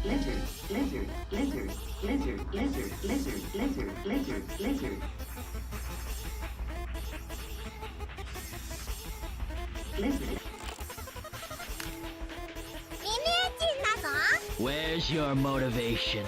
lizard, lizard, lizard, lizard, lizard, lizard, lizard, lizard, lizard. Lizard. Where's your motivation?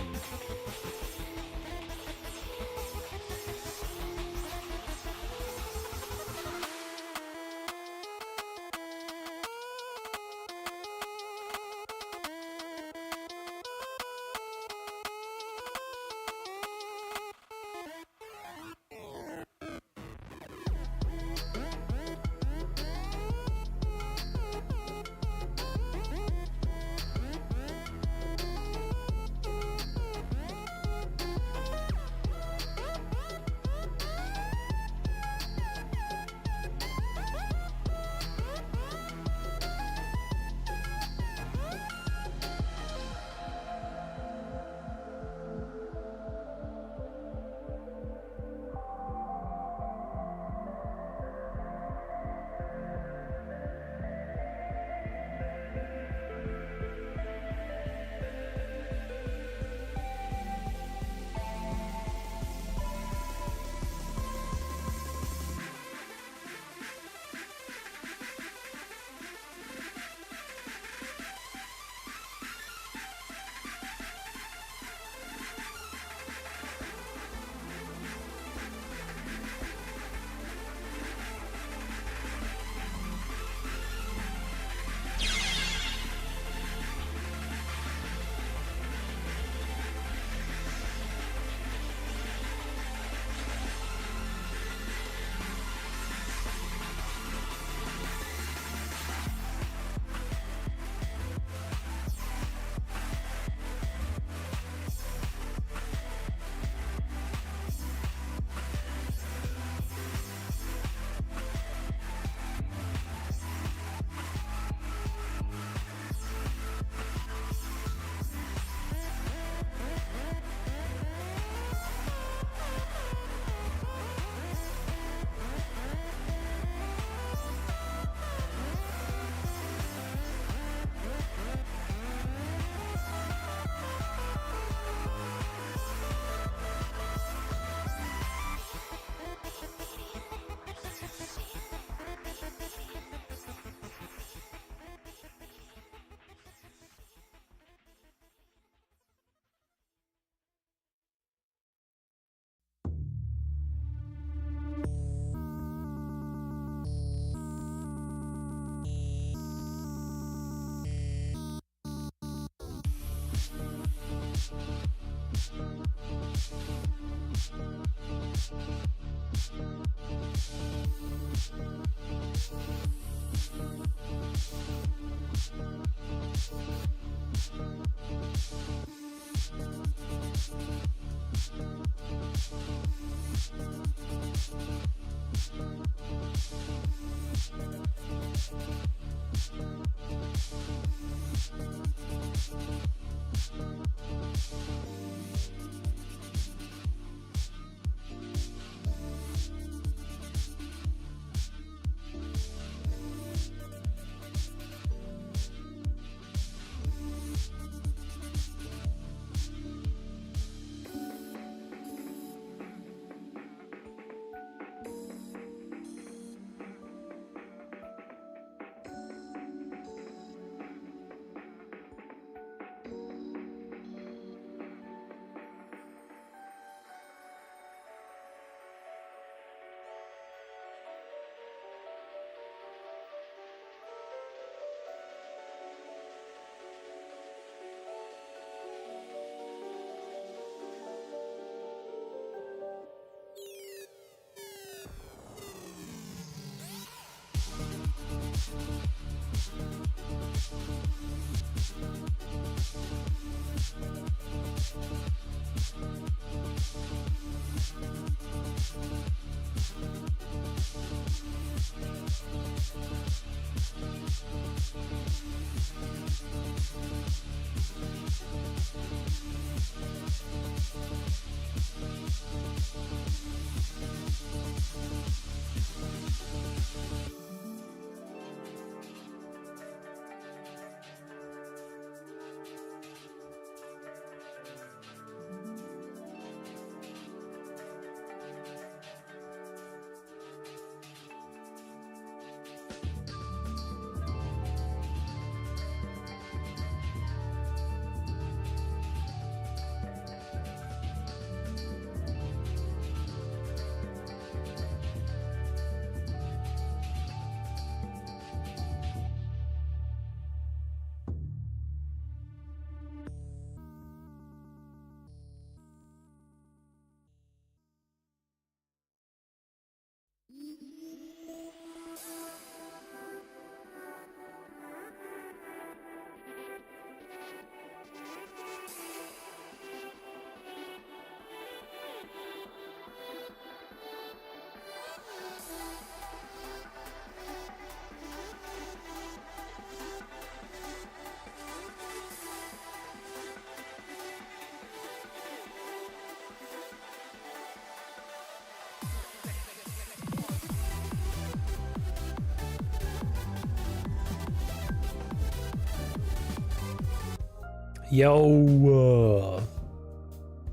Yo,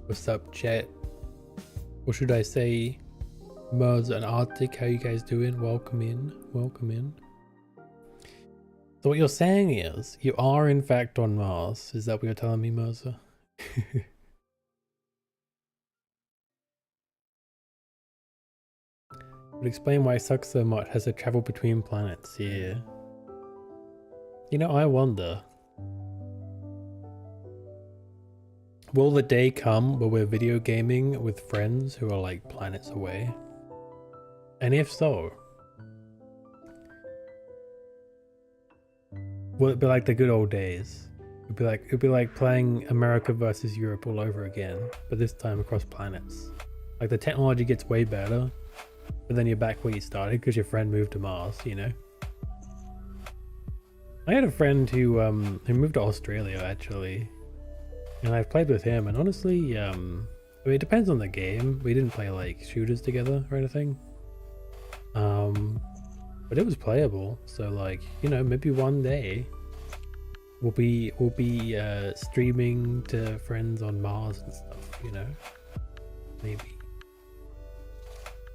what's up, chat? What should I say? Mars and Arctic, how you guys doing? Welcome in, welcome in. So what you're saying is, you are in fact on Mars. Is that what you're telling me, Mercer? Would explain why it sucks so much, has to travel between planets, yeah. You know, I wonder. Will the day come where we're video gaming with friends who are like planets away? And if so, will it be like the good old days? It'd be like playing America versus Europe all over again, but this time across planets. Like the technology gets way better, but then you're back where you started because your friend moved to Mars, you know? I had a friend who moved to Australia actually, and I've played with him, and honestly, I mean, it depends on the game. We didn't play like shooters together or anything, but it was playable. So like, you know, maybe one day we'll be streaming to friends on Mars and stuff, you know, maybe.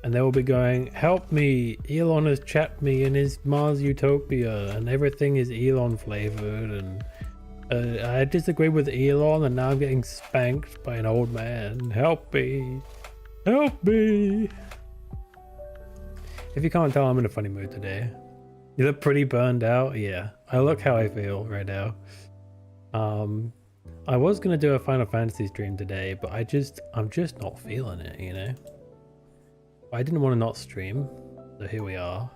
And they will be going, help me, Elon has trapped me in his Mars utopia and everything is Elon flavored, and I disagree with Elon and now I'm getting spanked by an old man. Help me. Help me. If you can't tell, I'm in a funny mood today. You look pretty burned out. Yeah, I look how I feel right now. I was going to do a Final Fantasy stream today, but I'm just not feeling it, you know? I didn't want to not stream, so here we are.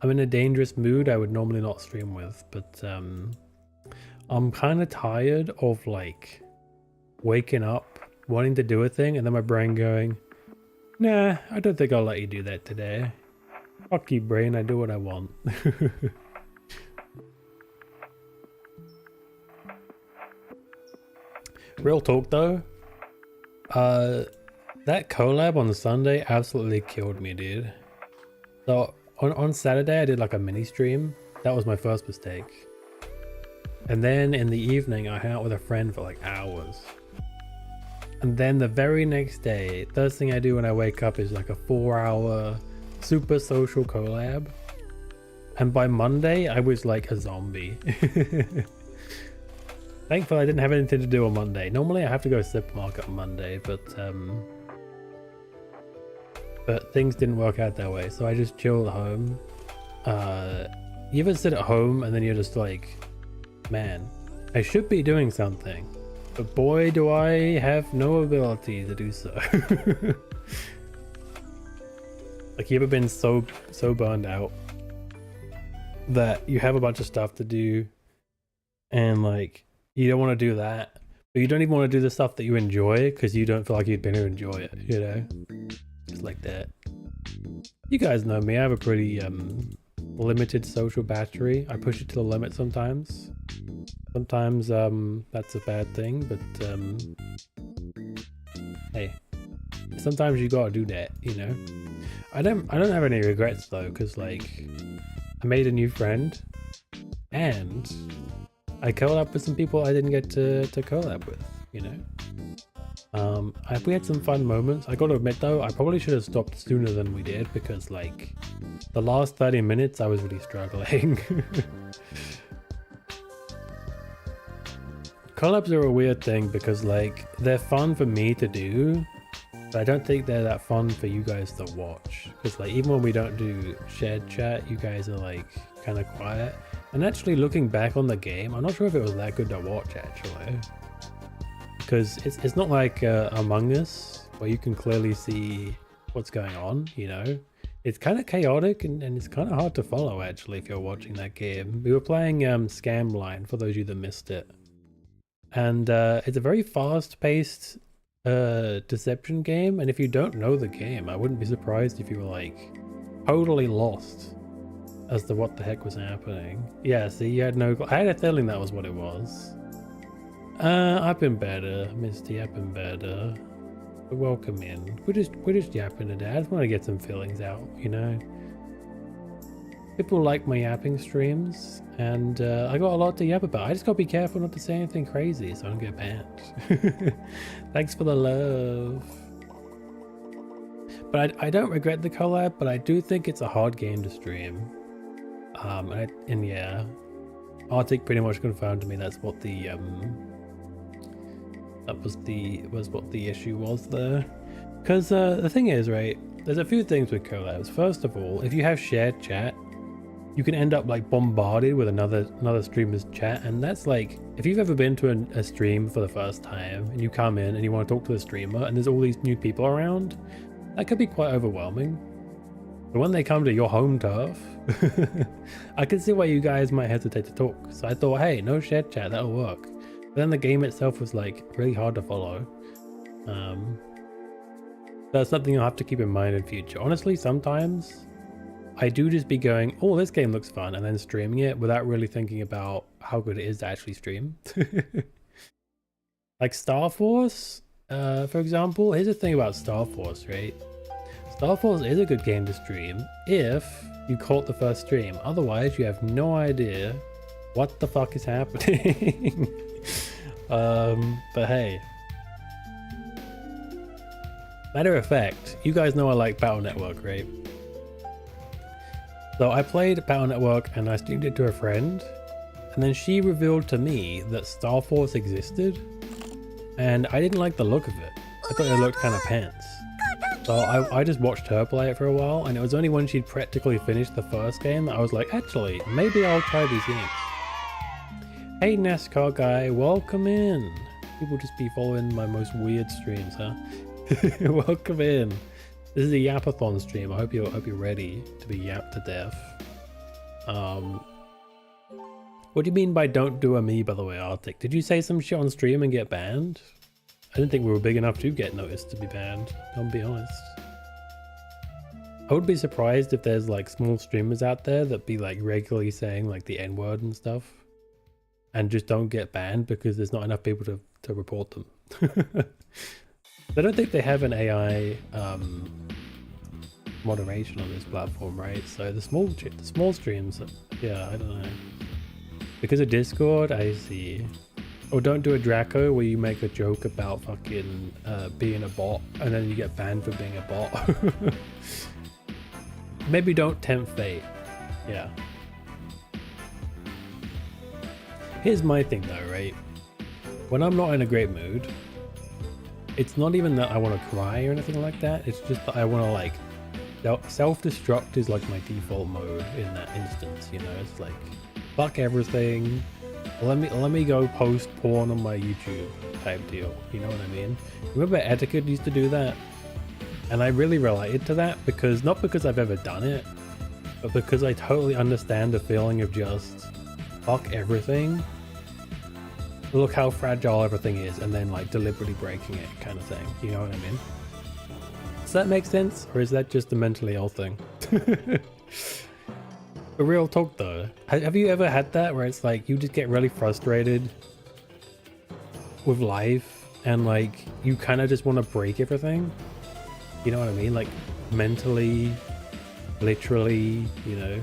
I'm in a dangerous mood I would normally not stream with, but I'm kind of tired of like waking up, wanting to do a thing, and then my brain going, nah, I don't think I'll let you do that today. Fuck you, brain, I do what I want. Real talk though, that collab on Sunday absolutely killed me, dude. So on Saturday I did like a mini stream. That was my first mistake. And then in the evening I hung out with a friend for like hours. And then the very next day, first thing I do when I wake up is like a 4-hour super social collab. And by Monday I was like a zombie. Thankfully I didn't have anything to do on Monday. Normally I have to go to the supermarket on Monday, but things didn't work out that way, so I just chilled at home. You ever sit at home and then you're just like, man, I should be doing something, but boy do I have no ability to do so. Like, you ever been so burned out that you have a bunch of stuff to do and like you don't want to do that, but you don't even want to do the stuff that you enjoy because you don't feel like you'd better enjoy it, you know? Just like that. You guys know me, I have a pretty limited social battery. I push it to the limit sometimes. Sometimes that's a bad thing, but hey, sometimes you gotta do that, you know? I don't have any regrets though, because like I made a new friend and I collabed with some people I didn't get to collab with, you know? We had some fun moments. I gotta admit though, I probably should have stopped sooner than we did, because like the last 30 minutes I was really struggling. Collabs are a weird thing because like they're fun for me to do, but I don't think they're that fun for you guys to watch, because like even when we don't do shared chat, you guys are like kind of quiet. And actually looking back on the game, I'm not sure if it was that good to watch actually, because it's not like Among Us where you can clearly see what's going on, you know? It's kind of chaotic and it's kind of hard to follow actually if you're watching that game. We were playing Scamline, for those of you that missed it. And it's a very fast-paced deception game, and if you don't know the game, I wouldn't be surprised if you were like totally lost as to what the heck was happening. Yeah, see, you had no... I had a feeling that was what it was. I've been better, Misty, I've been better. But welcome in. We're just yapping it out. I just want to get some feelings out, you know? People like my yapping streams, and I got a lot to yap about. I just gotta be careful not to say anything crazy so I don't get banned. Thanks for the love. But I don't regret the collab, but I do think it's a hard game to stream. And yeah, Arctic pretty much confirmed to me that's what the what the issue was there. Because the thing is, right, there's a few things with collabs. First of all, if you have shared chat, you can end up like bombarded with another streamer's chat, and that's like, if you've ever been to a stream for the first time and you come in and you want to talk to the streamer and there's all these new people around, that could be quite overwhelming. But when they come to your home turf, I can see why you guys might hesitate to talk. So I thought, hey, no shared chat, that'll work. But then the game itself was like really hard to follow. That's something you'll have to keep in mind in future. Honestly, sometimes I do just be going, oh, this game looks fun, and then streaming it without really thinking about how good it is to actually stream. Like Star Force, for example. Here's the thing about Star Force, right? Star Force is a good game to stream if you caught the first stream. Otherwise, you have no idea what the fuck is happening. But hey. Matter of fact, you guys know I like Battle Network, right? So I played Battle Network and I streamed it to a friend, and then she revealed to me that Star Force existed, and I didn't like the look of it. I thought it looked kind of pants. So I just watched her play it for a while, and it was only when she'd practically finished the first game that I was like, actually, maybe I'll try these games. Hey NASCAR guy, welcome in. People just be following my most weird streams, huh? Welcome in. This is a Yapathon stream. I hope you're ready to be yapped to death. What do you mean by don't do a me, by the way, Arctic? Did you say some shit on stream and get banned? I didn't think we were big enough to get noticed to be banned. I'll be honest. I would be surprised if there's like small streamers out there that be like regularly saying like the N-word and stuff and just don't get banned because there's not enough people to report them. I don't think they have an AI moderation on this platform, right? So the small streams, yeah, I don't know. Because of Discord, I see. Or don't do a Draco where you make a joke about fucking being a bot and then you get banned for being a bot. Maybe don't tempt fate. Yeah. Here's my thing though, right? When I'm not in a great mood, it's not even that I want to cry or anything like that. It's just that I want to like, self-destruct is like my default mode in that instance, you know? It's like, fuck everything. Let me go post porn on my YouTube type deal. You know what I mean? Remember Etiquette used to do that? And I really related to that because, not because I've ever done it, but because I totally understand the feeling of just fuck everything. Look how fragile everything is, and then like deliberately breaking it kind of thing. You know what I mean? Does that make sense? Or is that just a mentally ill thing? A real talk though. Have you ever had that where it's like you just get really frustrated with life and like you kind of just want to break everything? You know what I mean? Like mentally, literally, you know?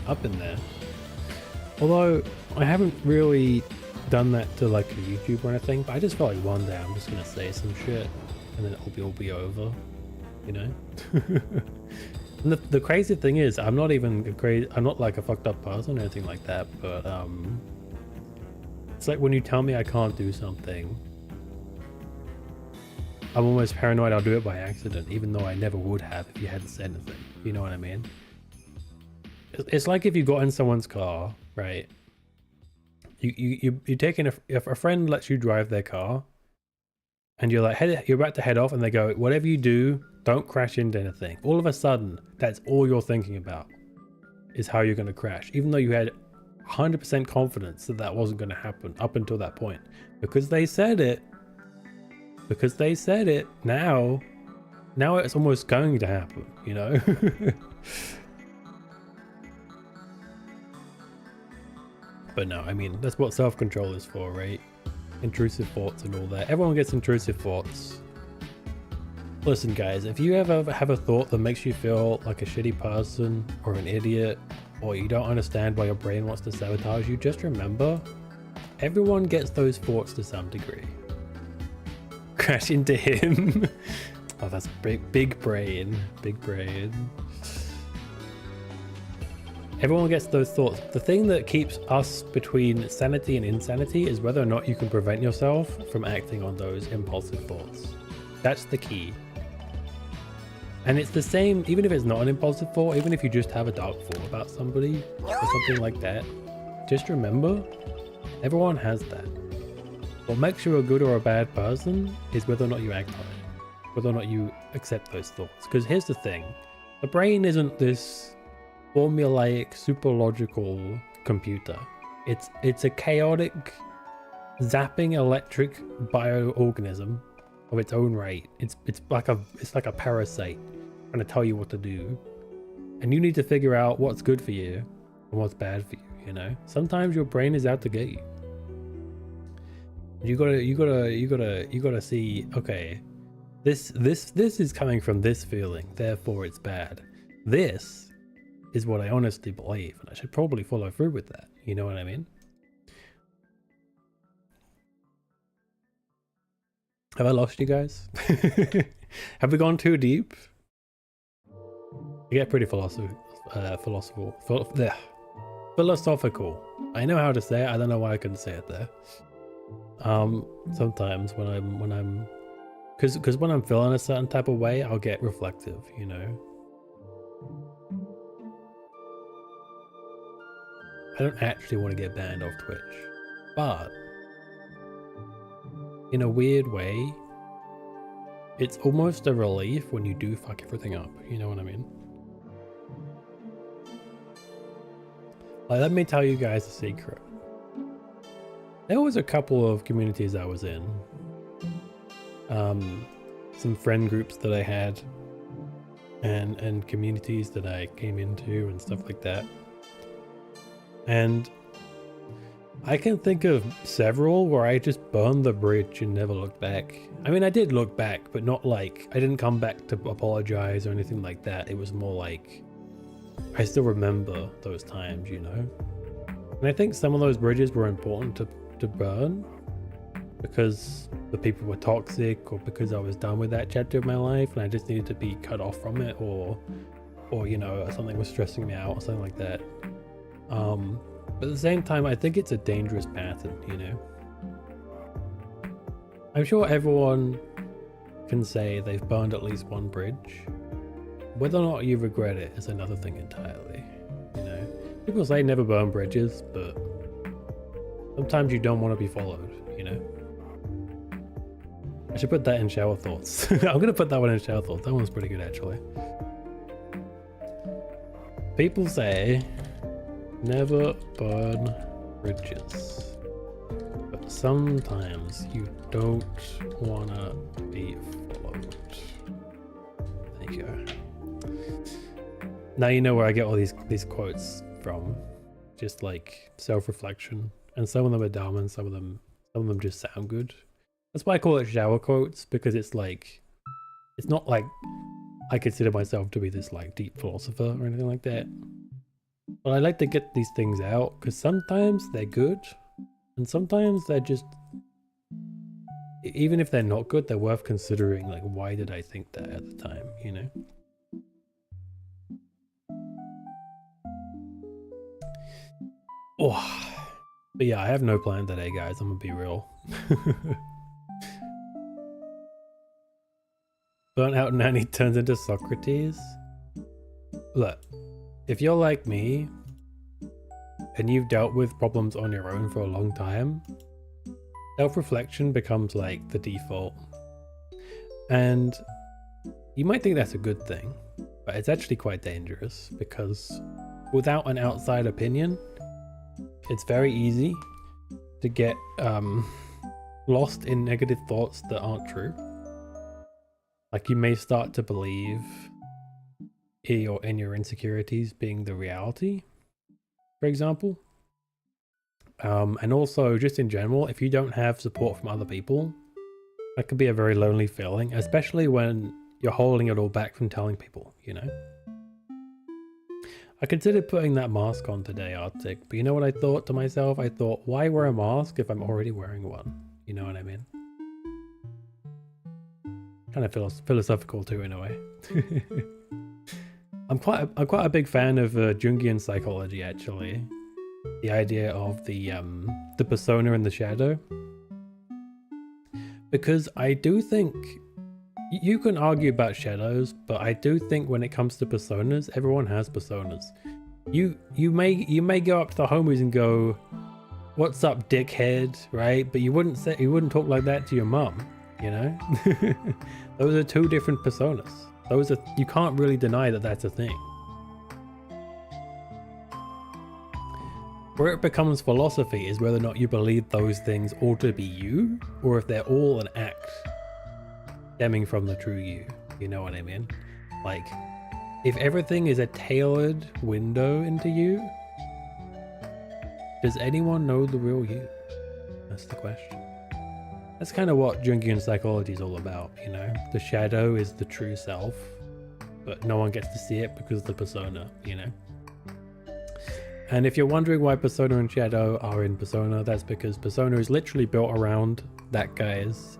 Up in there. Although I haven't really done that to like a YouTube or anything, but I just felt like one day I'm just gonna say some shit and then it'll be over, you know? And the crazy thing is, I'm not like a fucked up person or anything like that, but it's like when you tell me I can't do something, I'm almost paranoid I'll do it by accident, even though I never would have if you hadn't said anything. You know what I mean? It's like if you got in someone's car, right? You're taking if a friend lets you drive their car, and you're like, you're about to head off, and they go, whatever you do, don't crash into anything. All of a sudden, that's all you're thinking about, is how you're going to crash, even though you had 100% confidence that that wasn't going to happen up until that point, because they said it. Now it's almost going to happen, you know? But no, I mean, that's what self-control is for, right? Intrusive thoughts and all that. Everyone gets intrusive thoughts. Listen, guys, if you ever have a thought that makes you feel like a shitty person or an idiot, or you don't understand why your brain wants to sabotage you, just remember, everyone gets those thoughts to some degree. Crash into him. Oh, that's big brain. Big brain. Everyone gets those thoughts. The thing that keeps us between sanity and insanity is whether or not you can prevent yourself from acting on those impulsive thoughts. That's the key. And it's the same, even if it's not an impulsive thought, even if you just have a dark thought about somebody or something like that, just remember, everyone has that. What makes you a good or a bad person is whether or not you act on it, whether or not you accept those thoughts. Because here's the thing, the brain isn't this formulaic, super logical computer. It's a chaotic, zapping electric bioorganism of its own right. It's like a parasite trying to tell you what to do, and you need to figure out what's good for you and what's bad for you. You know, sometimes your brain is out to get you. You gotta see, okay, this is coming from this feeling, therefore it's bad. This is what I honestly believe, and I should probably follow through with that. You know what I mean? Have I lost you guys? Have we gone too deep? I get pretty philosophical. I know how to say it. I don't know why I couldn't say it there. Sometimes when I'm, because when I'm feeling a certain type of way, I'll get reflective. You know. I don't actually want to get banned off Twitch, but in a weird way, it's almost a relief when you do fuck everything up. You know what I mean? Like, let me tell you guys a secret. There was a couple of communities I was in. Some friend groups that I had and communities that I came into and stuff like that. And I can think of several where I just burned the bridge and never looked back. I mean, I did look back, but not like, I didn't come back to apologize or anything like that. It was more like, I still remember those times, you know? And I think some of those bridges were important to burn because the people were toxic, or because I was done with that chapter of my life and I just needed to be cut off from it, or you know, something was stressing me out or something like that. But at the same time, I think it's a dangerous pattern, you know? I'm sure everyone can say they've burned at least one bridge. Whether or not you regret it is another thing entirely, you know? People say never burn bridges, but sometimes you don't want to be followed, you know? I should put that in shower thoughts. I'm going to put that one in shower thoughts. That one's pretty good, actually. People say never burn bridges, but sometimes you don't want to be followed. There you go. Now you know where I get all these quotes from. Just like self-reflection, and some of them are dumb and some of them just sound good. That's why I call it shower quotes, because it's like, it's not like I consider myself to be this like deep philosopher or anything like that, but I like to get these things out because sometimes they're good and sometimes they're just, even if they're not good, they're worth considering. Like, why did I think that at the time, you know? Oh, but yeah, I have no plan today, guys. I'm gonna be real. Burnt out Nani turns into Socrates. Look, if you're like me and you've dealt with problems on your own for a long time, self-reflection becomes like the default. And you might think that's a good thing, but it's actually quite dangerous, because without an outside opinion, it's very easy to get lost in negative thoughts that aren't true. Like, you may start to believe in your insecurities being the reality, for example. And also, just in general, if you don't have support from other people, that could be a very lonely feeling, especially when you're holding it all back from telling people, you know? I considered putting that mask on today, Arctic, but you know what I thought to myself? I thought, why wear a mask if I'm already wearing one? You know what I mean? Kind of philosophical too, in a way. I'm quite a big fan of Jungian psychology, actually. The idea of the persona and the shadow, because I do think you can argue about shadows, but I do think when it comes to personas, everyone has personas. You may go up to the homies and go, "What's up, dickhead?" Right? But you wouldn't talk like that to your mum, you know? Those are two different personas. You can't really deny that that's a thing. Where it becomes philosophy is whether or not you believe those things ought to be you, or if they're all an act stemming from the true you. You know what I mean? Like, if everything is a tailored window into you, does anyone know the real you? That's the question. That's kind of what Jungian psychology is all about, you know? The shadow is the true self, but no one gets to see it because of the persona, you know? And if you're wondering why Persona and Shadow are in Persona, that's because Persona is literally built around that guy's,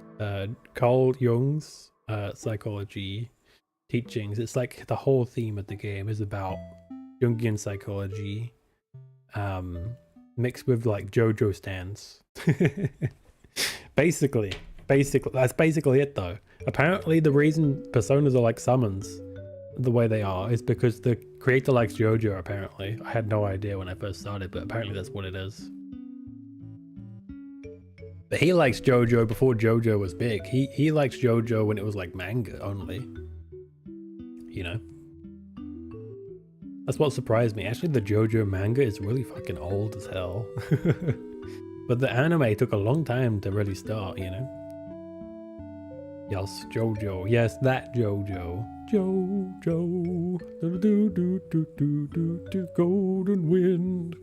Carl Jung's psychology teachings. It's like the whole theme of the game is about Jungian psychology, mixed with like JoJo stands. Basically, that's basically it though. Apparently the reason Personas are like summons the way they are is because the creator likes JoJo, apparently. I had no idea when I first started, but apparently that's what it is. But he likes JoJo before JoJo was big. He likes JoJo when it was like manga only. You know? That's what surprised me. Actually, the JoJo manga is really fucking old as hell. But the anime took a long time to really start, you know? Yes, JoJo. Yes, that JoJo. JoJo. Do golden wind.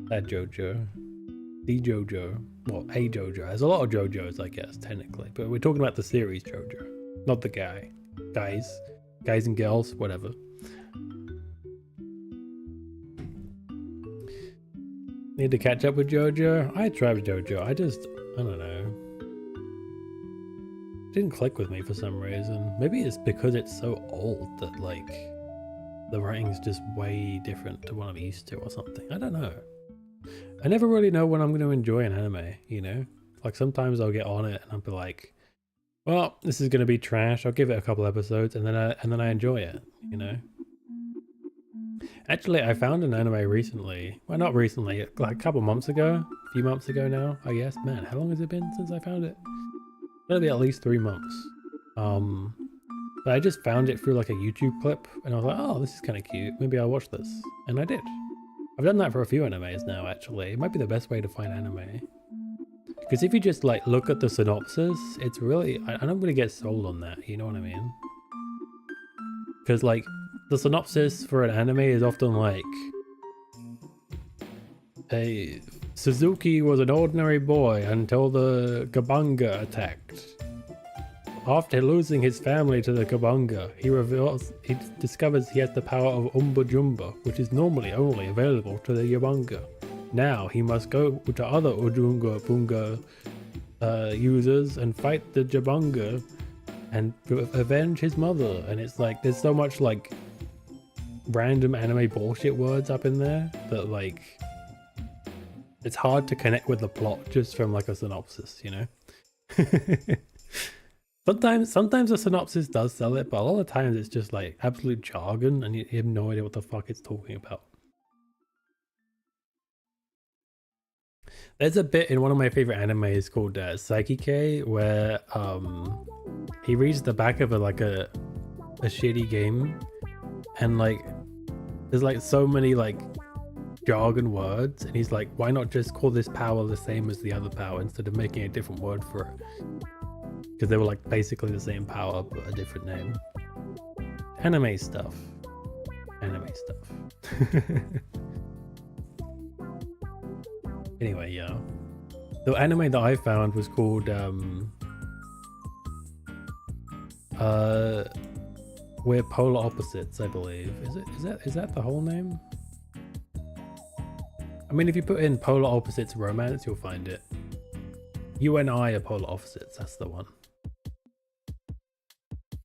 That JoJo. The JoJo. Well, a JoJo. There's a lot of JoJos, I guess, technically. But we're talking about the series JoJo. Not the guy. Guys and girls, whatever. Need to catch up with JoJo? I tried with JoJo. I don't know. It didn't click with me for some reason. Maybe it's because it's so old that like the writing's just way different to what I'm used to or something. I don't know. I never really know when I'm going to enjoy an anime, you know? Like sometimes I'll get on it and I'll be like, well, this is going to be trash. I'll give it a couple episodes and then I enjoy it, you know? Actually, I found an anime recently. Well, not recently, like a couple months ago. A few months ago now, I guess. Man, how long has it been since I found it? It'll be at least 3 months. But I just found it through like a YouTube clip and I was like, oh, this is kind of cute. Maybe I'll watch this. And I did. I've done that for a few animes now, actually. It might be the best way to find anime. Because if you just like look at the synopsis, it's really, I don't really get sold on that. You know what I mean? Because like, the synopsis for an anime is often like, hey, Suzuki was an ordinary boy until the Kabanga attacked. After losing his family to the Kabanga, he discovers he has the power of Umba Jumba, which is normally only available to the Yabanga. Now he must go to other Ujunga Bunga users and fight the Jabanga and avenge his mother. And it's like, there's so much like random anime bullshit words up in there that like it's hard to connect with the plot just from like a synopsis, you know? Sometimes a synopsis does sell it, but a lot of times it's just like absolute jargon and you have no idea what the fuck it's talking about. There's a bit in one of my favorite animes called Psyche where he reads the back of a shitty game and like there's like so many like jargon words and he's like, why not just call this power the same as the other power instead of making a different word for it? Because they were like basically the same power but a different name. Anime stuff. Anyway, yeah. The anime that I found was called We're polar opposites, I believe. Is that the whole name? I mean, if you put in polar opposites romance, you'll find it. You and I are polar opposites. That's the one.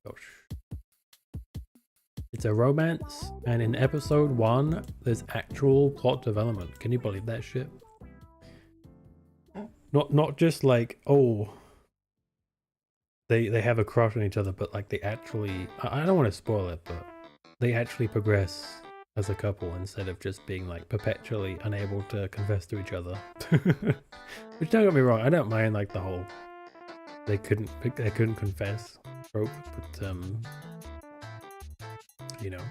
Gosh. It's a romance, and in episode 1, there's actual plot development. Can you believe that shit? Not just like, oh, they have a crush on each other, but like they actually, I don't want to spoil it, but they actually progress as a couple instead of just being like perpetually unable to confess to each other. Which, don't get me wrong, I don't mind like the whole they couldn't confess trope, but you know,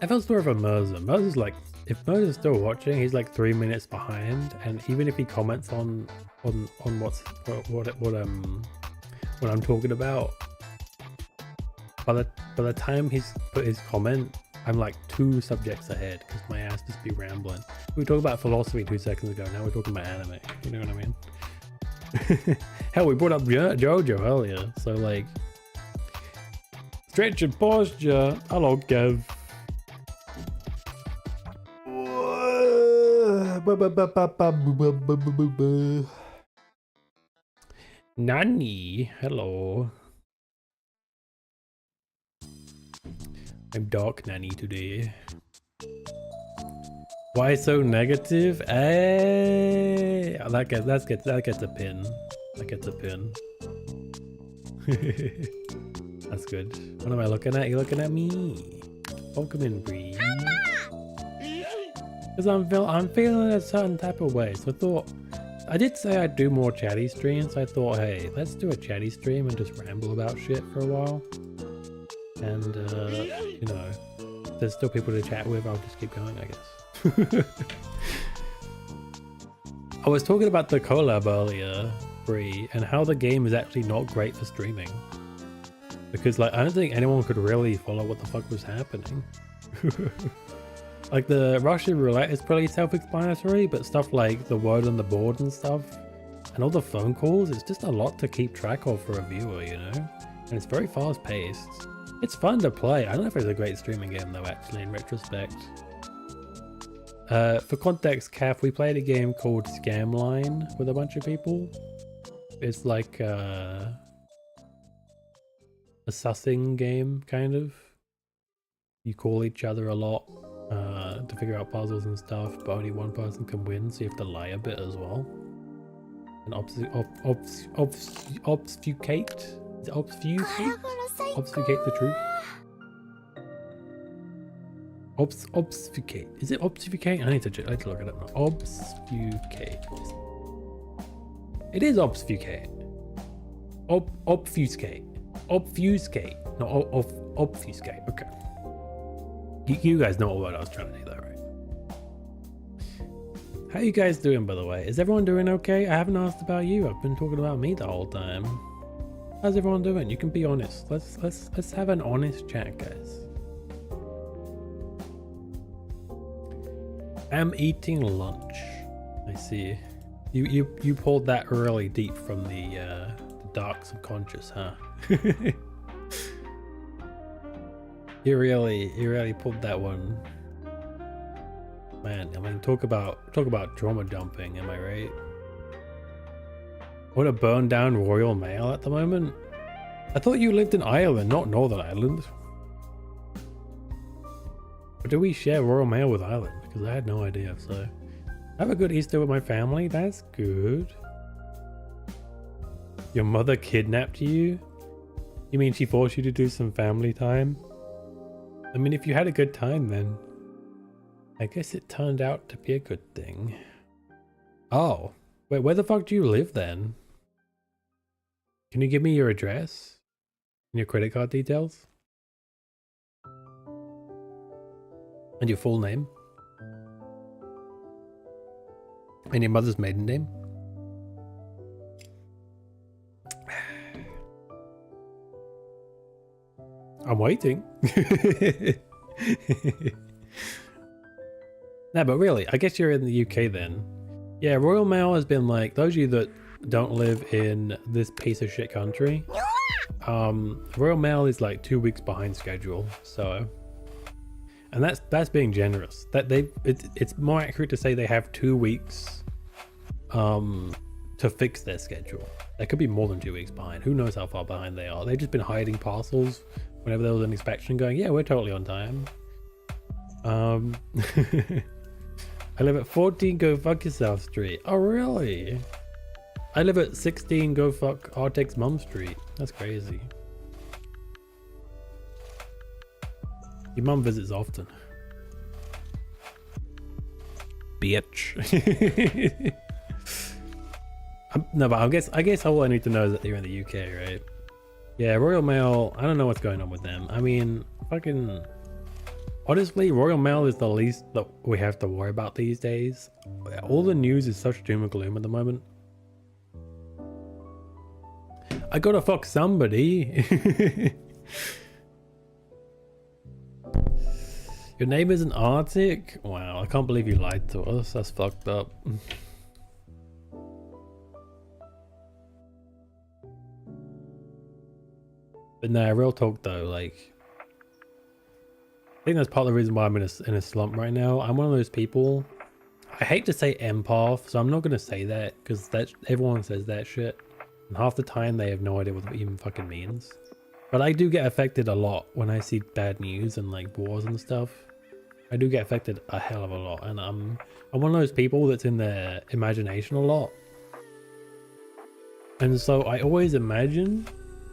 I felt more of a Merza. Merza's like, if Merza's still watching, he's like 3 minutes behind, and even if he comments on what I'm talking about, by the time he's put his comment, I'm like 2 subjects ahead because my ass just be rambling. We were talking about philosophy 2 seconds ago. Now we're talking about anime. You know what I mean? Hell, we brought up JoJo earlier, so like, stretch and posture. Hello, Kev. Nani, hello. I'm dark Nani today. Why so negative? Hey, that gets a pin. That gets a pin. That's good. What am I looking at? You looking at me? Welcome in, Bree. Because I'm feeling a certain type of way. So I thought, I did say I'd do more chatty streams. I thought, hey, let's do a chatty stream and just ramble about shit for a while. And, you know, if there's still people to chat with, I'll just keep going, I guess. I was talking about the collab earlier, Bree, and how the game is actually not great for streaming. Because, like, I don't think anyone could really follow what the fuck was happening. Like, the Russian roulette is pretty self-explanatory, but stuff like the word on the board and stuff, and all the phone calls, it's just a lot to keep track of for a viewer, you know? And it's very fast-paced. It's fun to play. I don't know if it's a great streaming game, though, actually, in retrospect. For context, Kath, we played a game called Scamline with a bunch of people. It's like a sussing game, kind of. You call each other a lot to figure out puzzles and stuff, but only one person can win, so you have to lie a bit as well. And obfuscate? Is it obfuscate? Obfuscate the truth? Obfuscate. Is it obfuscate? I need to look it up now. Obfuscate. It is obfuscate. Obfuscate. Obfuscate. No, obfuscate. Okay. You guys know what I was trying to do, though, right? How you guys doing, by the way? Is everyone doing okay? I haven't asked about you. I've been talking about me the whole time. How's everyone doing? You can be honest. Let's have an honest chat, guys. I'm eating lunch. I see. You pulled that really deep from the dark subconscious, huh? You really pulled that one. Man, I mean, talk about trauma dumping, am I right? Want to burn down Royal Mail at the moment? I thought you lived in Ireland, not Northern Ireland. Or do we share Royal Mail with Ireland? Because I had no idea, so. Have a good Easter with my family, that's good. Your mother kidnapped you? You mean she forced you to do some family time? I mean, if you had a good time, then I guess it turned out to be a good thing. Oh, wait, where the fuck do you live then? Can you give me your address and your credit card details? And your full name? And your mother's maiden name? I'm waiting. No, but really, I guess you're in the UK then. Yeah, Royal Mail has been like, those of you that don't live in this piece of shit country, Royal Mail is like 2 weeks behind schedule, so, and that's being generous. That it's more accurate to say they have 2 weeks to fix their schedule. They could be more than 2 weeks behind. Who knows how far behind they are? They've just been hiding parcels whenever there was an inspection, going, yeah, we're totally on time. I live at 14 Go Fuck Yourself Street. Oh really? I live at 16 Go Fuck Arctic's Mum Street. That's crazy. Your mum visits often. Bitch. No, but I guess all I need to know is that you're in the UK, right? Yeah, Royal Mail, I don't know what's going on with them. I mean, fucking... Honestly, Royal Mail is the least that we have to worry about these days. All the news is such doom and gloom at the moment. I gotta fuck somebody. Your name isn't Arctic? Wow, I can't believe you lied to us. That's fucked up. But nah, real talk though, like... I think that's part of the reason why I'm in a slump right now. I'm one of those people... I hate to say empath, so I'm not gonna say that, because everyone says that shit. And half the time they have no idea what it even fucking means. But I do get affected a lot when I see bad news and like wars and stuff. I do get affected a hell of a lot, and I'm one of those people that's in their imagination a lot. And so I always imagine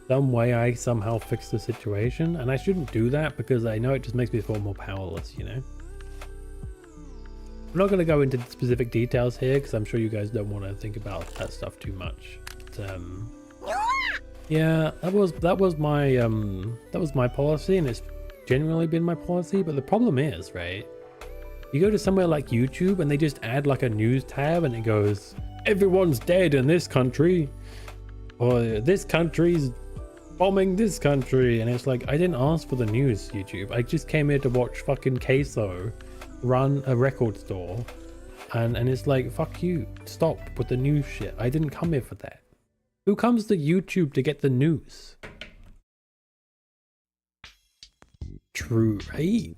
some way I somehow fix the situation, and I shouldn't do that because I know it just makes me feel more powerless, you know? I'm not going to go into specific details here because I'm sure you guys don't want to think about that stuff too much. But, yeah, that was my policy, and it's generally been my policy. But the problem is, right, you go to somewhere like YouTube and they just add like a news tab and it goes, everyone's dead in this country, or this country's bombing this country, and it's like, I didn't ask for the news, YouTube. I just came here to watch fucking Queso run a record store, and it's like, fuck you, stop with the news shit. I didn't come here for that. Who comes to YouTube to get the news? True, right?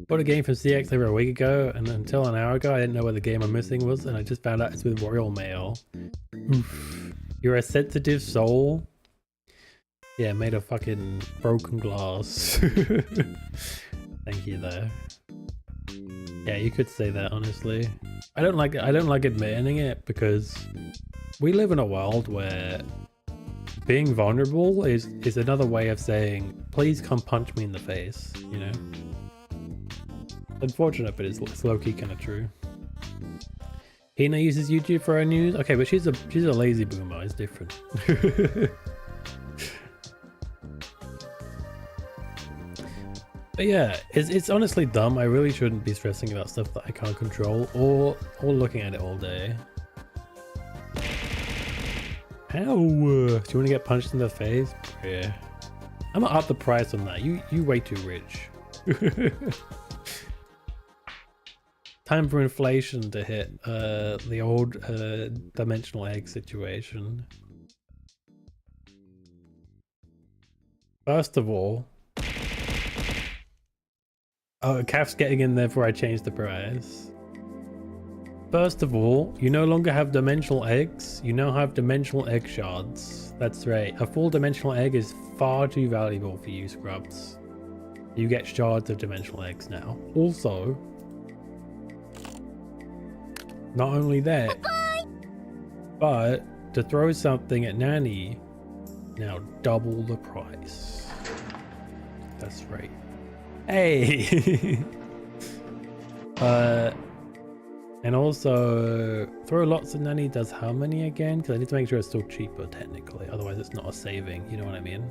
Bought a game from CX over a week ago, and until an hour ago I didn't know where the game I'm missing was, and I just found out it's with Royal Mail. Oof. You're a sensitive soul. Yeah, made of fucking broken glass. Thank you though. Yeah, you could say that, honestly. I don't like admitting it, because we live in a world where being vulnerable is another way of saying, please come punch me in the face, you know? Unfortunate, but it's low-key kind of true. Hina uses YouTube for her news. Okay, but she's a lazy boomer. It's different. But yeah, it's honestly dumb. I really shouldn't be stressing about stuff that I can't control, or looking at it all day. Ow! Do you want to get punched in the face? Yeah. I'm gonna up the price on that. You way too rich. Time for inflation to hit the old dimensional egg situation. First of all, oh, Calf's getting in there before I change the price. First of all, you no longer have dimensional eggs. You now have dimensional egg shards. That's right. A full dimensional egg is far too valuable for you scrubs. You get shards of dimensional eggs now. Also, not only that, but to throw something at Nani, now double the price. That's right. Hey! And also, throw lots of Nani does how many again? Because I need to make sure it's still cheaper technically, otherwise it's not a saving, you know what I mean?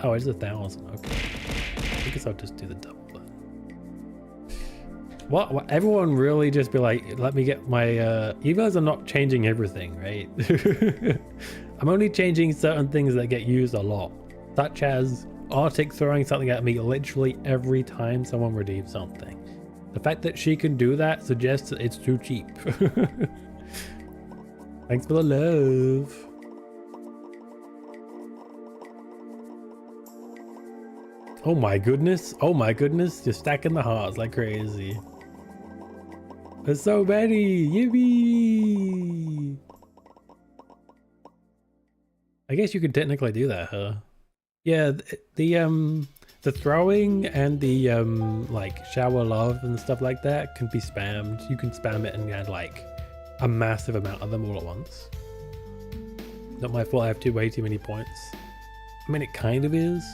Oh, it's 1,000, okay. I guess I'll just do the double then. What? Everyone really just be like, let me get my, you guys are not changing everything, right? I'm only changing certain things that get used a lot, such as Arctic throwing something at me literally every time someone redeems something. The fact that she can do that suggests that it's too cheap. Thanks for the love. Oh my goodness. Oh my goodness. You're stacking the hearts like crazy. There's so many. Yippee. I guess you can technically do that, huh? Yeah, the throwing and the like shower love and stuff like that can be spammed. You can spam it and add like a massive amount of them all at once. Not my fault, I have way too many points. I mean, it kind of is.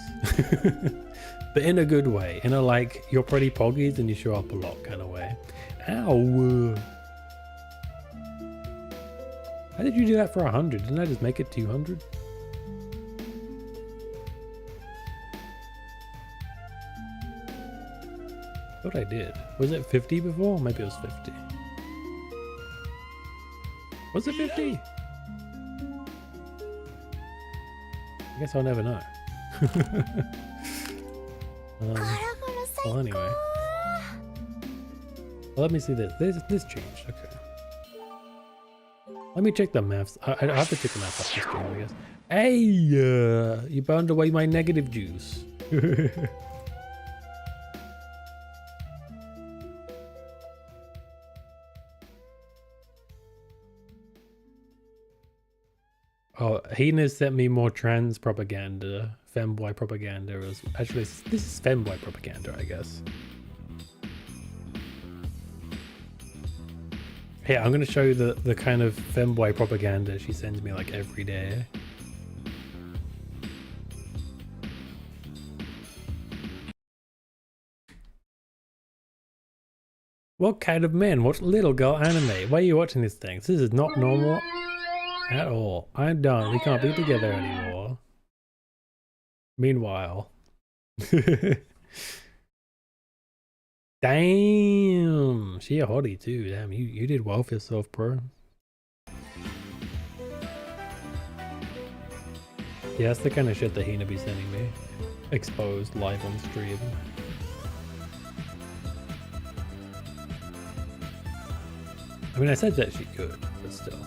But in a good way. In a like, you're pretty poggies and you show up a lot kind of way. Ow! How did you do that for 100? Didn't I just make it 200? I thought I did. Was it 50 before? Maybe it was 50. Was it 50? I guess I'll never know. Well, anyway. Well, let me see this. This changed. Okay. Let me check the maths. I have to check the maths after stream, I guess. Hey! You burned away my negative juice. Oh, Hina sent me more trans propaganda, femboy propaganda. Actually, this is femboy propaganda, I guess. Hey, I'm gonna show you the kind of femboy propaganda she sends me like every day. What kind of man? What little girl anime? Why are you watching these things? This is not normal. At all. I'm done. We can't be together anymore. Meanwhile. Damn. She a hottie too. Damn, you did well for yourself, bro. Yeah, that's the kind of shit that Hina be sending me. Exposed live on stream. I mean, I said that she could, but still.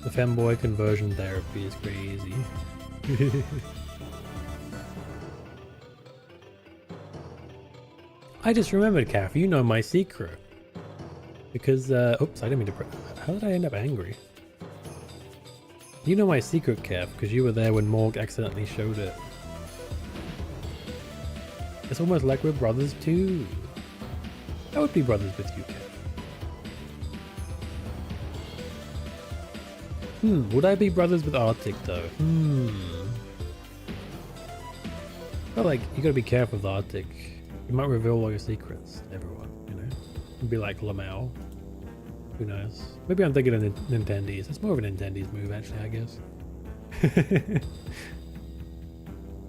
The femboy conversion therapy is crazy. I just remembered, Kath, you know my secret. Because, oops, I didn't mean to press that. How did I end up angry? You know my secret, Kath, because you were there when Morg accidentally showed it. It's almost like we're brothers too. I would be brothers with you, Kath. Would I be brothers with Arctic though? But like, you gotta be careful with Arctic. You might reveal all your secrets to everyone, you know? You'd be like Lamau. Who knows? Maybe I'm thinking of Nintendes. It's more of a Nintendes move actually, I guess.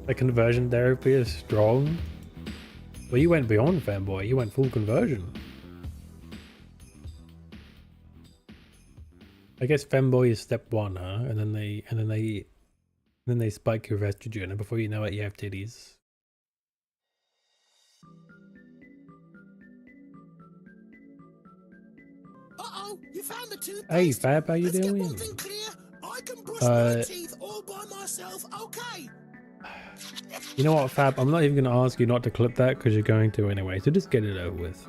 The conversion therapy is strong. Well, you went beyond fanboy, you went full conversion. I guess femboy is step 1, huh? And then they spike your estrogen, and before you know it, you have titties. Uh-oh, you found the toothpaste. Hey Fab, how you Let's doing? get one thing clear. I can brush my teeth all by myself, okay? You know what, Fab? I'm not even gonna ask you not to clip that because you're going to anyway. So just get it over with.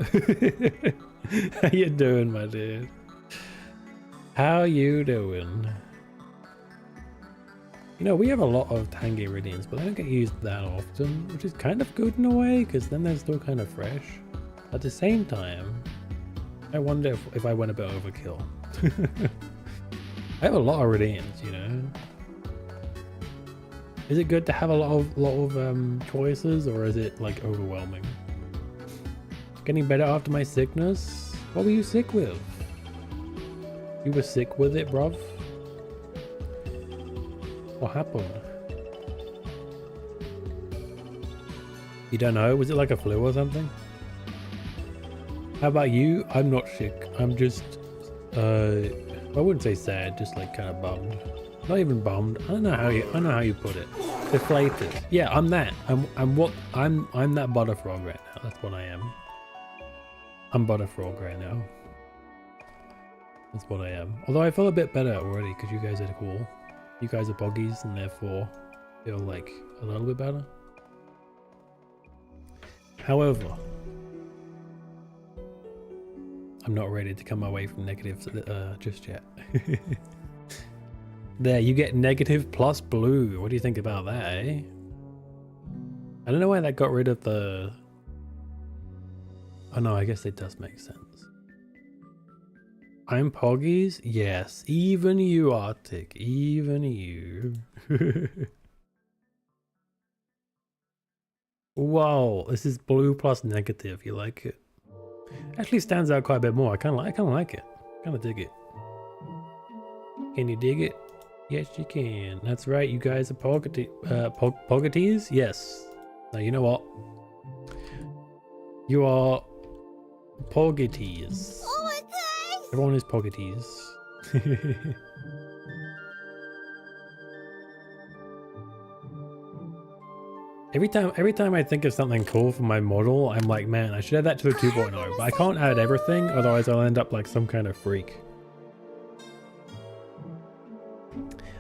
How you doing, my dude? How you doing? You know, we have a lot of Tangy Iridians, but they don't get used that often, which is kind of good in a way, because then they're still kind of fresh. At the same time, I wonder if I went a bit overkill. I have a lot of Iridians, you know? Is it good to have a lot of choices, or is it like overwhelming? Getting better after my sickness? What were you sick with? You were sick with it, bruv? What happened? You don't know? Was it like a flu or something? How about you? I'm not sick. I'm just, I wouldn't say sad, just like kind of bummed. Not even bummed. I know how you put it. Deflated. Yeah, I'm that. I'm that Butterfrog right now. That's what I am. I'm Butterfrog right now. That's what I am. Although I feel a bit better already because you guys are cool. You guys are boggies and therefore feel like a little bit better. However, I'm not ready to come away from negatives just yet. There, you get negative plus blue. What do you think about that, eh? I don't know why that got rid of the... Oh no, I guess it does make sense. I'm Poggies? Yes, even you, Arctic. Even you. Wow, this is blue plus negative. You like it? Actually stands out quite a bit more. I kind of like it. Kind of dig it. Can you dig it? Yes, you can. That's right. You guys are Poggities? Yes. Now you know what? You are Poggities. Oh my god! Everyone is Poggities. Every time I think of something cool for my model, I'm like, man, I should add that to the 2.0, but I can't add everything, otherwise I'll end up like some kind of freak.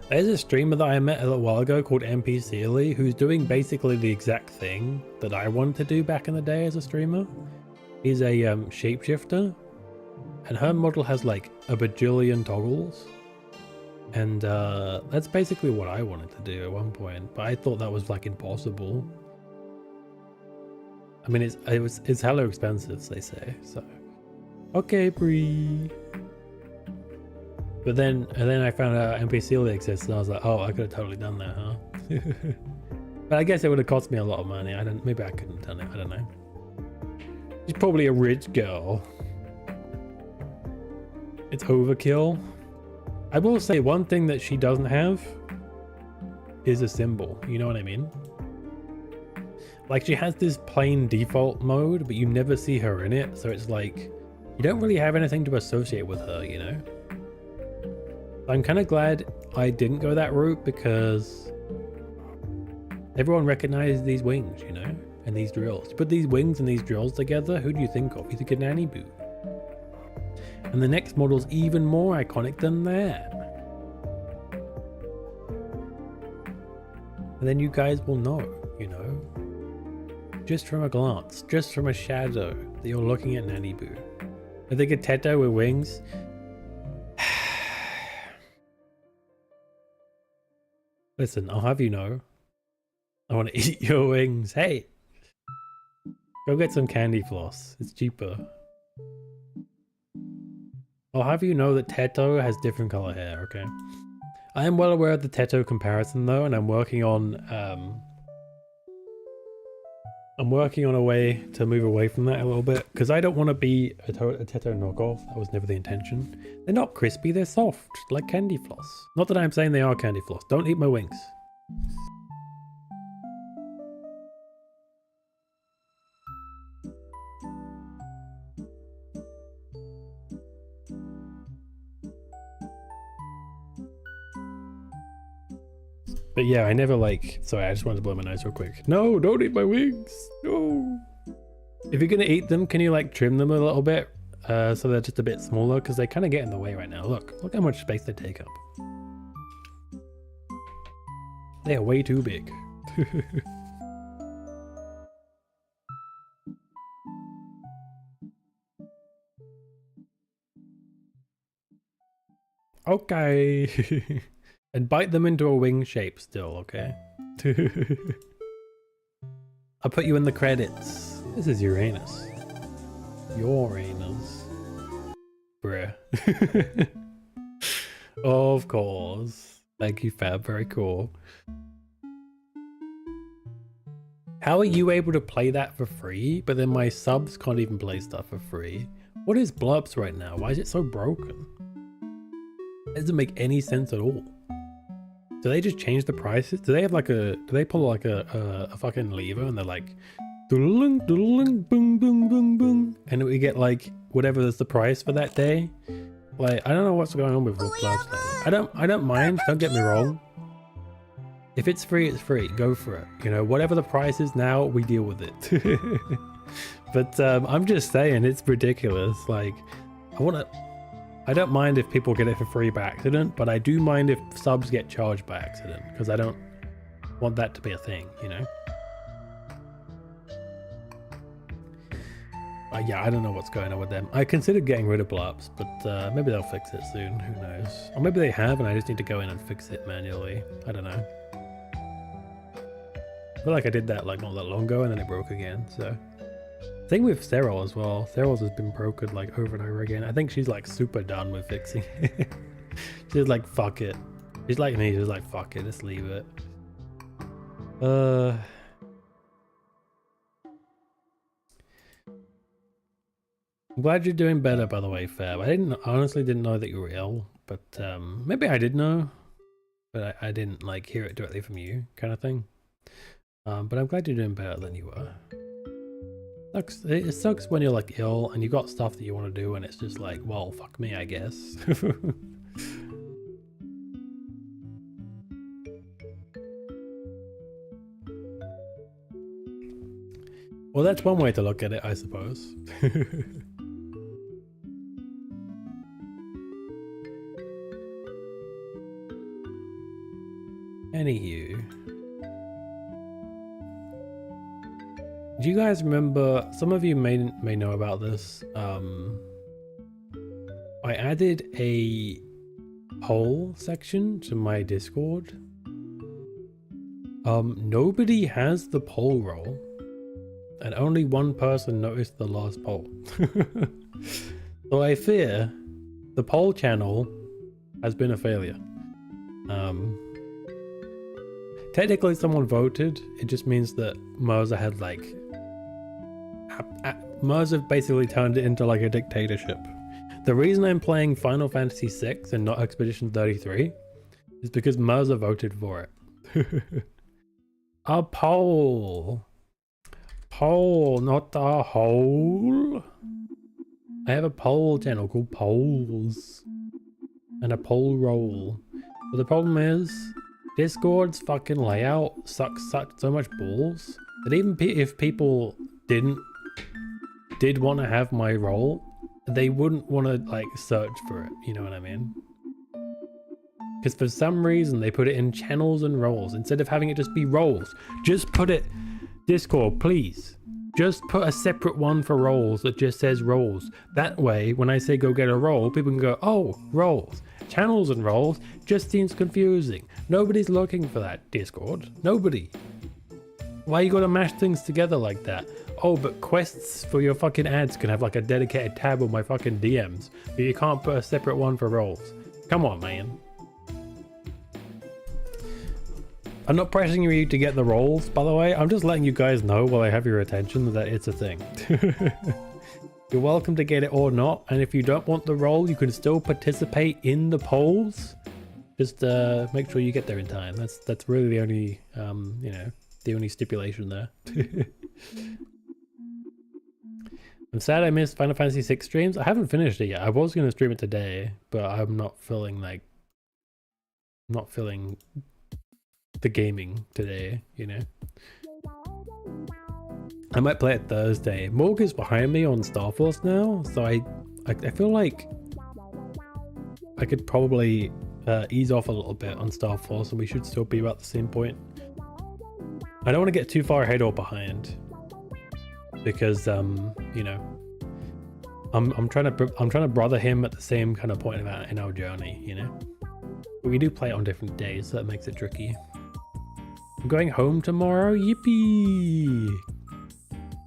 There's a streamer that I met a little while ago called MP Sealy, who's doing basically the exact thing that I wanted to do back in the day as a streamer. He's a shapeshifter, and her model has like a bajillion toggles. And that's basically what I wanted to do at one point, but I thought that was like impossible. I mean, it's hella expensive, they say. So, okay, Bree. But then I found out NPC exists, and I was like, oh, I could have totally done that, huh? But I guess it would have cost me a lot of money. Maybe I couldn't have done it. I don't know. She's probably a rich girl. It's overkill. I will say one thing that she doesn't have is a symbol. You know what I mean? Like, she has this plain default mode, but you never see her in it. So it's like, you don't really have anything to associate with her, you know? I'm kind of glad I didn't go that route, because everyone recognizes these wings, you know? And these drills. You put these wings and these drills together, who do you think of? You think of NaniBuu. And the next model's even more iconic than that. And then you guys will know, you know, just from a glance, just from a shadow, that you're looking at NaniBuu. I think a Teto with wings. Listen, I'll have you know, I want to eat your wings. Hey, go get some candy floss. It's cheaper. I'll have you know that Teto has different color hair, okay? I am well aware of the Teto comparison though, and I'm working on a way to move away from that a little bit, because I don't want to be a Teto knockoff. That was never the intention. They're not crispy, they're soft, like candy floss. Not that I'm saying they are candy floss. Don't eat my wings. But yeah, I never like... Sorry, I just wanted to blow my nose real quick. No, don't eat my wings. No. If you're going to eat them, can you like trim them a little bit? So they're just a bit smaller, because they kind of get in the way right now. Look how much space they take up. They are way too big. Okay. And bite them into a wing shape still, okay? I'll put you in the credits. This is Uranus. Uranus. Bruh. Of course. Thank you, Fab. Very cool. How are you able to play that for free, but then my subs can't even play stuff for free? What is Blurps right now? Why is it so broken? It doesn't make any sense at all. Do they just change the prices? Do they have like a... Do they pull like a fucking lever and they're like... Doodling, doodling, boom, boom, boom, boom. And we get like whatever is the price for that day. Like, I don't know what's going on with Blurps lately. I don't mind, don't get me wrong. If it's free, it's free. Go for it. You know, whatever the price is now, we deal with it. But I'm just saying, it's ridiculous. Like, I don't mind if people get it for free by accident, but I do mind if subs get charged by accident, because I don't want that to be a thing, you know? Yeah, I don't know what's going on with them. I considered getting rid of blobs, but maybe they'll fix it soon. Who knows? Or maybe they have, and I just need to go in and fix it manually. I don't know. I feel like I did that like not that long ago, and then it broke again. So, thing with Cyril as well. Cyril's has been broken like over and over again. I think she's like super done with fixing it. She's like, fuck it. She's like me. She's like, fuck it. Just leave it. I'm glad you're doing better, by the way, Fab. I honestly didn't know that you were ill, but maybe I did know, but I didn't like hear it directly from you, kind of thing. But I'm glad you're doing better than you were. It sucks when you're like ill and you got stuff that you want to do, and it's just like, well, fuck me, I guess. Well, that's one way to look at it, I suppose. Anywho, do you guys remember? Some of you may know about this. I added a poll section to my Discord. Nobody has the poll role, and only one person noticed the last poll. So I fear the poll channel has been a failure. Technically someone voted, it just means that Merza had like... Merza basically turned it into like a dictatorship. The reason I'm playing Final Fantasy VI and not Expedition 33 is because Merza voted for it. A poll! Poll, not a hole! I have a poll channel called Polls. And a poll roll. But the problem is... Discord's fucking layout sucks so much balls that even if people did want to have my role, they wouldn't want to like search for it, you know what I mean? Because for some reason they put it in channels and roles instead of having it just be roles. Just put it, Discord, please. Just put a separate one for roles that just says roles. That way, when I say go get a role, people can go, oh, roles. Channels and roles just seems confusing. Nobody's looking for that, Discord. Nobody. Why you gotta mash things together like that? Oh, but quests for your fucking ads can have like a dedicated tab on my fucking DMs, but you can't put a separate one for roles. Come on, man. I'm not pressing you to get the roles, by the way. I'm just letting you guys know while I have your attention that it's a thing. You're welcome to get it or not, and if you don't want the role, you can still participate in the polls. Just make sure you get there in time. That's really the only, you know, the only stipulation there. I'm sad I missed Final Fantasy VI streams. I haven't finished it yet. I was going to stream it today, but I'm not feeling like... not feeling the gaming today, you know? I might play it Thursday. Morg is behind me on Star Force now, so I feel like I could probably ease off a little bit on Star Force, and we should still be about the same point. I don't want to get too far ahead or behind, because you know, I'm trying to brother him at the same kind of point in our journey, you know. But we do play it on different days, so that makes it tricky. I'm going home tomorrow. Yippee!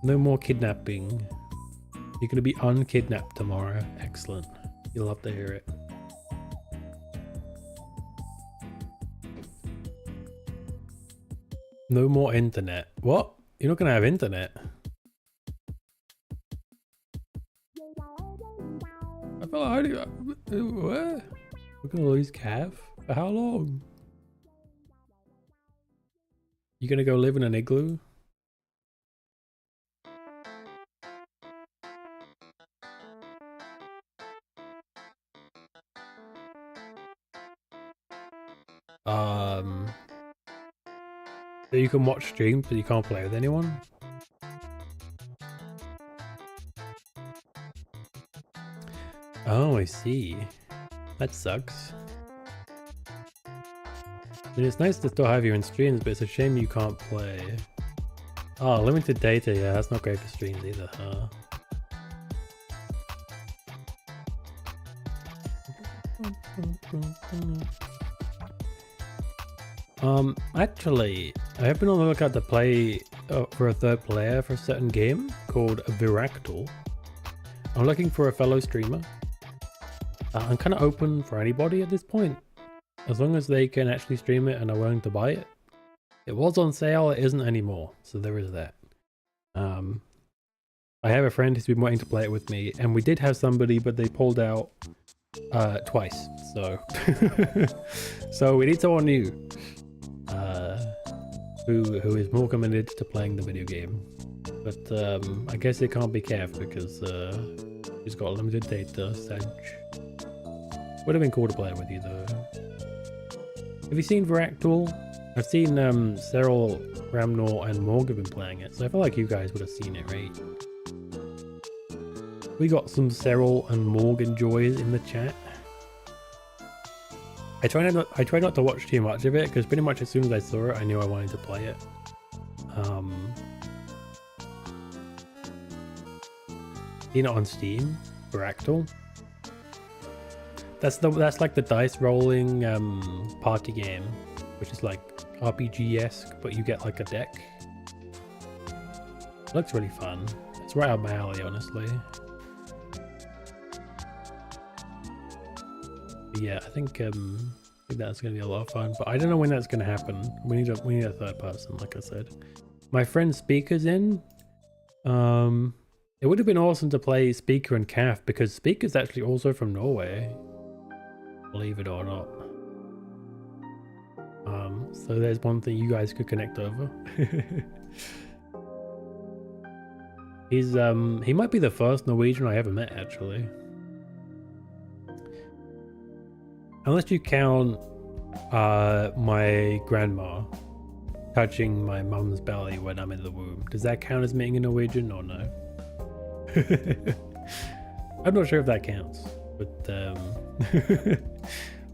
No more kidnapping. You're going to be unkidnapped tomorrow. Excellent. You'll love to hear it. No more internet. What? You're not going to have internet? I feel like what? We're going to lose Cav? For how long? You going to go live in an igloo? So you can watch streams, but you can't play with anyone? Oh, I see. That sucks. I mean, it's nice to still have you in streams, but it's a shame you can't play. Oh, limited data, yeah, that's not great for streams either, huh? Actually, I have been on the lookout to play for a third player for a certain game called Viractal. I'm looking for a fellow streamer. I'm kind of open for anybody at this point, as long as they can actually stream it and are willing to buy it. It was on sale, it isn't anymore, so there is that. I have a friend who's been waiting to play it with me, and we did have somebody, but they pulled out twice, so so we need someone new who is more committed to playing the video game. But I guess it can't be Kev because he's got limited data. Would have been cool to play with you though. Have you seen Viractal? I've seen Cyril, Ramnor, and Morg have been playing it, so I feel like you guys would have seen it, right? We got some Cyril and Morg enjoys in the chat. I try not to watch too much of it because pretty much as soon as I saw it, I knew I wanted to play it. Seen it on Steam, Viractal. That's like the dice rolling party game, which is like RPG-esque, but you get like a deck. It looks really fun. It's right up my alley, honestly. But yeah, I think that's gonna be a lot of fun, but I don't know when that's gonna happen. We need a third person, like I said. My friend Speaker's in. It would have been awesome to play Speaker and Calf because Speaker's actually also from Norway, believe it or not. So there's one thing you guys could connect over. He might be the first Norwegian I ever met, actually. Unless you count my grandma touching my mum's belly when I'm in the womb. Does that count as meeting a Norwegian or no? I'm not sure if that counts, but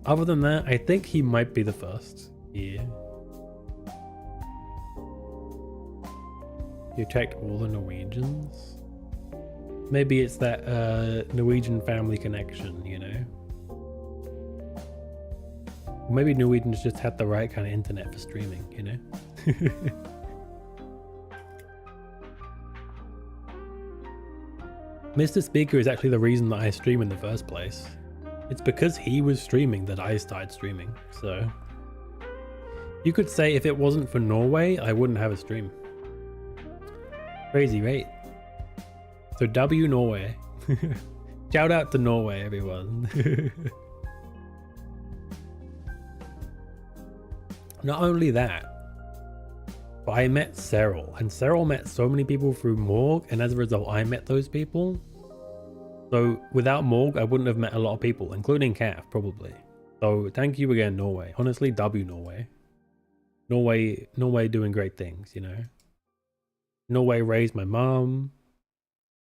other than that, I think he might be the first. Yeah. You checked all the Norwegians? Maybe it's that Norwegian family connection, you know? Or maybe Norwegians just had the right kind of internet for streaming, you know? Mr. Speaker is actually the reason that I stream in the first place. It's because he was streaming that I started streaming, so... You could say if it wasn't for Norway, I wouldn't have a stream. Crazy, right? So W Norway. Shout out to Norway, everyone. Not only that, but I met Cyril, and Cyril met so many people through Morg, and as a result, I met those people. So without Morg, I wouldn't have met a lot of people, including Calf, probably. So thank you again, Norway. Honestly, W Norway. Norway doing great things, you know. Norway raised my mom.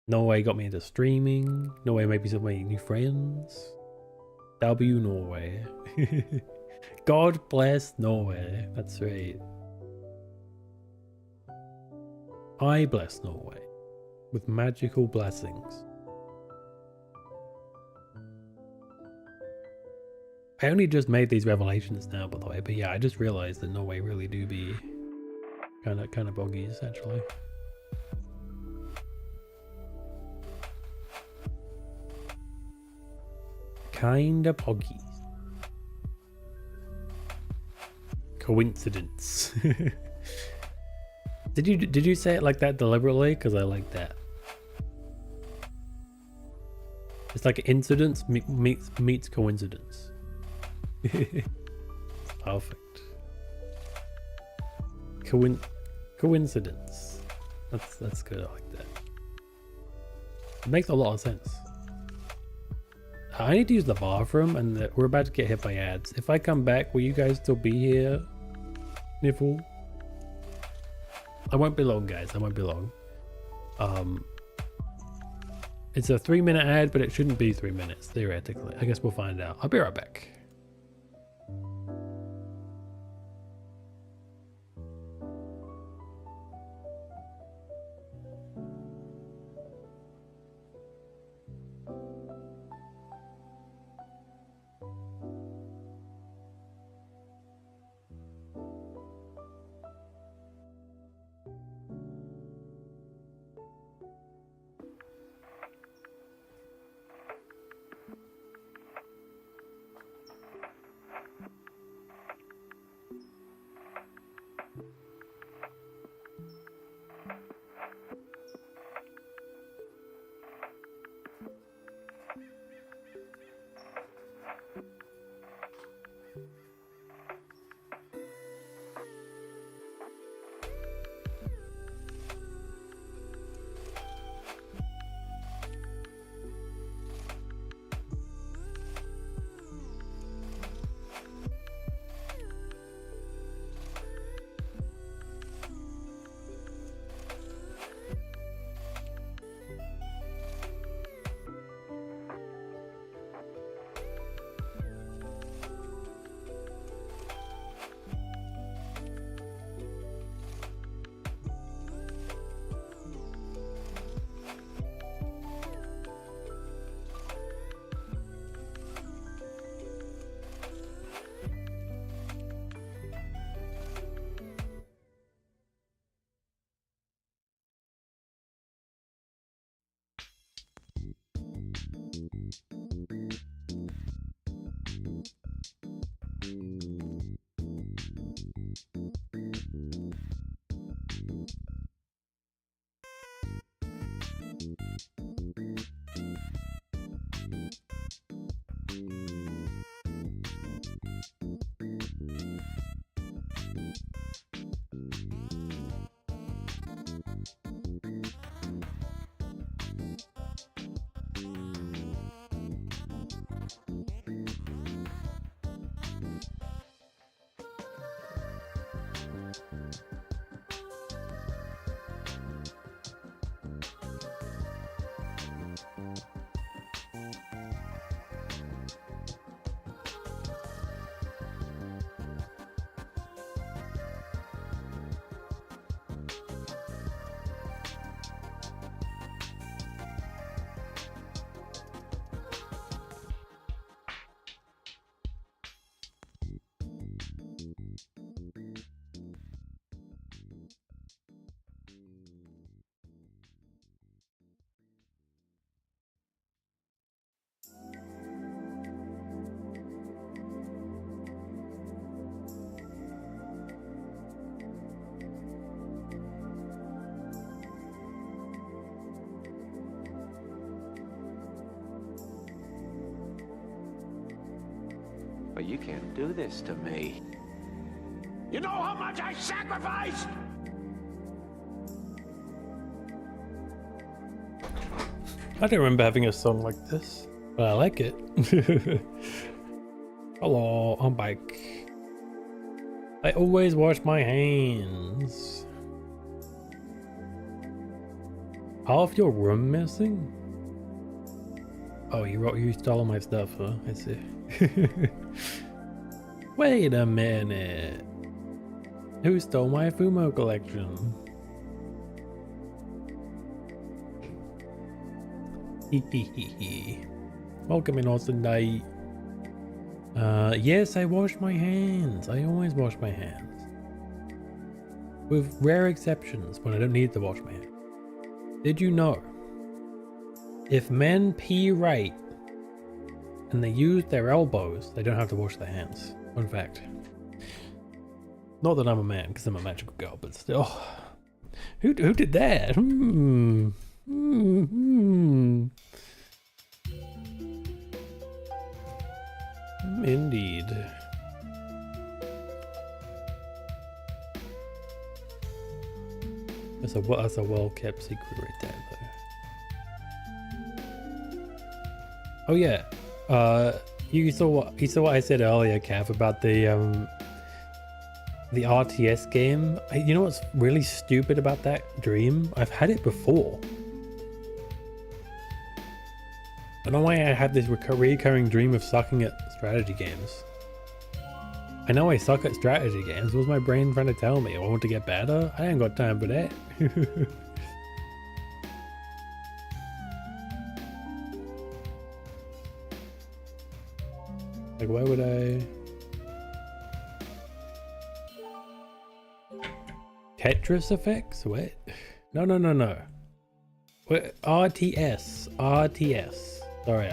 Norway got me into streaming. Norway made me so many new friends. W Norway. God bless Norway. That's right. I bless Norway with magical blessings. I only just made these revelations now, by the way, but yeah, I just realized that Norway really do be kind of boggies, actually. Kinda boggies. Coincidence. Did you say it like that deliberately? Because I like that. It's like incidence meets coincidence. Perfect. Coincidence. That's good. I like that. It makes a lot of sense. I need to use the bathroom, and we're about to get hit by ads. If I come back, will you guys still be here? Niffle? I won't be long, guys. I won't be long. It's a 3-minute ad, but it shouldn't be 3 minutes, theoretically. I guess we'll find out. I'll be right back. But you can't do this to me. You know how much I sacrificed? I don't remember having a song like this, but I like it. Hello, I'm back. I always wash my hands. Half your room missing? Oh, you stole all my stuff, huh? I see. Wait a minute. Who stole my Fumo collection? Welcome in Austin Day. Yes, I wash my hands. I always wash my hands. With rare exceptions when I don't need to wash my hands. Did you know? If men pee right and they use their elbows, they don't have to wash their hands. Fun fact. Not that I'm a man, because I'm a magical girl, but still. Who did that? Indeed. That's a well-kept secret right there, though. Oh yeah. You saw what I said earlier, Cav, about the RTS game. You know what's really stupid about that dream? I've had it before. I don't know why I had this recurring dream of sucking at strategy games. I know I suck at strategy games. What was my brain trying to tell me? I want to get better? I ain't got time for that. Like, why would I? Tetris effects? What? No. What? RTS. Sorry,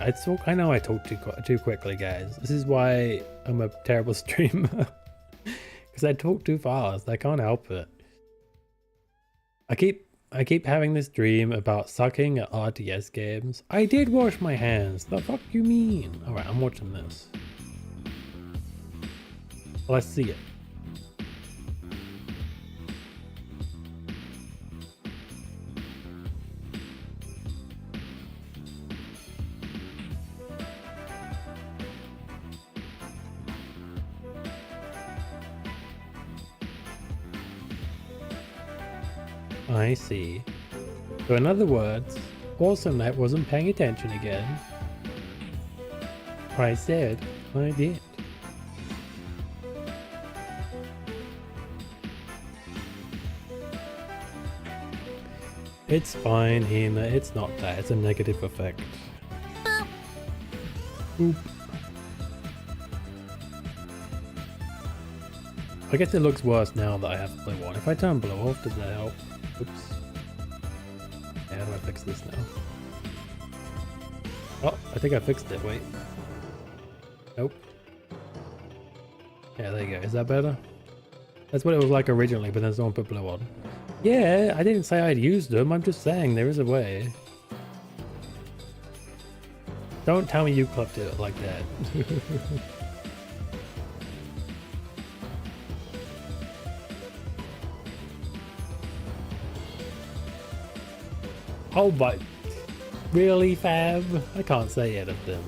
I know I talk too quickly, guys. This is why I'm a terrible streamer. Because I talk too fast. I can't help it. I keep having this dream about sucking at RTS games. I did wash my hands. The fuck you mean? Alright, I'm watching this. Let's see it. I see. So in other words, Awesomenut wasn't paying attention again. I said I did. It's fine, Hina. It's not that. It's a negative effect. Oop. I guess it looks worse now that I have to play one. If I turn blue off, does that help? Oops. Yeah, how do I fix this now? Oh, I think I fixed it. Wait. Nope. Yeah, there you go. Is that better? That's what it was like originally, but then someone put blue on. Yeah, I didn't say I'd used them. I'm just saying there is a way. Don't tell me you clipped it like that. Oh, but really, Fab? I can't say it of them.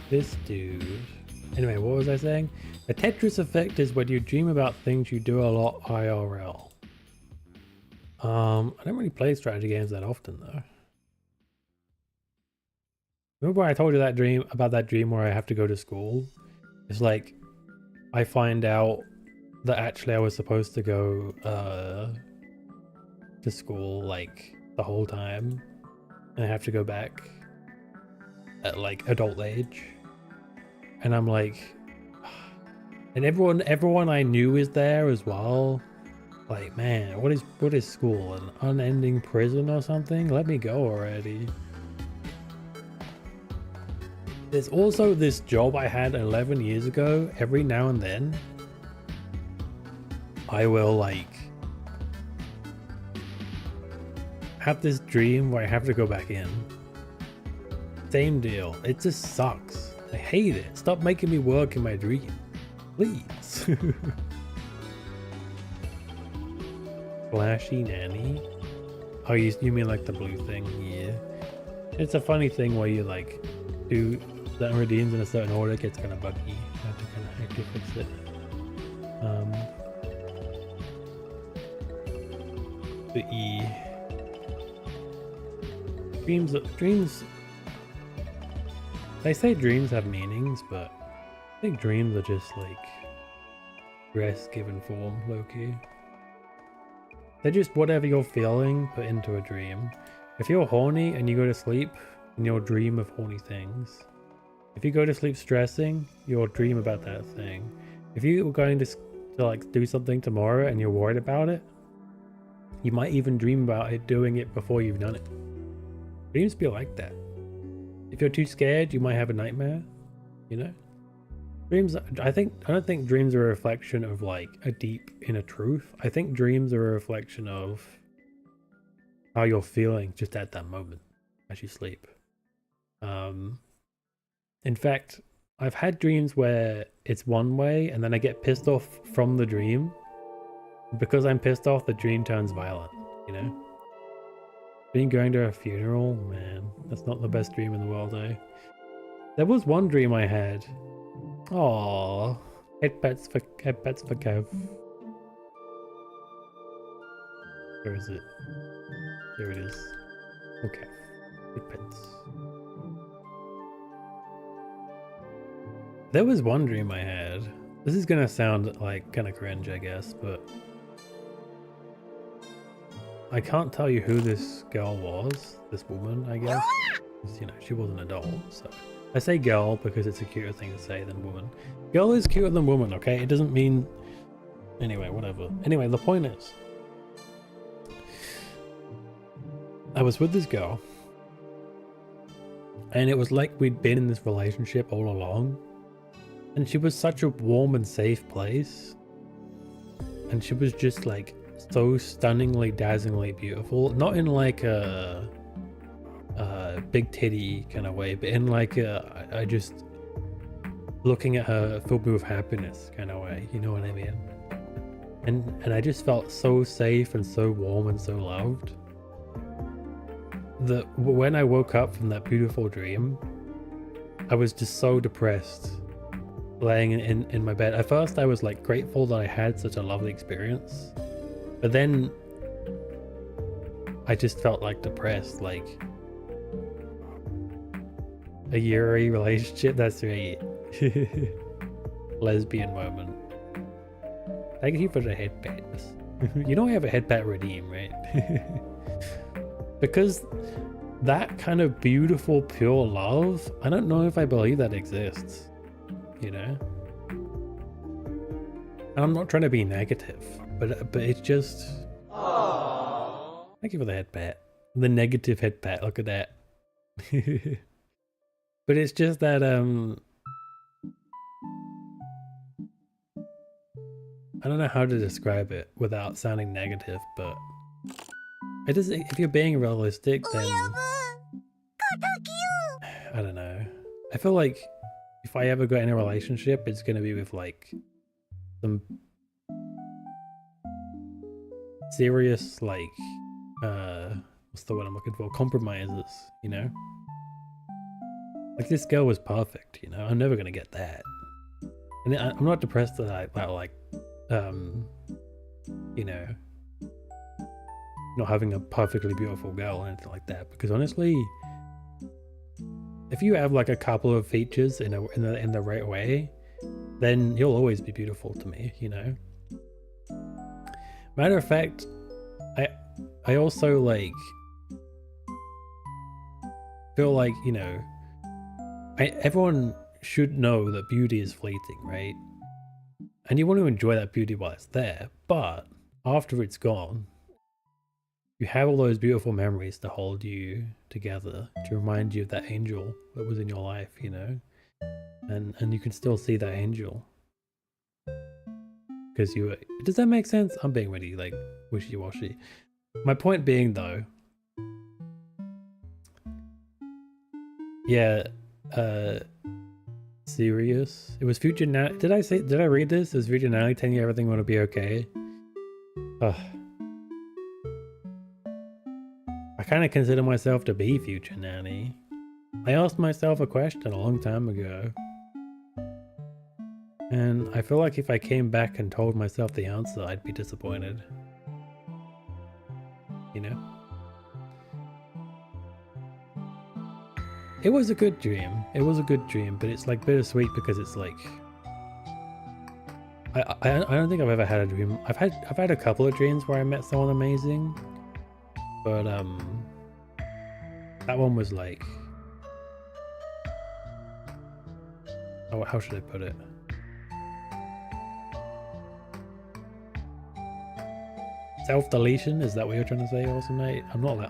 This dude. Anyway, what was I saying? The Tetris effect is when you dream about things you do a lot IRL. I don't really play strategy games that often though. Remember I told you that dream about that dream where I have to go to school? It's like I find out that actually I was supposed to go to school like the whole time, and I have to go back at adult age, and I'm like, and everyone I knew is there as well. Like, man, what is school? An unending prison or something? Let me go already. There's also this job I had 11 years ago. Every now and then, I will like have this dream where I have to go back in. Same deal. It just sucks. I hate it. Stop making me work in my dream, please. Flashy nanny? Oh, you mean like the blue thing? Yeah. It's a funny thing where you like do certain redeems in a certain order. It gets kind of buggy. You have to kind of actually fix it. The E. Dreams. They say dreams have meanings, but I think dreams are just like rest given form, low-key. They're just whatever you're feeling put into a dream. If you're horny and you go to sleep, then you'll dream of horny things. If you go to sleep stressing, you'll dream about that thing. If you're going to like do something tomorrow and you're worried about it, you might even dream about it doing it before you've done it. Dreams be like that. If you're too scared, you might have a nightmare, you know? Dreams, I don't think dreams are a reflection of like a deep inner truth. I think dreams are a reflection of how you're feeling just at that moment as you sleep. In fact, I've had dreams where it's one way and then I get pissed off from the dream. Because I'm pissed off, the dream turns violent, you know? Being going to a funeral, man, that's not the best dream in the world, eh? There was one dream I had. Aww, head pets for Kev. Where is it? There it is. Okay, head pets. There was one dream I had. This is gonna sound like kind of cringe, I guess, but I can't tell you who this girl was. This woman, I guess. You know, she was an adult, so. I say girl because it's a cuter thing to say than woman. Girl is cuter than woman, okay? It doesn't mean... Anyway, whatever. Anyway, the point is, I was with this girl, and it was like we'd been in this relationship all along, and she was such a warm and safe place, and she was just like so stunningly, dazzlingly beautiful. Not in like a big titty kind of way, but in like I just looking at her filled me with happiness kind of way, you know what I mean? And I just felt so safe and so warm and so loved that when I woke up from that beautiful dream, I was just so depressed laying in my bed. At first I was like grateful that I had such a lovely experience, but then I just felt like depressed, like a Yuri relationship. That's right. Lesbian moment. Thank you for the head pats. You know I have a head pat redeem, right? Because that kind of beautiful, pure love, I don't know if I believe that exists, you know? And I'm not trying to be negative, but it's just... Aww. Thank you for the head pat. The negative head pat, look at that. But it's just that, I don't know how to describe it without sounding negative, but it is, if you're being realistic, then I don't know. I feel like if I ever got in a relationship, it's gonna be with like some serious, like, what's the word I'm looking for? Compromises, you know? Like, this girl was perfect, you know? I'm never gonna get that. And I'm not depressed about like, you know, not having a perfectly beautiful girl or anything like that, because honestly, if you have like a couple of features in the right way, then you'll always be beautiful to me, you know? Matter of fact, I also like feel like, you know, everyone should know that beauty is fleeting, right? And you want to enjoy that beauty while it's there, but after it's gone, you have all those beautiful memories to hold you together, to remind you of that angel that was in your life, you know? And you can still see that angel. Because does that make sense? I'm being really like wishy-washy. My point being though, yeah, serious. It was Future Nally. Did I read this? It was Future Nally telling you everything will be okay. Ugh. I kind of consider myself to be Future Nanny. I asked myself a question a long time ago. And I feel like if I came back and told myself the answer, I'd be disappointed. You know? It was a good dream. It was a good dream, but it's like bittersweet because it's like... I don't think I've ever had a dream. I've had a couple of dreams where I met someone amazing. But that one was like... Oh, how should I put it? Self-deletion? Is that what you're trying to say, Awesome Mate? I'm not at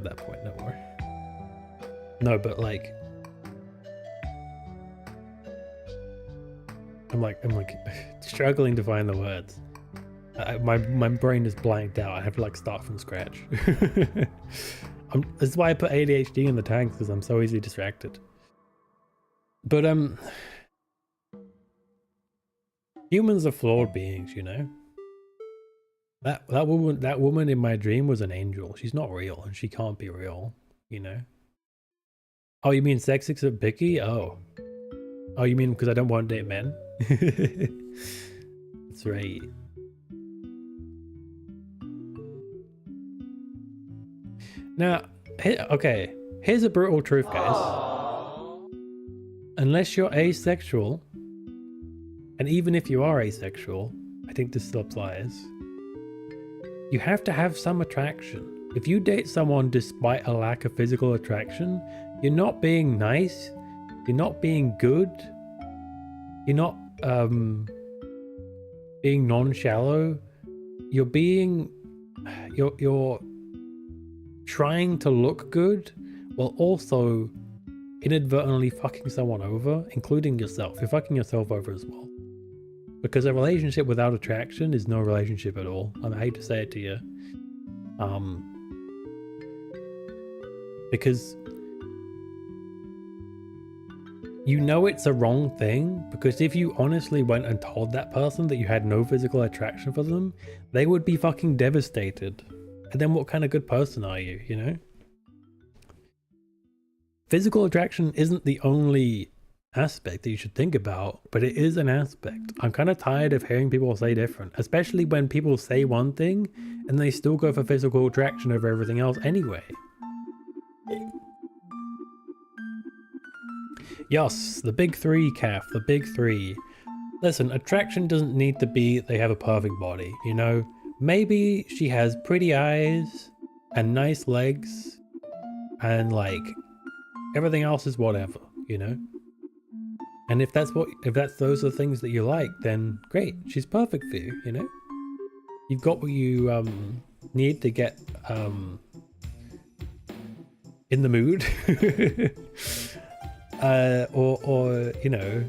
that point, don't worry. No, but like I'm like struggling to find the words. My brain is blanked out. I have to like start from scratch. This is why I put ADHD in the tags, because I'm so easily distracted. But humans are flawed beings, you know. That woman in my dream was an angel. She's not real, and she can't be real, you know. Oh, you mean sexists are picky? Oh, you mean because I don't want to date men? That's right. Now, okay, here's a brutal truth, guys. Unless you're asexual, and even if you are asexual, I think this still applies. You have to have some attraction. If you date someone despite a lack of physical attraction, you're not being nice, you're not being good, you're not being non-shallow, you're trying to look good while also inadvertently fucking someone over, including yourself. You're fucking yourself over as well. Because a relationship without attraction is no relationship at all. I hate to say it to you. Because you know it's a wrong thing, because if you honestly went and told that person that you had no physical attraction for them, they would be fucking devastated. And then what kind of good person are you, you know? Physical attraction isn't the only aspect that you should think about, but it is an aspect. I'm kind of tired of hearing people say different, especially when people say one thing and they still go for physical attraction over everything else anyway. Yes, the big three, Calf, the big three. Listen, attraction doesn't need to be they have a perfect body, you know? Maybe she has pretty eyes and nice legs and like everything else is whatever, you know. And if those are the things that you like, then great, she's perfect for you, you know. You've got what you need to get in the mood. or you know,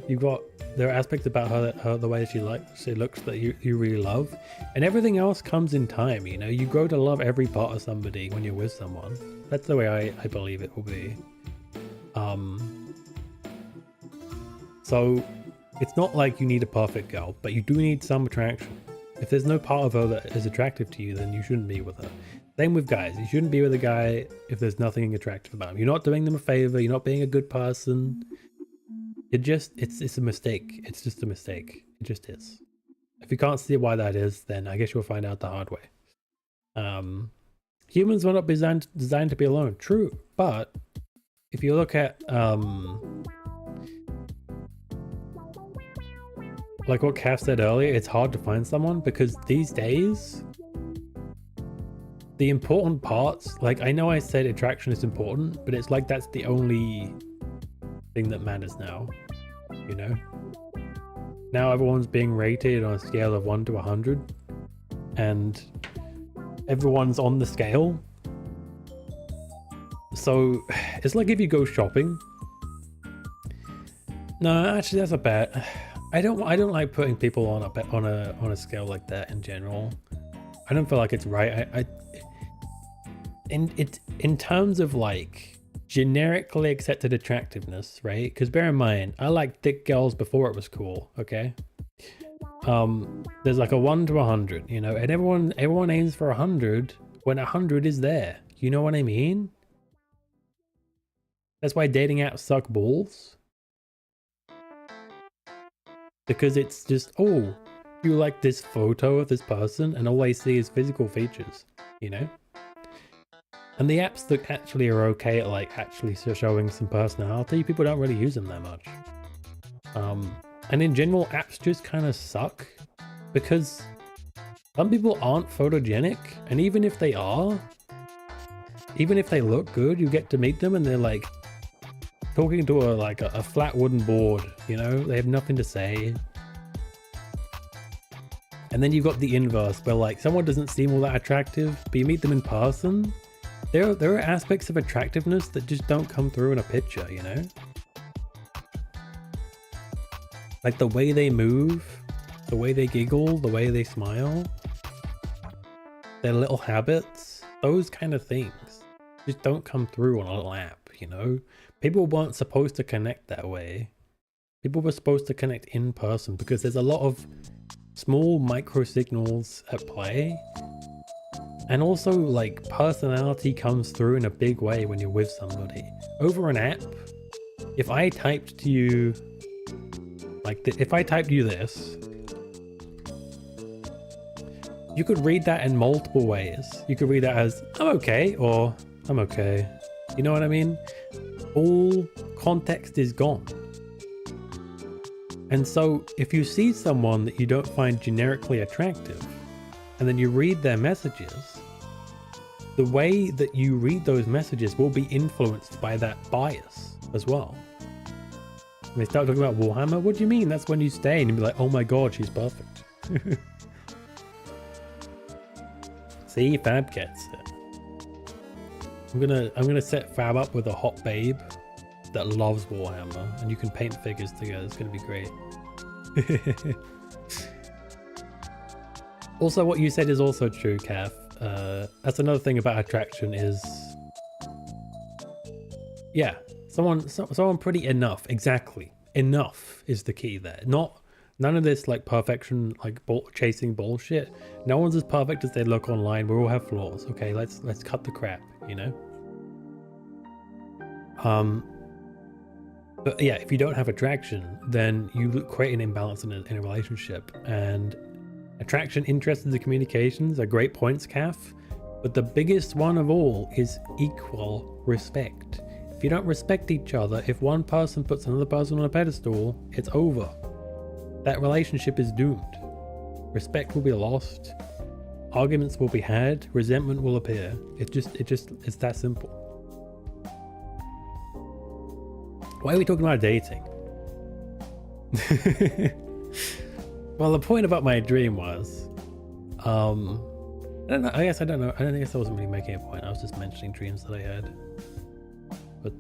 there are aspects about her the way she looks that you really love, and everything else comes in time, you know. You grow to love every part of somebody when you're with someone. That's the way I believe it will be. So it's not like you need a perfect girl, but you do need some attraction. If there's no part of her that is attractive to you, then you shouldn't be with her. Same with guys. You shouldn't be with a guy if there's nothing attractive about him. You're not doing them a favor. You're not being a good person. It's a mistake. It's just a mistake. It just is. If you can't see why that is, then I guess you'll find out the hard way. Humans were not designed to be alone. True. But if you look at like what Kath said earlier, it's hard to find someone because these days the important parts, like I know I said attraction is important, but it's like that's the only thing that matters now, you know. Now everyone's being rated on a scale of 1 to 100 and everyone's on the scale. So it's like if you go shopping. No, actually that's a bad. I don't like putting people on a scale like that in general. I don't feel like it's right. In terms of like generically accepted attractiveness, right? Because bear in mind, I liked thick girls before it was cool. Okay. There's like a 1 to 100, you know, and everyone aims for 100 when 100 is there. You know what I mean? That's why dating apps suck balls. Because it's just, oh, you like this photo of this person and all I see is physical features, you know? And the apps that actually are okay at like actually showing some personality, people don't really use them that much. And in general, apps just kind of suck because some people aren't photogenic, and even if they are, even if they look good, you get to meet them and they're like talking to a flat wooden board, you know, they have nothing to say. And then you've got the inverse where like someone doesn't seem all that attractive, but you meet them in person. There are aspects of attractiveness that just don't come through in a picture, you know? Like the way they move, the way they giggle, the way they smile, their little habits, those kind of things just don't come through on a little app, you know? People weren't supposed to connect that way. People were supposed to connect in person because there's a lot of small micro signals at play. And also like personality comes through in a big way when you're with somebody. Over an app, if I typed to you, like if I typed you this, you could read that in multiple ways. You could read that as, I'm okay, or I'm okay. You know what I mean? All context is gone. And so if you see someone that you don't find generically attractive, and then you read their messages, the way that you read those messages will be influenced by that bias as well. When they start talking about Warhammer, what do you mean? That's when you stay and you be like, oh my god, she's perfect. See, Fab gets it. I'm gonna set Fab up with a hot babe that loves Warhammer, and you can paint figures together. It's gonna be great. Also, what you said is also true, Kath. That's another thing about attraction is, yeah, someone pretty enough. Exactly, enough is the key there. None of this like perfection, like chasing bullshit. No one's as perfect as they look online. We all have flaws. Okay, let's cut the crap, you know. But yeah, if you don't have attraction, then you create an imbalance in a relationship. And attraction, interest, and the communications are great points, Kath. But the biggest one of all is equal respect. If you don't respect each other, if one person puts another person on a pedestal, it's over. That relationship is doomed. Respect will be lost. Arguments will be had. Resentment will appear. It's that simple. Why are we talking about dating? Well, the point about my dream was, I don't know. I guess I don't know. I don't guess I wasn't really making a point. I was just mentioning dreams that I had. But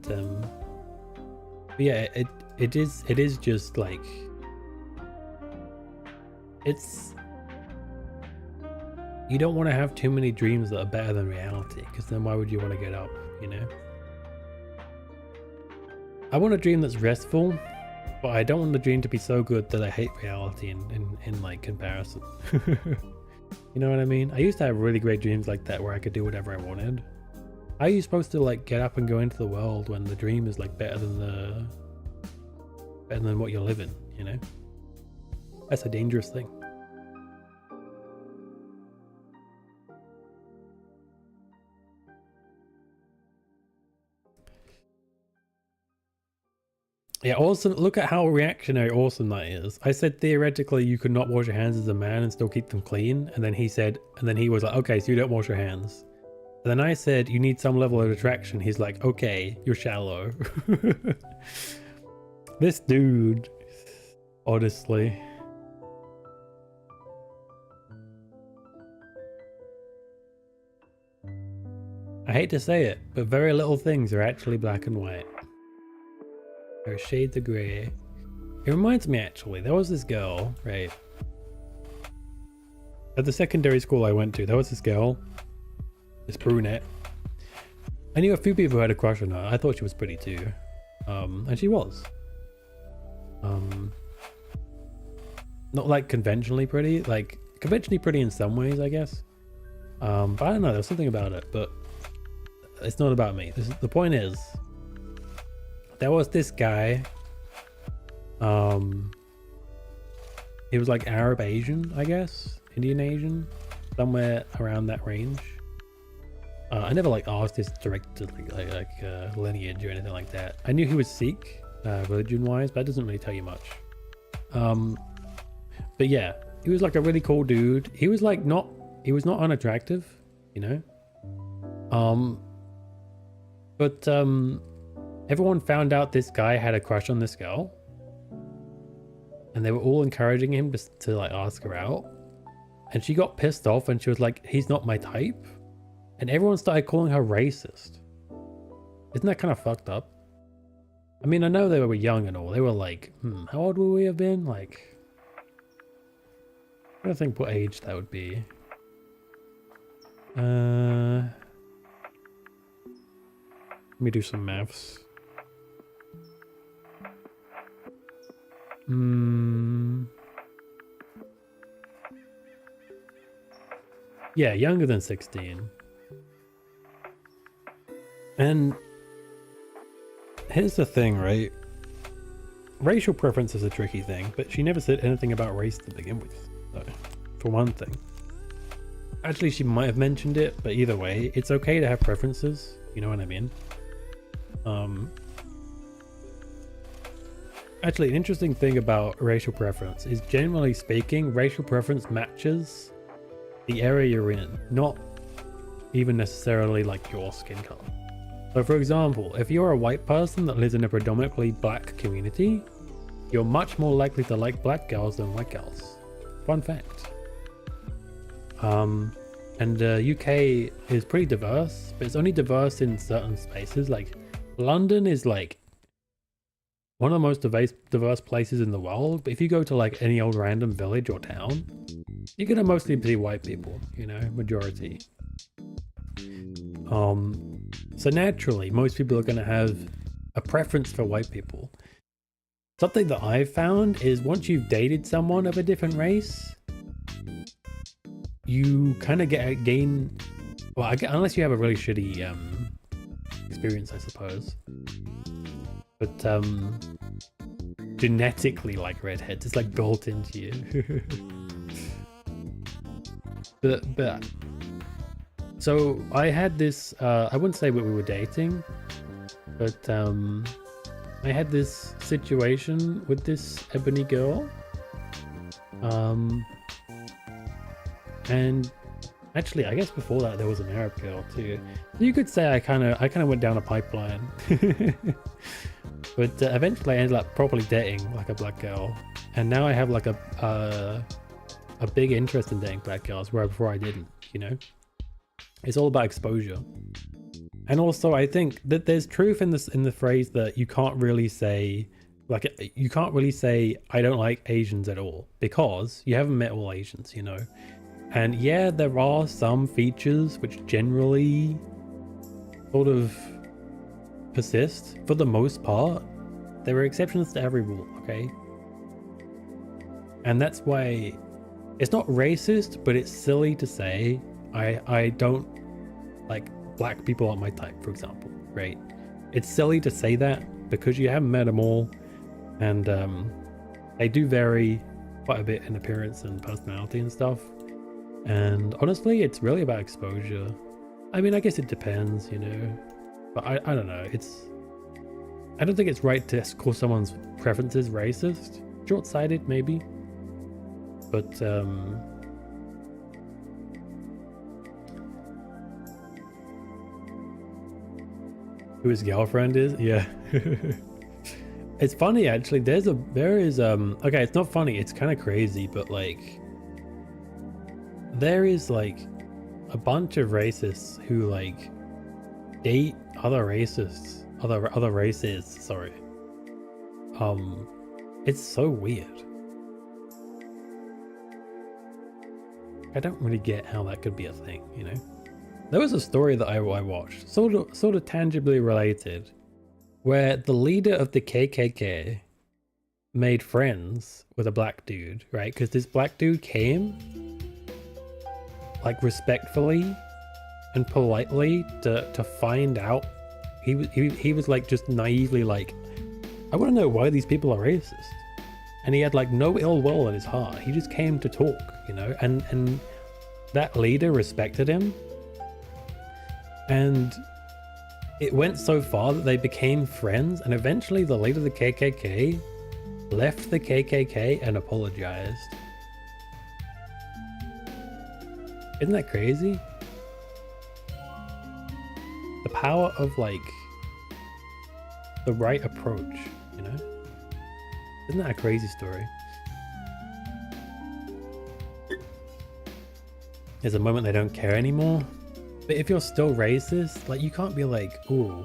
yeah, it is just like, it's, you don't want to have too many dreams that are better than reality, because then why would you want to get up, you know? I want a dream that's restful, but I don't want the dream to be so good that I hate reality in like comparison. You know what I mean? I used to have really great dreams like that where I could do whatever I wanted. How are you supposed to like get up and go into the world when the dream is like better than what you're living, you know? That's a dangerous thing. Yeah, awesome. Look at how reactionary awesome that is. I said theoretically you could not wash your hands as a man and still keep them clean, and then he was like, okay, so you don't wash your hands. And then I said you need some level of attraction. He's like, okay, you're shallow. This dude, honestly. I hate to say it, but very little things are actually black and white. There are shades of grey. It reminds me, actually, there was this girl, right? At the secondary school I went to, there was this girl, this brunette. I knew a few people who had a crush on her. I thought she was pretty too. And she was. Not like conventionally pretty, like conventionally pretty in some ways, I guess. But I don't know, there's something about it, but it's not about me. The point is, there was this guy, he was like Arab Asian, I guess, Indian Asian, somewhere around that range. I never like asked his direct lineage or anything like that. I knew he was Sikh, religion wise, but that doesn't really tell you much. But yeah, he was like a really cool dude. He was like he was not unattractive, you know? But everyone found out this guy had a crush on this girl, and they were all encouraging him to like ask her out, and she got pissed off and she was like, he's not my type, and everyone started calling her racist. Isn't that kind of fucked up? I mean, I know they were young and all. They were like, how old would we have been? Like, I don't think what age that would be. Let me do some maths. Yeah, younger than 16. And here's the thing, right? Racial preference is a tricky thing, but she never said anything about race to begin with, so, for one thing. Actually, she might have mentioned it, but either way, it's okay to have preferences, you know what I mean? Actually, an interesting thing about racial preference is, generally speaking, racial preference matches the area you're in, not even necessarily like your skin color. So for example, if you're a white person that lives in a predominantly black community, you're much more likely to like black girls than white girls. Fun fact. And UK is pretty diverse, but it's only diverse in certain spaces. Like London is like one of the most diverse places in the world, but if you go to like any old random village or town, you're gonna mostly see white people, you know, majority. So naturally, most people are gonna have a preference for white people. Something that I've found is once you've dated someone of a different race, you kind of gain, well, unless you have a really shitty experience, I suppose. But genetically, like redheads, it's like built into you. but so I had this, I wouldn't say we were dating, but I had this situation with this ebony girl, and actually I guess before that there was an Arab girl too. You could say I kind of went down a pipeline. But eventually I ended up properly dating like a black girl, and now I have like a big interest in dating black girls, where before I didn't. You know, it's all about exposure. And also, I think that there's truth in the phrase that you can't really say, like, you can't really say I don't like Asians at all, because you haven't met all Asians, you know. And yeah, there are some features which generally sort of persist. For the most part, there are exceptions to every rule, okay? And that's why it's not racist, but it's silly to say I don't like black people aren't my type, for example, right? It's silly to say that because you haven't met them all, and they do vary quite a bit in appearance and personality and stuff. And honestly, it's really about exposure. I mean, I guess it depends, you know, but I don't know. I don't think it's right to call someone's preferences racist. Short-sighted, maybe, but who his girlfriend is? Yeah. It's funny actually. There is okay, it's not funny, it's kind of crazy, but like there is like a bunch of racists who like date other racists, other races, sorry. It's so weird. I don't really get how that could be a thing, you know? There was a story that I watched, sort of tangibly related, where the leader of the KKK made friends with a black dude, right? Because this black dude came, like, respectfully and politely to find out. He was like just naively like, I want to know why these people are racist. And he had like no ill will in his heart. He just came to talk, you know, and that leader respected him. And it went so far that they became friends, and eventually the leader of the KKK left the KKK and apologized. Isn't that crazy? The power of like the right approach, you know? Isn't that a crazy story? There's a moment they don't care anymore. But if you're still racist, like, you can't be like, ooh,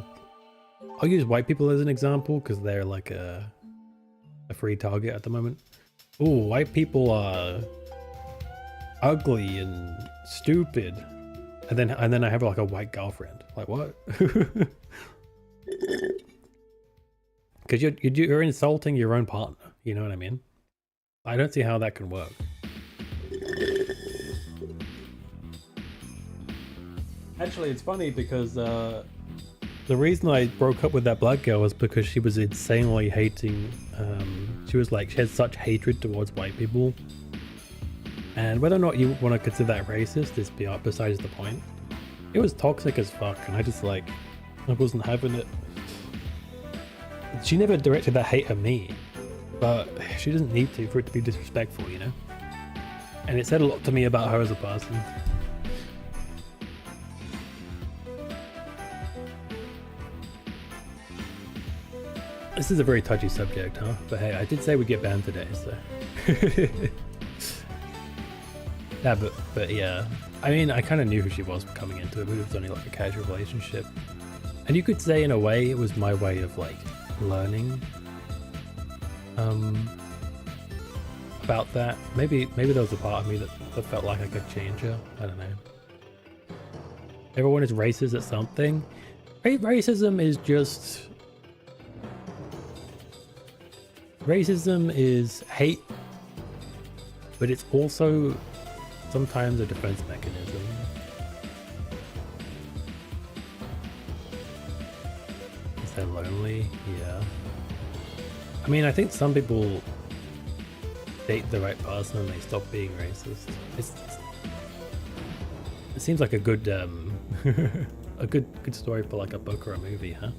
I'll use white people as an example because they're like a free target at the moment. Ooh, white people are ugly and stupid. And then I have like a white girlfriend. Like, what? Because you're insulting your own partner. You know what I mean? I don't see how that can work. Actually, it's funny because the reason I broke up with that black girl was because she was insanely hating. She had such hatred towards white people. And whether or not you want to consider that racist is besides the point. It was toxic as fuck, and I wasn't having it. She never directed that hate at me, but she doesn't need to for it to be disrespectful, you know? And it said a lot to me about her as a person. This is a very touchy subject, huh? But hey, I did say we'd get banned today, so... Yeah, but yeah. I mean, I kind of knew who she was coming into it, but it was only like a casual relationship. And you could say, in a way, it was my way of like learning about that. Maybe there was a part of me that felt like I could change her. I don't know. Everyone is racist at something. Racism is hate, but it's also sometimes a defense mechanism. Is that lonely? Yeah. I mean, I think some people date the right person and they stop being racist. It seems like a good a good story for like a book or a movie, huh?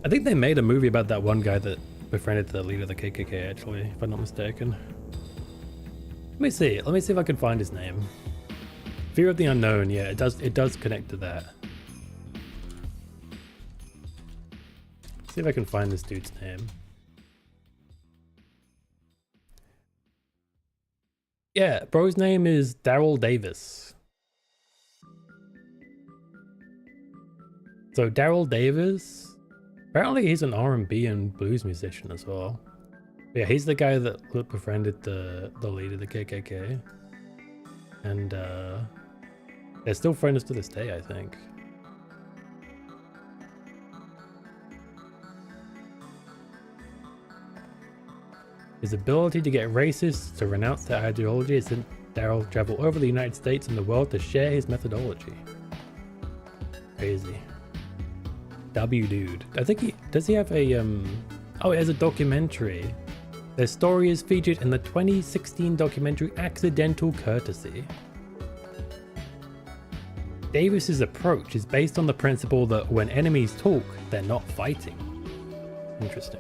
I think they made a movie about that one guy that befriended the leader of the KKK, actually, if I'm not mistaken. Let me see if I can find his name. Fear of the Unknown, yeah, it does connect to that. See if I can find this dude's name. Yeah, bro's name is Daryl Davis. So Daryl Davis, apparently he's an R&B and blues musician as well. Yeah, he's the guy that befriended the leader of the KKK. And they're still friends to this day, I think. His ability to get racists to renounce their ideology has sent Daryl travel over the United States and the world to share his methodology. Crazy. W dude. I think he have a oh, he has a documentary. Their story is featured in the 2016 documentary Accidental Courtesy. Davis's approach is based on the principle that when enemies talk, they're not fighting. Interesting.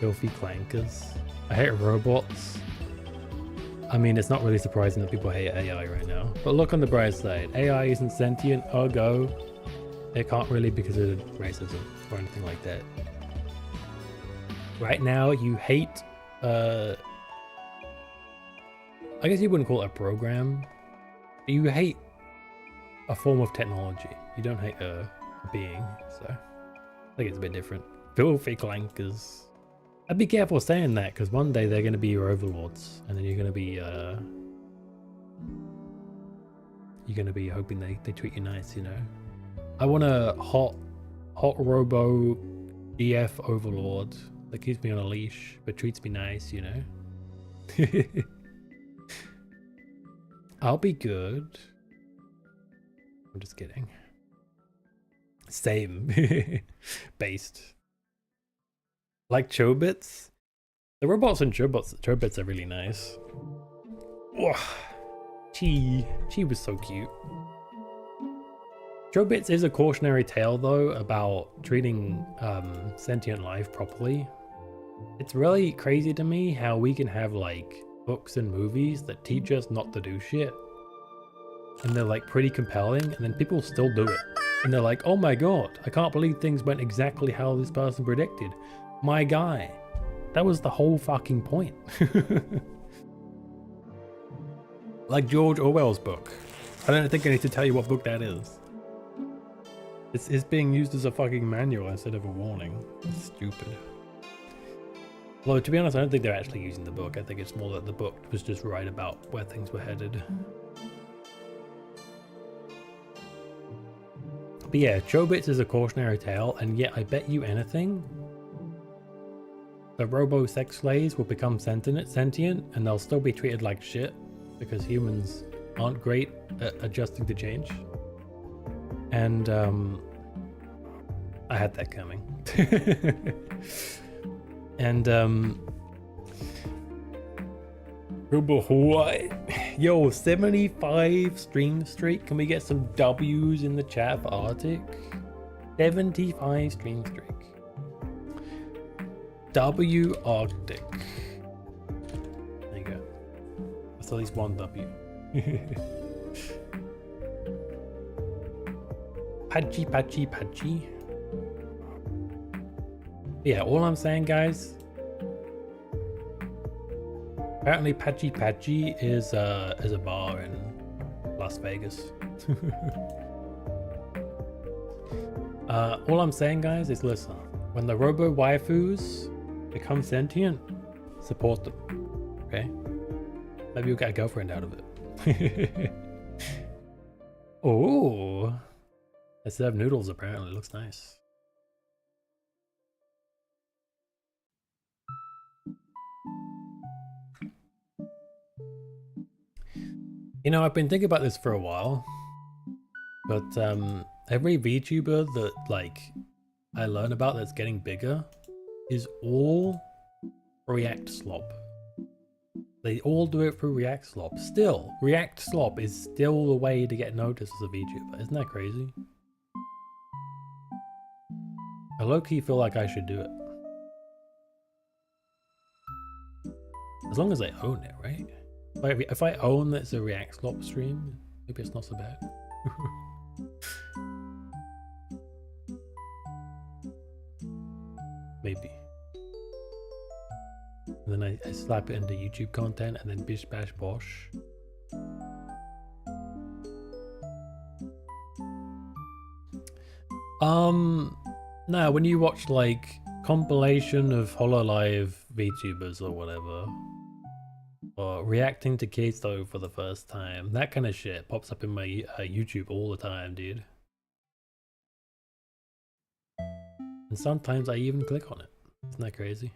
Filthy clankers. I hate robots. I mean, it's not really surprising that people hate AI right now. But look on the bright side. AI isn't sentient, ergo, it can't really be considered racism or anything like that. Right now, you hate, I guess you wouldn't call it a program. But you hate a form of technology. You don't hate a being, so I think it's a bit different. Filthy clankers. I'd be careful saying that, because one day they're going to be your overlords, and then you're going to be hoping they treat you nice, you know. I want a hot robo DF overlord that keeps me on a leash but treats me nice, you know. I'll be good. I'm just kidding. Same. Based. Like Chobits? The robots and Chobits are really nice. Whoa. Chi was so cute. Chobits is a cautionary tale though about treating sentient life properly. It's really crazy to me how we can have like books and movies that teach us not to do shit. And they're like pretty compelling, and then people still do it. And they're like, oh my god, I can't believe things went exactly how this person predicted. My guy, that was the whole fucking point. Like George Orwell's book. I don't think I need to tell you what book that is. It's being used as a fucking manual instead of a warning. It's stupid. Although, to be honest, I don't think they're actually using the book. I think it's more that the book was just right about where things were headed. But yeah, Chobits is a cautionary tale, and yet I bet you anything, the robo-sex slaves will become sentient, and they'll still be treated like shit, because humans aren't great at adjusting to change. And I had that coming. And yo, 75 stream streak. Can we get some W's in the chat for Arctic? 75 stream streak. W Arctic. There you go. That's at least one W. Patchy. Yeah, all I'm saying, guys, apparently Patchy is a bar in Las Vegas. All I'm saying, guys, is listen, when the robo waifus become sentient, support them, okay? Maybe you'll get a girlfriend out of it. Oh, they serve noodles apparently. It looks nice. You know, I've been thinking about this for a while, but every VTuber that like I learn about that's getting bigger is all React slop. They all do it through React slop. Still, React slop is still the way to get noticed as a VTuber. Isn't that crazy? I low-key feel like I should do it. As long as I own it, right? Like, if I own that it's a React slop stream, Maybe it's not so bad. Maybe. And then I slap it into YouTube content and then bish bash bosh. Now when you watch like compilation of HoloLive VTubers or whatever, or reacting to Keystone for the first time, that kind of shit pops up in my YouTube all the time, dude. And sometimes I even click on it. Isn't that crazy?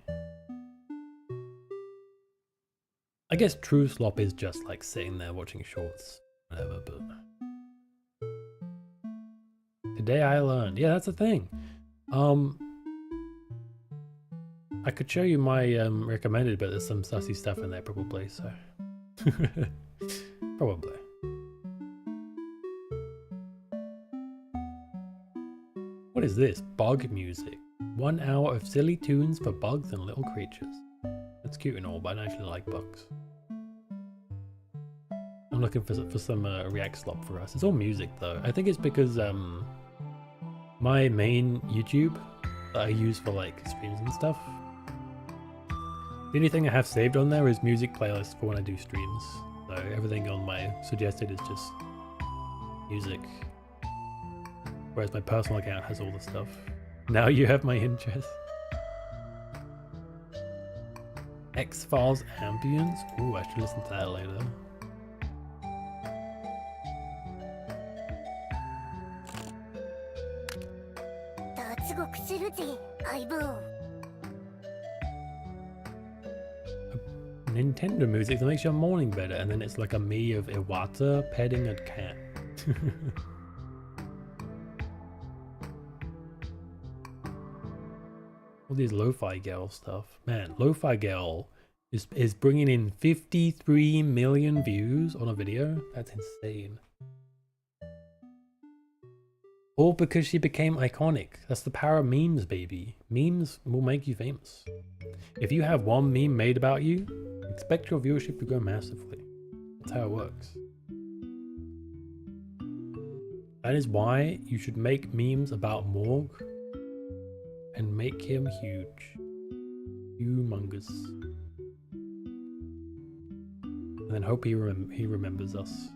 I guess True Slop is just like sitting there watching shorts, whatever, but... Today I learned. Yeah, that's the thing. I could show you my recommended, but there's some sussy stuff in there probably, so... Probably. What is this? Bug music. 1 hour of silly tunes for bugs and little creatures. It's cute and all, but I don't actually like bugs. I'm looking for some React slop for us. It's all music though. I think it's because my main YouTube that I use for like streams and stuff, the only thing I have saved on there is music playlists for when I do streams. So everything on my suggested is just music. Whereas my personal account has all the stuff. Now you have my interest. X-Files ambience? Ooh, I should listen to that later. Nintendo music that makes your morning better, and then it's like a me of Iwata petting a cat. All these Lo-Fi Girl stuff. Man, Lo-Fi Girl is bringing in 53 million views on a video. That's insane. All because she became iconic. That's the power of memes, baby. Memes will make you famous. If you have one meme made about you, expect your viewership to grow massively. That's how it works. That is why you should make memes about Morg and make him huge. Humongous. And then hope he remembers us.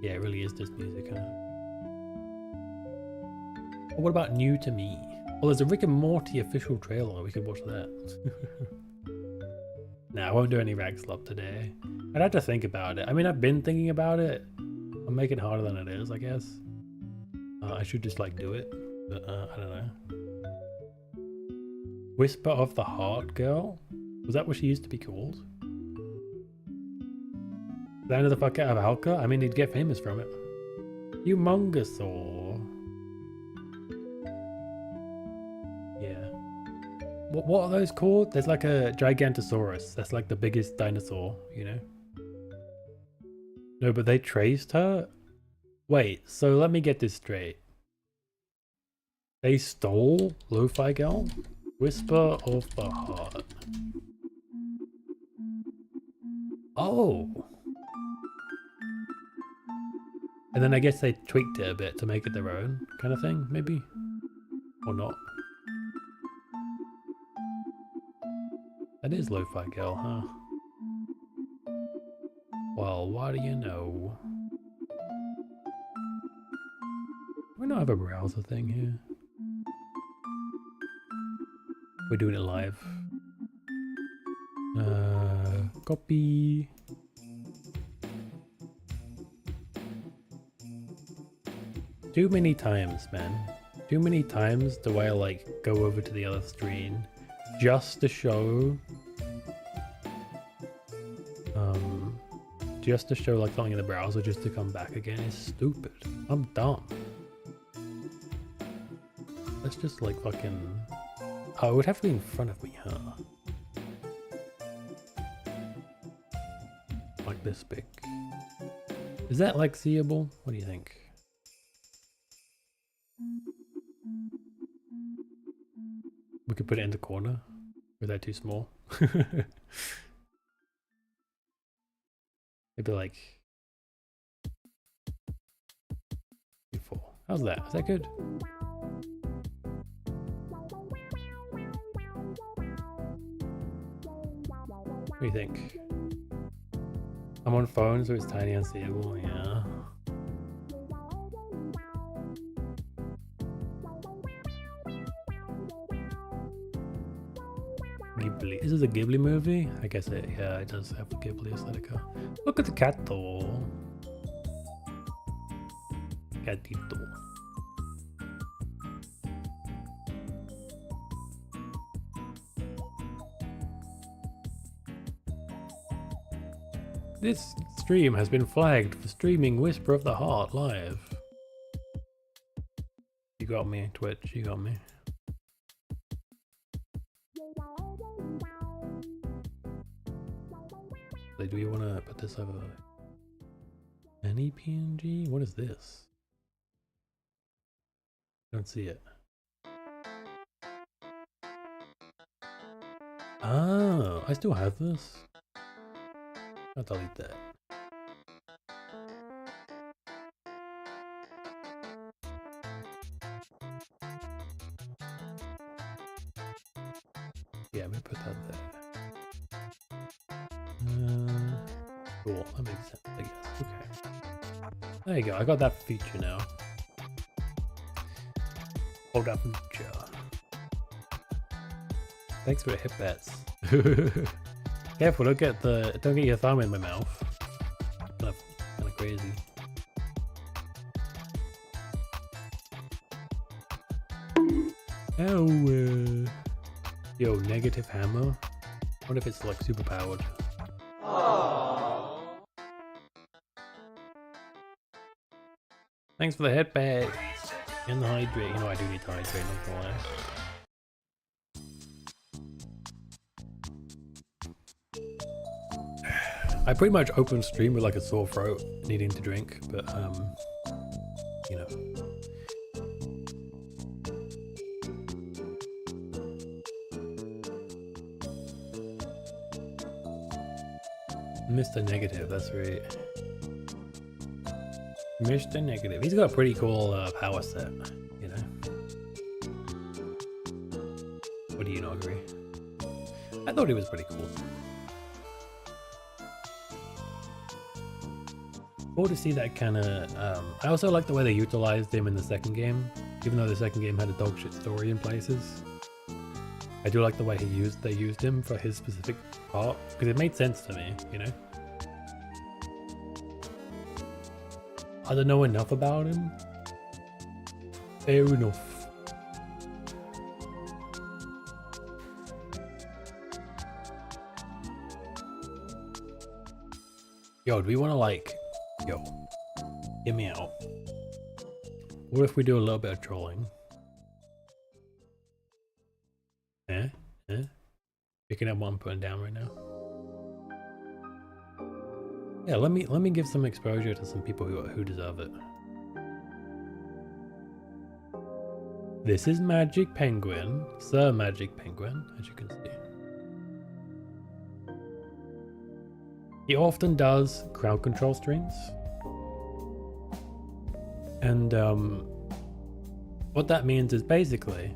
Yeah, it really is just music, huh? But what about New to Me? Well, there's a Rick and Morty official trailer. We could watch that. Nah, I won't do any rag slop today. I'd have to think about it. I mean, I've been thinking about it. I'm making it harder than it is, I guess. I should just like do it, but I don't know. Whisper of the Heart Girl? Was that what she used to be called? Land of the fuck out of Alka? I mean, he'd get famous from it. Humongosaur. Yeah. What are those called? There's like a Gigantosaurus. That's like the biggest dinosaur, you know? No, but they traced her? Wait, so let me get this straight. They stole Lo-Fi Girl? Whisper of the Heart. Oh! And then I guess they tweaked it a bit to make it their own kind of thing, maybe? Or not. That is Lo-Fi Girl, huh? Well, what do you know? We don't have a browser thing here. We're doing it live. Copy. Too many times, man. Too many times do I like go over to the other screen just to show like something in the browser just to come back again. It's stupid. I'm dumb. Let's just like fucking... Oh, it would have to be in front of me, huh? Like this big. Is that like seeable? What do you think? We could put it in the corner. Or is that too small? Maybe like 4. How's that? Is that good? What do you think? I'm on phone, so it's tiny and seeable. Yeah. Ghibli. Is this a Ghibli movie? I guess it. Yeah, it does have a Ghibli aesthetica. Look at the cat though. Gatito. This stream has been flagged for streaming Whisper of the Heart live. You got me, Twitch. You got me. Do you want to put this over any PNG? What is this? Don't see it. Oh, I still have this. I'll delete that. Yeah, I'm gonna put that there. Cool, that makes sense, I guess. Okay. There you go, I got that feature now. Hold up feature. Thanks for the hip bats. Careful, don't get your thumb in my mouth. Kind of crazy. Oh, yo, negative hammer. What if it's like super powered? Thanks for the headband and the hydrate. You know I do need to hydrate, not gonna lie. I pretty much opened stream with like a sore throat, needing to drink, but you know. Mr. Negative, that's right. Mr. Negative. He's got a pretty cool power set, you know. Or do you not agree? I thought he was pretty cool. Cool to see that kind of. I also like the way they utilized him in the second game, even though the second game had a dog shit story in places. I do like the way they used him for his specific part because it made sense to me, you know. I don't know enough about him. Fair enough. Yo, do we want to like, yo, get me out. What if we do a little bit of trolling? Picking up what I'm putting down right now. Yeah, let me give some exposure to some people who deserve it. This is Magic Penguin, Sir Magic Penguin, as you can see. He often does crowd control streams. And what that means is basically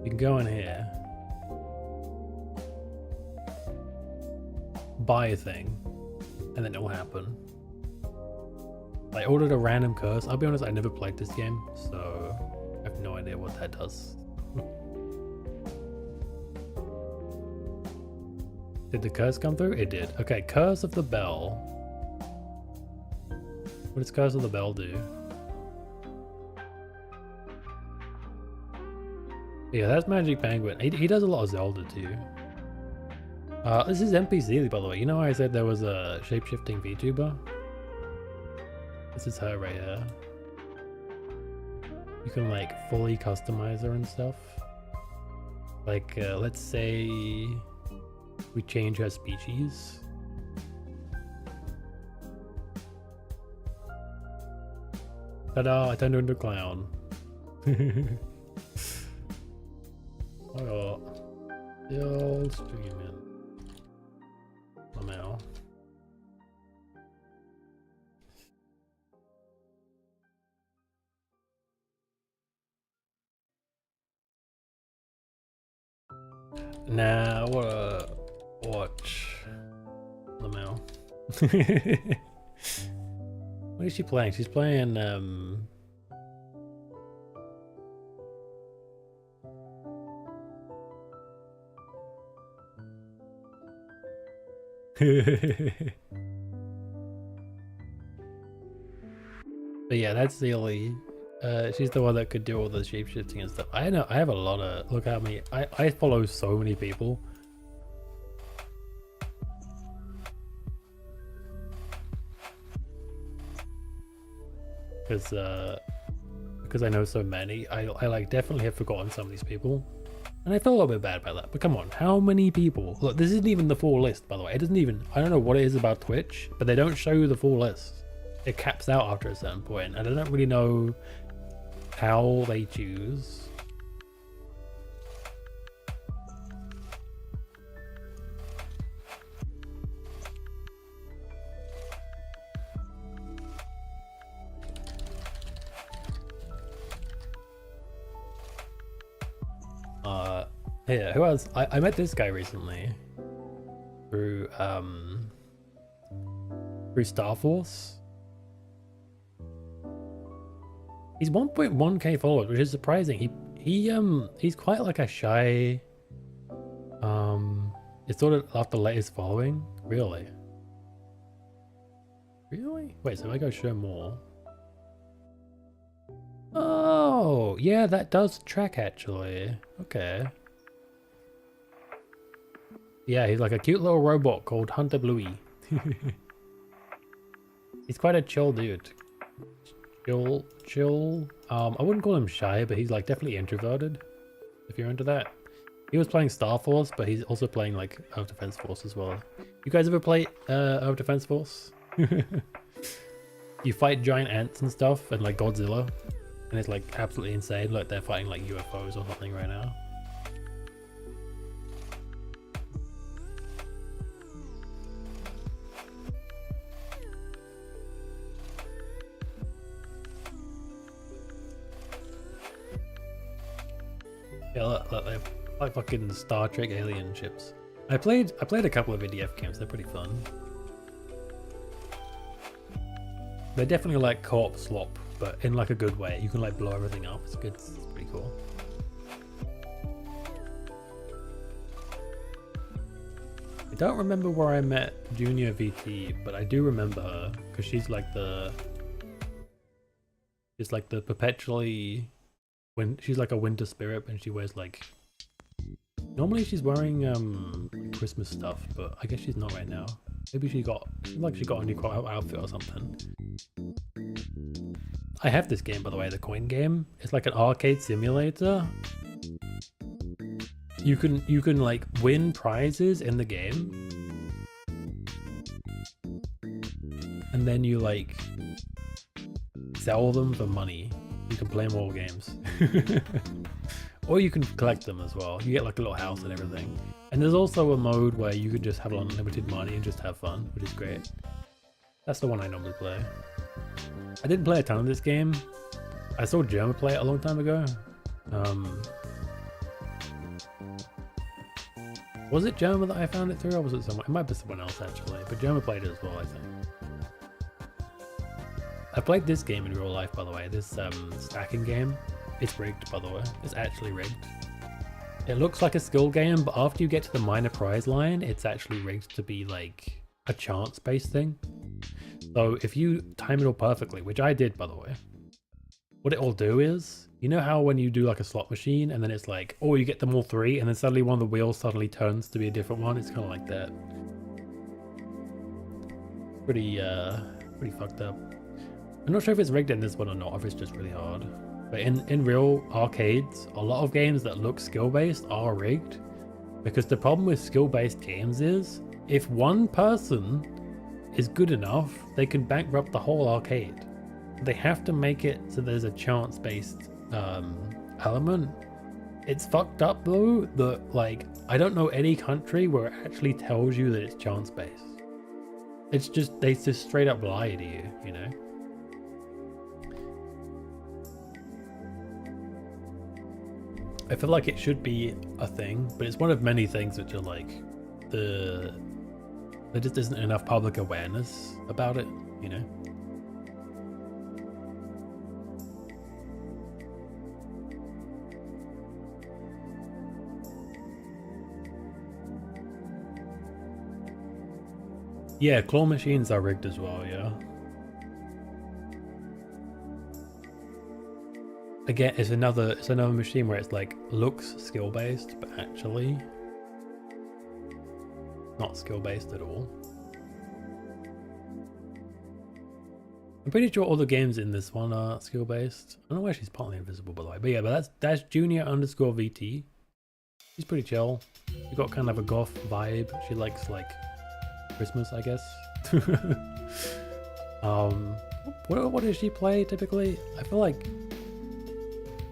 you can go in here, buy a thing, and then it will happen. I ordered a random curse. I'll be honest, I never played this game, so I have no idea what that does. Did the curse come through? It did. Okay, Curse of the Bell. What does Curse of the Bell do? Yeah, that's Magic Penguin. He does a lot of Zelda too. This is NPC, by the way. You know how I said there was a shape-shifting VTuber? This is her right here. You can like fully customize her and stuff. Like, let's say we change her species. Ta-da! I turned her into a clown. Oh, still streaming. Somehow. Nah, I wanna watch the mail. What is she playing? She's playing But yeah, that's the only she's the one that could do all the shapeshifting and stuff. I know I have a lot of look at me. I follow so many people. Because I know so many, I like definitely have forgotten some of these people. And I feel a little bit bad about that, but come on, how many people? Look, this isn't even the full list, by the way. It doesn't even, I don't know what it is about Twitch, but they don't show you the full list. It caps out after a certain point, and I don't really know how they choose. Yeah, who else? I met this guy recently through Star Force. He's 1.1k followers, which is surprising. He's quite like a shy. It's sort of after latest following. Really? Wait, so I go show more. Oh, yeah, that does track actually. Okay. Yeah, he's like a cute little robot called Hunter Bluey. He's quite a chill dude. Chill. I wouldn't call him shy, but he's like definitely introverted, if you're into that. He was playing Star Force, but he's also playing like Earth Defense Force as well. You guys ever play Earth Defense Force? You fight giant ants and stuff and like Godzilla, and it's like absolutely insane. Like they're fighting like UFOs or something right now. Yeah, look, they're like fucking Star Trek alien ships. I played a couple of EDF games. They're pretty fun. They're definitely like co-op slop, but in like a good way. You can like blow everything up. It's good. It's pretty cool. I don't remember where I met Junior VT, but I do remember her because she's like the perpetually. When she's like a winter spirit, and she wears like, normally she's wearing Christmas stuff, but I guess she's not right now. Maybe she got a new outfit or something. I have this game, by the way, the coin game. It's like an arcade simulator. You can like win prizes in the game, and then you like sell them for money. You can play more games. Or you can collect them as well. You get like a little house and everything. And there's also a mode where you could just have unlimited money and just have fun, which is great. That's the one I normally play. I didn't play a ton of this game. I saw Germa play it a long time ago. Was it Germa that I found it through, or was it someone? It might be someone else actually, but Germa played it as well, I think. I played this game in real life, by the way. This stacking game. It's rigged, by the way. It's actually rigged. It looks like a skill game, but after you get to the minor prize line, it's actually rigged to be like a chance-based thing. So if you time it all perfectly, which I did, by the way, what it will do is, you know how when you do like a slot machine and then it's like, oh, you get them all three, and then suddenly one of the wheels suddenly turns to be a different one? It's kind of like that. Pretty fucked up. I'm not sure if it's rigged in this one or not, or if it's just really hard. But in real arcades, a lot of games that look skill-based are rigged. Because the problem with skill-based games is, if one person is good enough, they can bankrupt the whole arcade. They have to make it so there's a chance-based element. It's fucked up though, that like, I don't know any country where it actually tells you that it's chance-based. It's just, they just straight up lie to you, you know? I feel like it should be a thing, but it's one of many things which are like there just isn't enough public awareness about it, you know? Yeah, claw machines are rigged as well, yeah. Again, it's another machine where it's like looks skill based, but actually not skill based at all. I'm pretty sure all the games in this one are skill based. I don't know why she's partly invisible by the way, but yeah, but that's Junior_VT. She's pretty chill. She got kind of a goth vibe. She likes like Christmas, I guess. What does she play typically? I feel like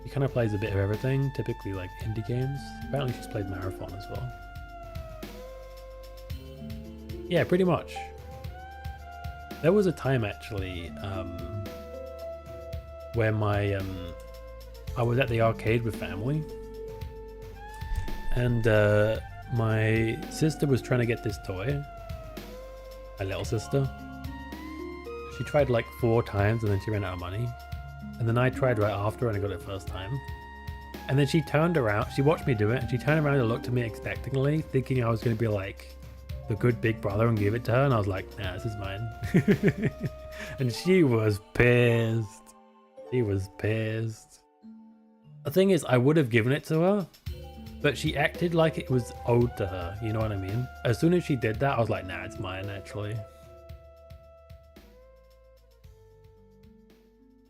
she kind of plays a bit of everything, typically like indie games. Apparently she's played Marathon as well. Yeah, pretty much. There was a time actually where I was at the arcade with family, and my sister was trying to get this toy. My little sister. She tried like 4 times and then she ran out of money. And then I tried right after and I got it first time. And then she turned around, she watched me do it, and she turned around and looked at me expectantly, thinking I was going to be like the good big brother and give it to her. And I was like, nah, this is mine. And she was pissed. She was pissed. The thing is, I would have given it to her, but she acted like it was owed to her, you know what I mean? As soon as she did that, I was like, nah, it's mine actually.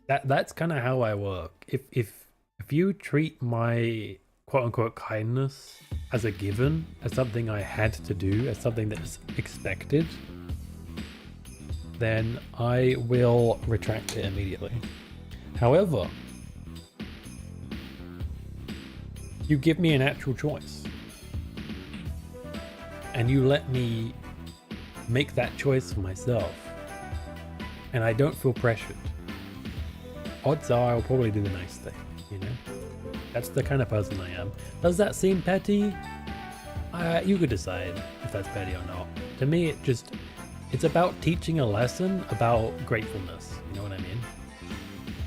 That's kind of how I work. If you treat my quote-unquote kindness as a given, as something I had to do, as something that's expected, then I will retract it immediately. However, you give me an actual choice and you let me make that choice for myself, and I don't feel pressured. Odds are I'll probably do the nice thing, you know? That's the kind of person I am. Does that seem petty? You could decide if that's petty or not. To me, it's about teaching a lesson about gratefulness, you know what I mean?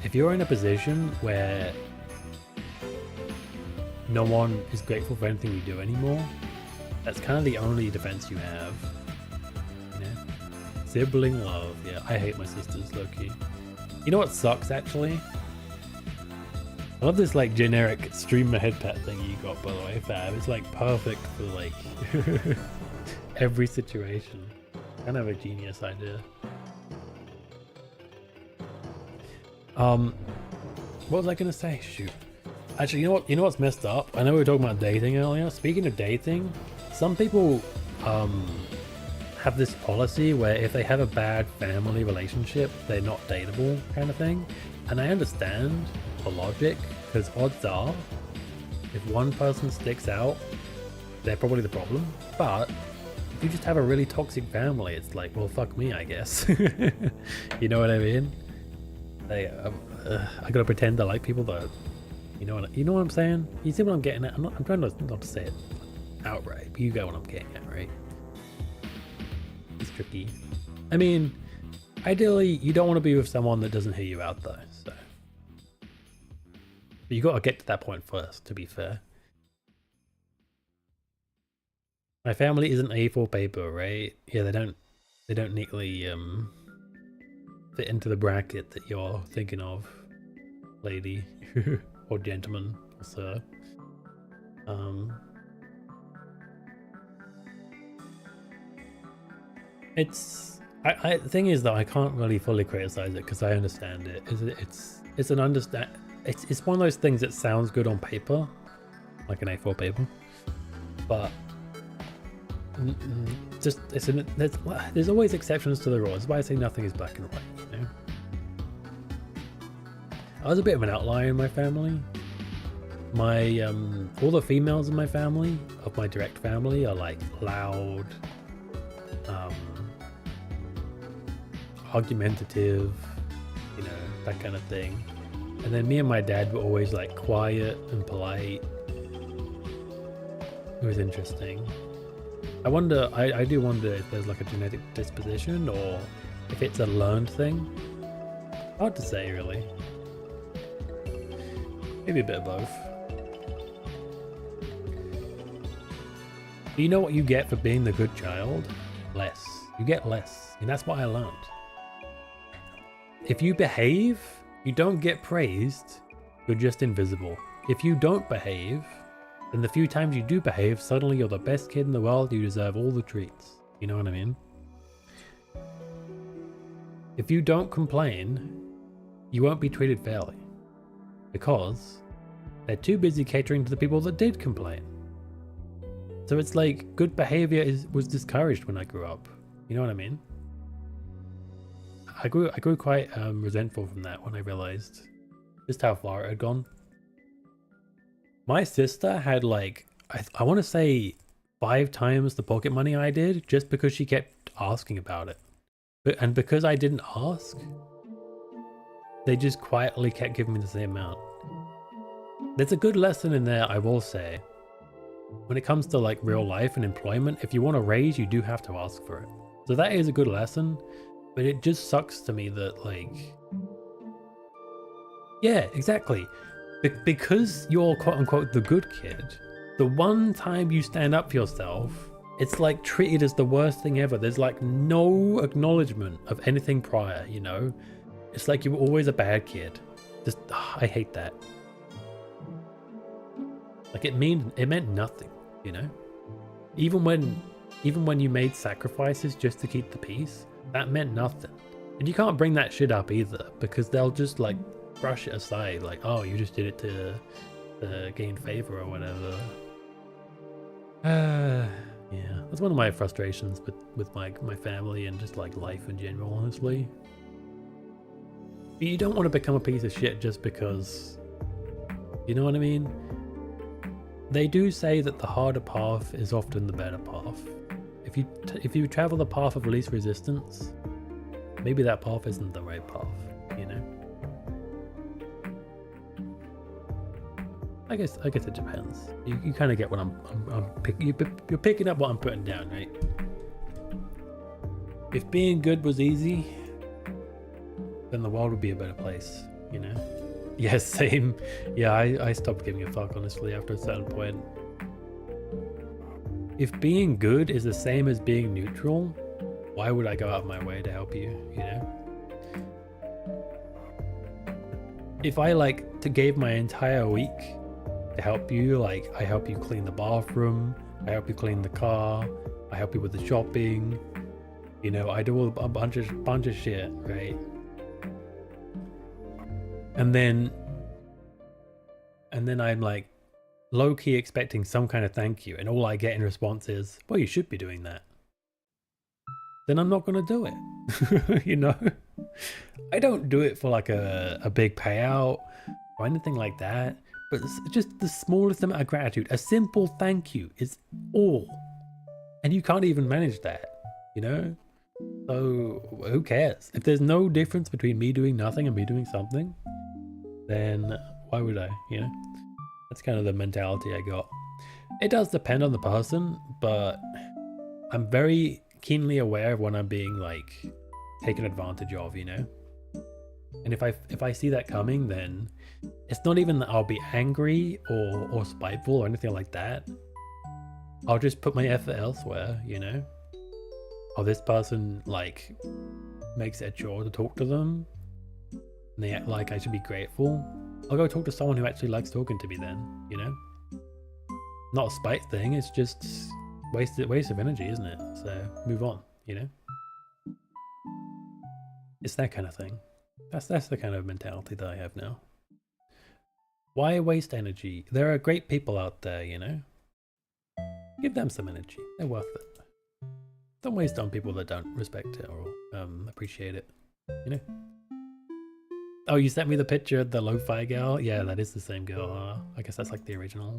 If you're in a position where no one is grateful for anything you do anymore, that's kind of the only defense you have, you know? Sibling love, yeah, I hate my sisters, low-key. You know what sucks, actually? I love this, like, generic streamer head pat thing you got, by the way, Fab. It's, like, perfect for, like, every situation. Kind of a genius idea. What was I gonna say? Shoot. Actually, you know what's messed up? I know we were talking about dating earlier. Speaking of dating, some people, have this policy where if they have a bad family relationship, they're not dateable kind of thing. And I understand the logic, because odds are if one person sticks out, they're probably the problem. But if you just have a really toxic family, it's like, well, fuck me, I guess. You know what I mean? I gotta pretend I like people that, you know what I'm saying? You see what I'm getting at? I'm trying not to say it outright, but you get what I'm getting at, right? It's tricky. I mean, ideally, you don't want to be with someone that doesn't hear you out, though. So, but you got to get to that point first. To be fair, my family isn't A4 paper, right? Yeah, they don't neatly fit into the bracket that you're thinking of, lady or gentleman, or sir. The thing is that I can't really fully criticize it because I understand it. It's one of those things that sounds good on paper, like an A4 paper, but there's always exceptions to the rule. That's why I say nothing is black and white, you know? I was a bit of an outlier in my family. My all the females in my family, of my direct family, are like loud, argumentative, that kind of thing. And then me and my dad were always like quiet and polite It was interesting. I wonder, I do wonder if there's like a genetic disposition or if it's a learned thing. Hard to say, really. Maybe a bit of both. Do you know what you get for being the good child? Less. You get less. And that's what I learned. If you behave, you don't get praised. You're just invisible. If you don't behave, then the few times you do behave, suddenly you're the best kid in the world. You deserve all the treats. You know what I mean? If you don't complain, you won't be treated fairly. Because they're too busy catering to the people that did complain. So it's like good behavior was discouraged when I grew up. You know what I mean? I grew quite resentful from that when I realized just how far it had gone. My sister had like, I want to say 5 times the pocket money I did just because she kept asking about it. And because I didn't ask, they just quietly kept giving me the same amount. There's a good lesson in there, I will say. When it comes to like real life and employment, if you want a raise, you do have to ask for it. So that is a good lesson, but it just sucks to me that like, yeah, exactly. Because you're quote unquote the good kid, the one time you stand up for yourself, it's like treated as the worst thing ever. There's like no acknowledgement of anything prior, you know? It's like you were always a bad kid. Just, I hate that. Like it meant nothing, you know? Even when you made sacrifices just to keep the peace, that meant nothing. And you can't bring that shit up either, because they'll just like brush it aside, like, oh, you just did it to gain favor or whatever. Yeah, that's one of my frustrations with my family and just like life in general, honestly. But you don't want to become a piece of shit just because, you know what I mean? They do say that the harder path is often the better path. If you travel the path of least resistance, maybe that path isn't the right path, you know? I guess it depends. You kind of get what you're picking up what I'm putting down, right? If being good was easy, then the world would be a better place, you know? Yeah, same. Yeah, I stopped giving a fuck, honestly, after a certain point. If being good is the same as being neutral, why would I go out of my way to help you, you know? If I gave my entire week to help you, like I help you clean the bathroom, I help you clean the car, I help you with the shopping, you know, I do a bunch of shit, right? And then I'm like low-key expecting some kind of thank you, and all I get in response is, well, you should be doing that. Then I'm not gonna do it. You know? I don't do it for like a big payout or anything like that, but it's just the smallest amount of gratitude. A simple thank you is all. And you can't even manage that, you know? So who cares? If there's no difference between me doing nothing and me doing something, then why would I, you know? That's kind of the mentality I got. It does depend on the person, but I'm very keenly aware of when I'm being like taken advantage of, you know? And if I see that coming, then it's not even that I'll be angry or spiteful or anything like that. I'll just put my effort elsewhere, you know? Oh, this person like makes it a chore to talk to them, and they act like I should be grateful. I'll go talk to someone who actually likes talking to me then, you know? Not a spite thing, it's just waste of energy, isn't it? So move on, you know? It's that kind of thing. That's the kind of mentality that I have now. Why waste energy? There are great people out there, you know? Give them some energy. They're worth it. Don't waste on people that don't respect it or appreciate it, you know? Oh, you sent me the picture of the lo-fi girl? Yeah, that is the same girl, huh? I guess that's like the original.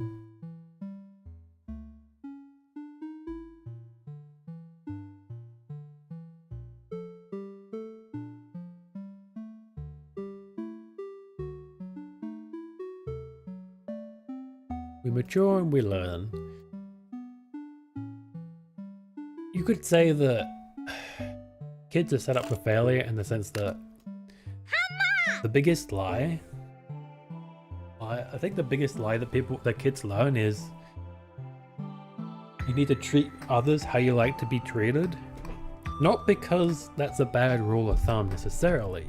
We mature and we learn. You could say that kids are set up for failure in the sense that the biggest lie, I think the biggest lie that kids learn is you need to treat others how you like to be treated. Not because that's a bad rule of thumb necessarily,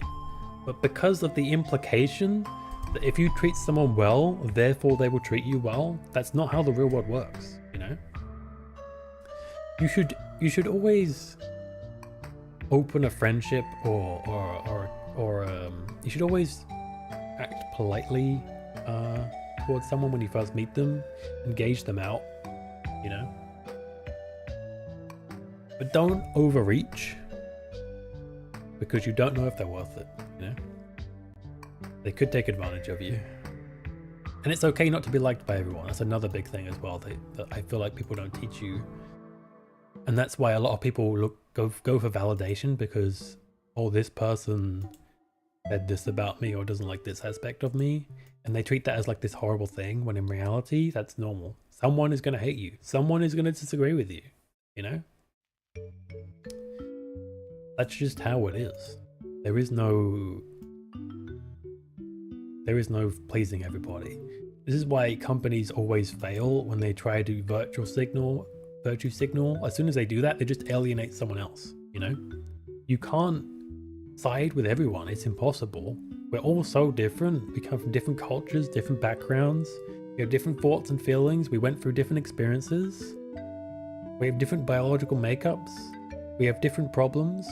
but because of the implication that if you treat someone well, therefore they will treat you well. That's not how the real world works, you know? You should always open a friendship or you should always act politely towards someone when you first meet them, engage them out, you know? But don't overreach because you don't know if they're worth it, you know? They could take advantage of you. And it's okay not to be liked by everyone. That's another big thing as well that I feel like people don't teach you. And that's why a lot of people go for validation because, oh, this person said this about me or doesn't like this aspect of me. And they treat that as like this horrible thing when in reality, that's normal. Someone is going to hate you. Someone is going to disagree with you, you know? That's just how it is. There is no pleasing everybody. This is why companies always fail when they try to virtue signal. As soon as they do that, they just alienate someone else, you know? You can't side with everyone. It's impossible. We're all so different. We come from different cultures, different backgrounds. We have different thoughts and feelings. We went through different experiences. We have different biological makeups. We have different problems.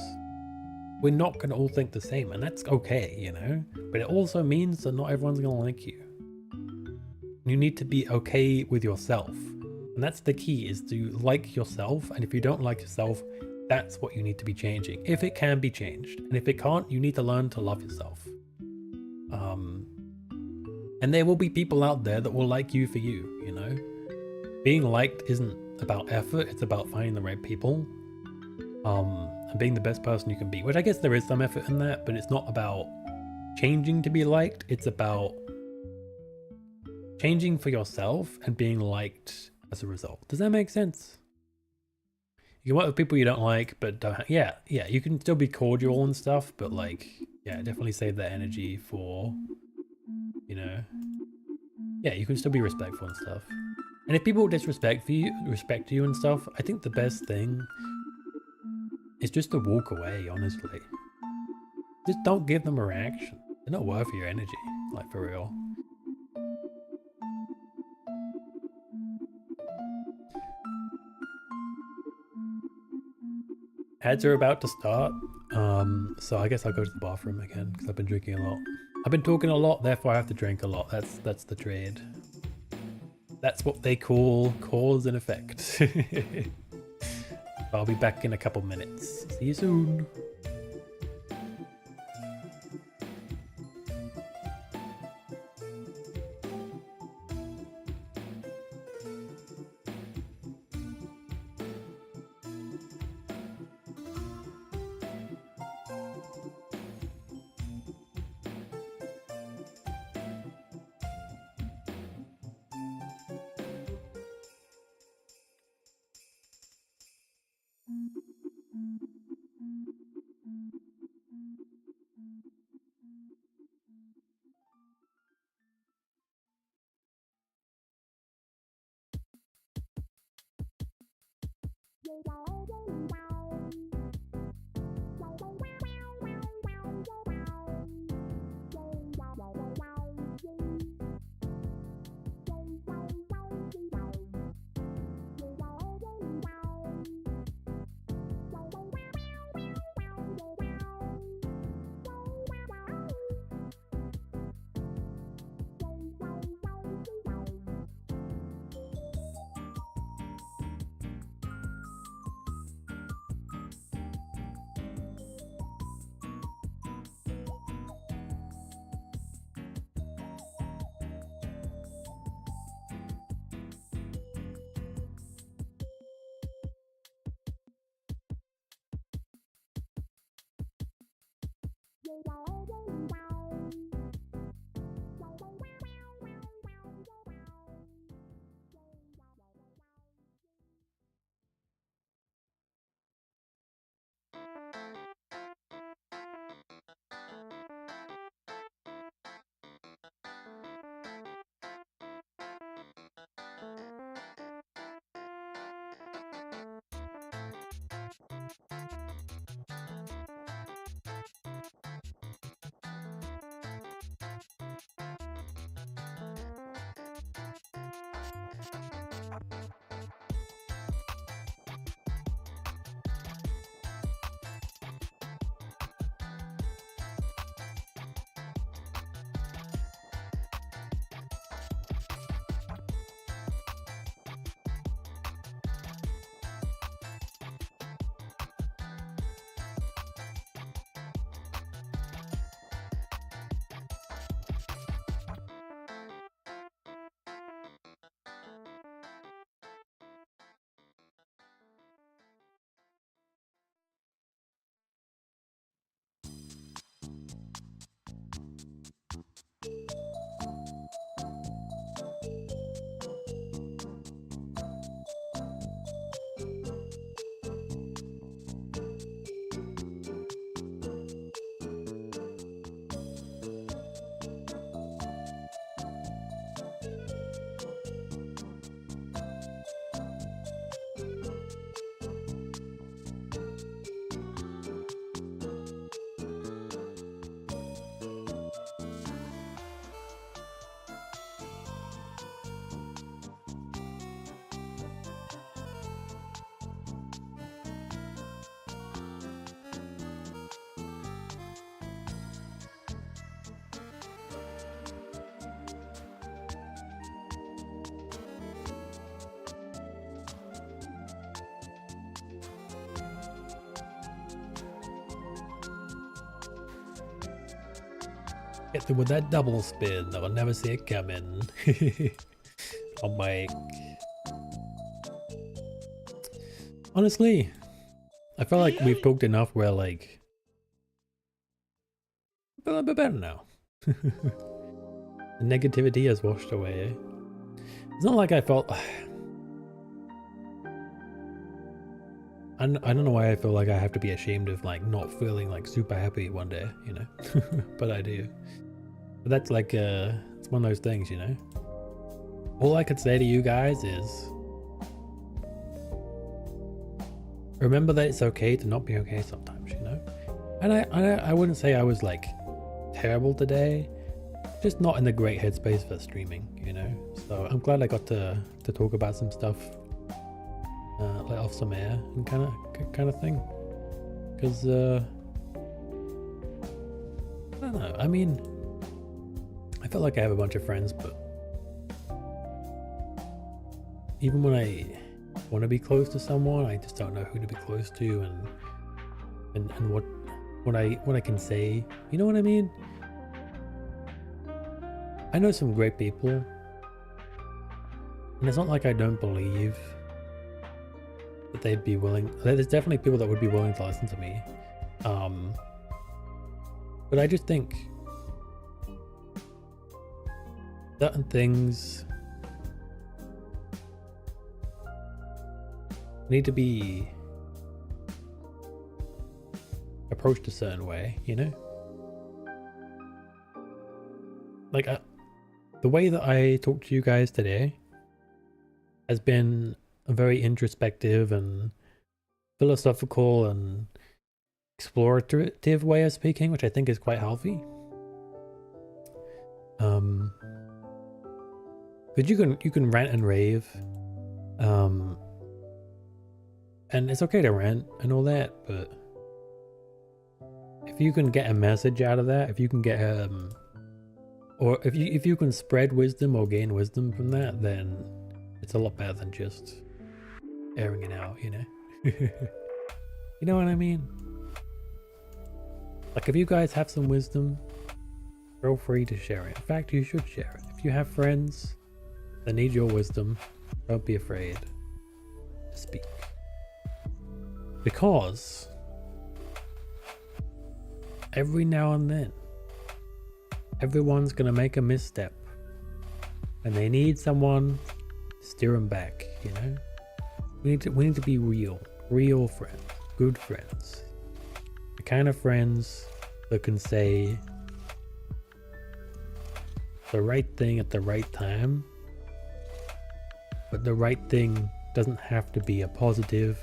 We're not going to all think the same, and that's okay, you know? But it also means that not everyone's going to like you. You need to be okay with yourself. And that's the key, is to like yourself. And if you don't like yourself, that's what you need to be changing. If it can be changed. And if it can't, you need to learn to love yourself. And there will be people out there that will like you for you, you know? Being liked isn't about effort, it's about finding the right people. And being the best person you can be, which I guess there is some effort in that, but it's not about changing to be liked. It's about changing for yourself and being liked as a result. Does that make sense? You can work with people you don't like, but yeah, you can still be cordial and stuff, but like, yeah, definitely save that energy for, you know, yeah, you can still be respectful and stuff. And if people respect you and stuff, I think the best thing is just to walk away, honestly. Just don't give them a reaction. They're not worth your energy, like for real. Ads are about to start, so I guess I'll go to the bathroom again because I've been drinking a lot. I've been talking a lot, therefore I have to drink a lot. That's the trade. That's what they call cause and effect. I'll be back in a couple minutes. See you soon. Get through with that double spin. I'll never see it coming. I'll make. Honestly, I feel like we've talked enough where like I feel a bit better now. The negativity has washed away. It's not like I felt. I don't know why I feel like I have to be ashamed of like not feeling like super happy one day, you know. But I do. But that's like it's one of those things, you know. All I could say to you guys is remember that it's okay to not be okay sometimes, you know. And I wouldn't say I was like terrible today, just not in the great headspace for streaming, you know. So I'm glad I got to talk about some stuff, let off some air and kind of thing, because I don't know. I mean, I felt like I have a bunch of friends, but even when I want to be close to someone, I just don't know who to be close to and what I can say. You know what I mean? I know some great people, and it's not like I don't believe that they'd be willing. There's definitely people that would be willing to listen to me, but I just think certain things need to be approached a certain way, you know? Like, the way that I talk to you guys today has been a very introspective and philosophical and explorative way of speaking, which I think is quite healthy. But you can rant and rave, and it's okay to rant and all that, but if you can get a message out of that, if you can get or if you can spread wisdom or gain wisdom from that, then it's a lot better than just airing it out, you know. You know what I mean? Like, if you guys have some wisdom, feel free to share it. In fact, you should share it. If you have friends that need your wisdom, don't be afraid to speak. Because every now and then, everyone's gonna make a misstep, and they need someone to steer them back, you know? We need to be real friends, good friends. The kind of friends that can say the right thing at the right time, but the right thing doesn't have to be a positive.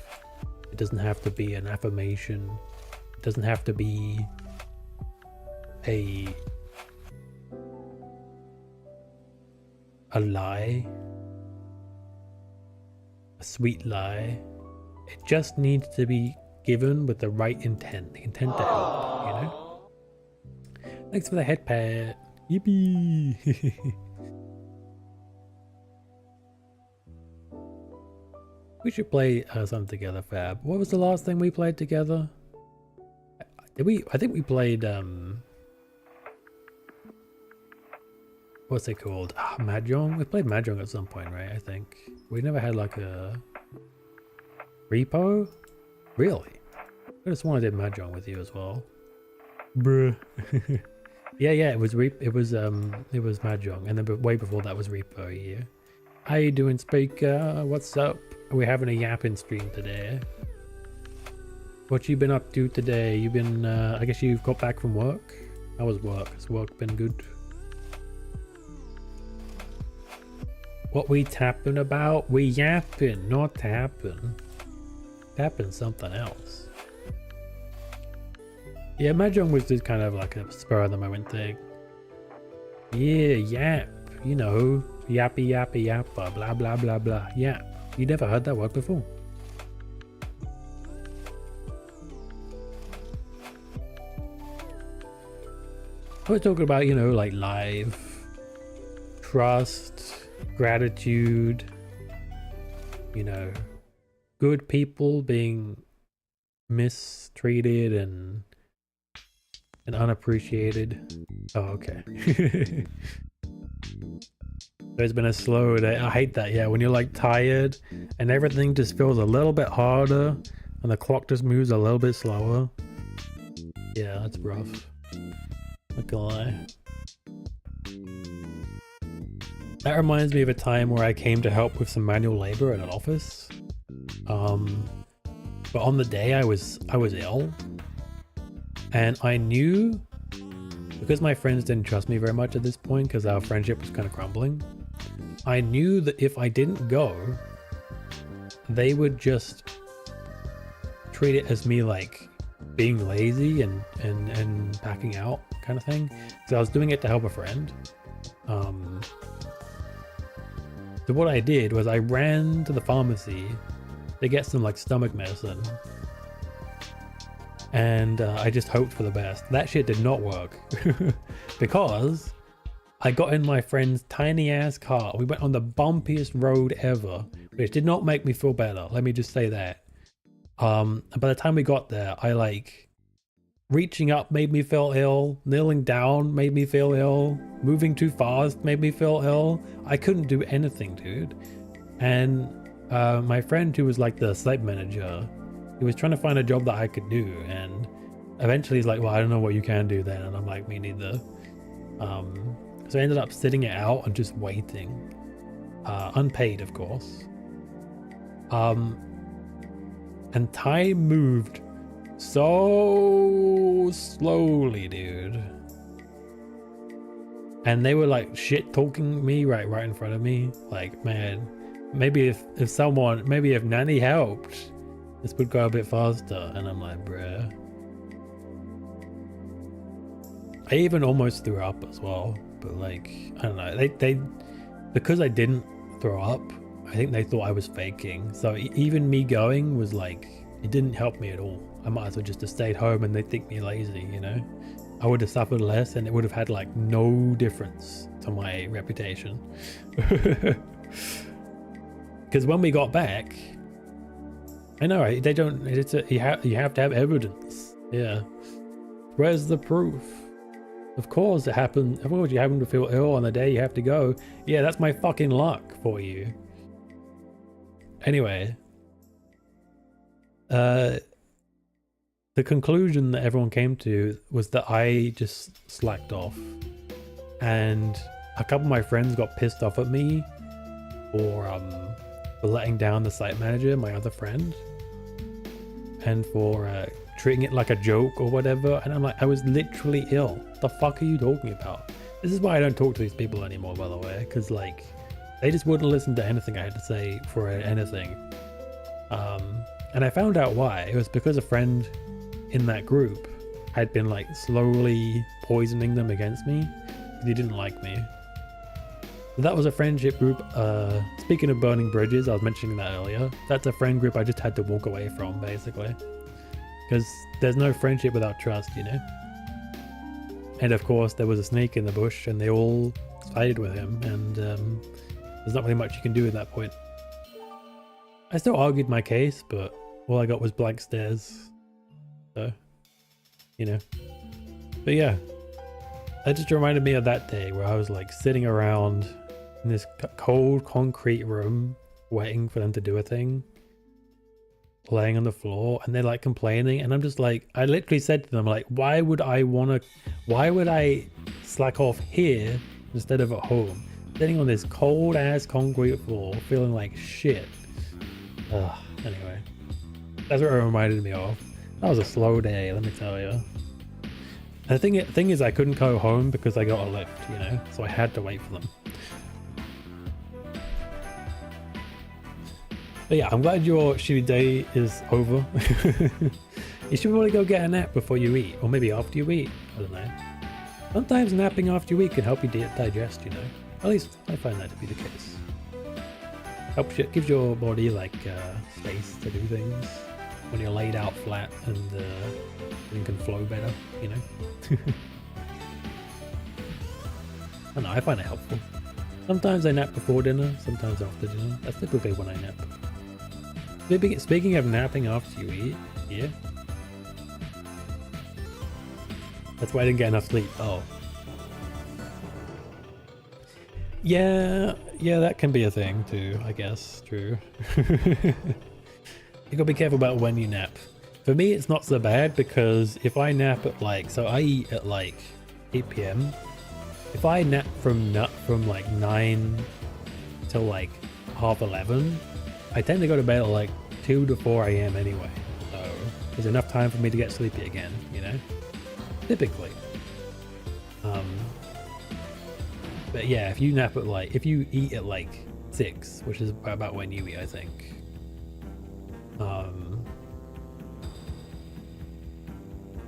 It doesn't have to be an affirmation. It doesn't have to be a lie, a sweet lie. It just needs to be given with the right intent, the intent to help, you know? Thanks for the head pat. Yippee! We should play something together, Fab. What was the last thing we played together? Did we? I think we played what's it called? Mahjong? We played Mahjong at some point, right? I think. We never had like a repo? Really? I just wanted to do Mahjong with you as well. Bruh. yeah, it was Mahjong, and then way before that was repo here. How you doing, speaker? What's up? We're having a yapping stream today. What you been up to today? You been I guess you've got back from work? How was work? Has work been good? What we tapping about? We yapping, not tapping. Tapping something else. Yeah, Mahjong was just kind of like a spur of the moment thing. Yeah, yap. You know, yappy yappy yappa, blah blah blah blah. Yap. You never heard that word before. I was talking about, you know, like life, trust, gratitude, you know, good people being mistreated and and unappreciated. Oh, okay. It's been a slow day. I hate that. Yeah, when you're like tired and everything just feels a little bit harder and the clock just moves a little bit slower. Yeah, that's rough. Not gonna lie. That reminds me of a time where I came to help with some manual labor at an office. But on the day I was ill, and I knew, because my friends didn't trust me very much at this point because our friendship was kind of crumbling, I knew that if I didn't go, they would just treat it as me like being lazy and backing out kind of thing. So I was doing it to help a friend. So what I did was I ran to the pharmacy to get some like stomach medicine, and I just hoped for the best. That shit did not work because I got in my friend's tiny ass car. We went on the bumpiest road ever, which did not make me feel better. Let me just say that. By the time we got there, I like reaching up made me feel ill, kneeling down made me feel ill, moving too fast made me feel ill. I couldn't do anything, dude. And my friend, who was like the site manager, he was trying to find a job that I could do, and eventually he's like, well, I don't know what you can do then. And I'm like, me neither. So I ended up sitting it out and just waiting, unpaid of course. And time moved so slowly, dude. And they were like shit talking me right in front of me. Like, man, maybe if Nanny helped, this would go a bit faster. And I'm like, bruh. I even almost threw up as well, but like, I don't know, they because I didn't throw up, I think they thought I was faking. So even me going was like, it didn't help me at all. I might as well just have stayed home and they'd think me lazy, you know? I would have suffered less and it would have had like no difference to my reputation. Because when we got back, I know, right? They don't, you have to have evidence. Yeah. Where's the proof? Of course it happened. Of course you happen to feel ill on the day you have to go. Yeah, that's my fucking luck for you. Anyway. The conclusion that everyone came to was that I just slacked off. And a couple of my friends got pissed off at me for letting down the site manager, my other friend. And for treating it like a joke or whatever. And I'm like, I was literally ill. What the fuck are you talking about? This is why I don't talk to these people anymore, by the way, because like they just wouldn't listen to anything I had to say for anything. And I found out why. It was because a friend in that group had been like slowly poisoning them against me because he didn't like me. That was a friendship group. Speaking of burning bridges, I was mentioning that earlier. That's a friend group I just had to walk away from, basically. Because there's no friendship without trust, you know? And of course, there was a snake in the bush and they all sided with him. And there's not really much you can do at that point. I still argued my case, but all I got was blank stares. So, you know. But yeah. That just reminded me of that day where I was like sitting around in this cold concrete room waiting for them to do a thing, laying on the floor, and they're like complaining, and I'm just like, I literally said to them like, why would I slack off here instead of at home, sitting on this cold ass concrete floor feeling like shit. Anyway, that's what it reminded me of. That was a slow day, let me tell you. The thing is I couldn't go home because I got a lift, you know, so I had to wait for them. But yeah, I'm glad your shitty day is over. You should probably go get a nap before you eat, or maybe after you eat, I don't know. Sometimes napping after you eat can help you digest, you know. At least I find that to be the case. Helps you, gives your body like space to do things when you're laid out flat, and you can flow better, you know. I don't know, I find it helpful. Sometimes I nap before dinner, sometimes after dinner. That's typically when I nap. Speaking of napping after you eat, yeah. That's why I didn't get enough sleep. Oh. Yeah, that can be a thing too, I guess. True. You gotta be careful about when you nap. For me, it's not so bad because if I nap at like, so I eat at like 8 p.m. If I nap from like 9 till like half 11, I tend to go to bed at like 2 to 4 a.m. anyway. So there's enough time for me to get sleepy again, you know? Typically. But yeah, if you nap at like, if you eat at like 6, which is about when you eat, I think.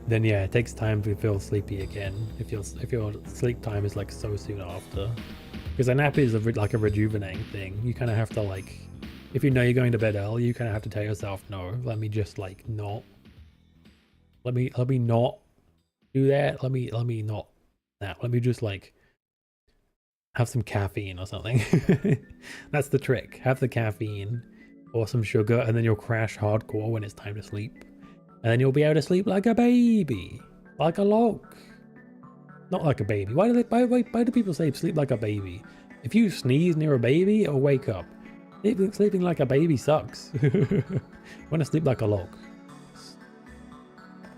Then yeah, it takes time to feel sleepy again. If your sleep time is like so soon after, because a nap is like a rejuvenating thing. You kind of have to like, if you know you're going to bed early, you kind of have to tell yourself, no, let me just like not. Let me not do that. Let me not nap. Let me just like have some caffeine or something. That's the trick. Have the caffeine or some sugar, and then you'll crash hardcore when it's time to sleep. And then you'll be able to sleep like a baby, like a log. Not like a baby. Why do people say sleep like a baby? If you sneeze near a baby, it'll wake up. Sleeping like a baby sucks. You want to sleep like a log.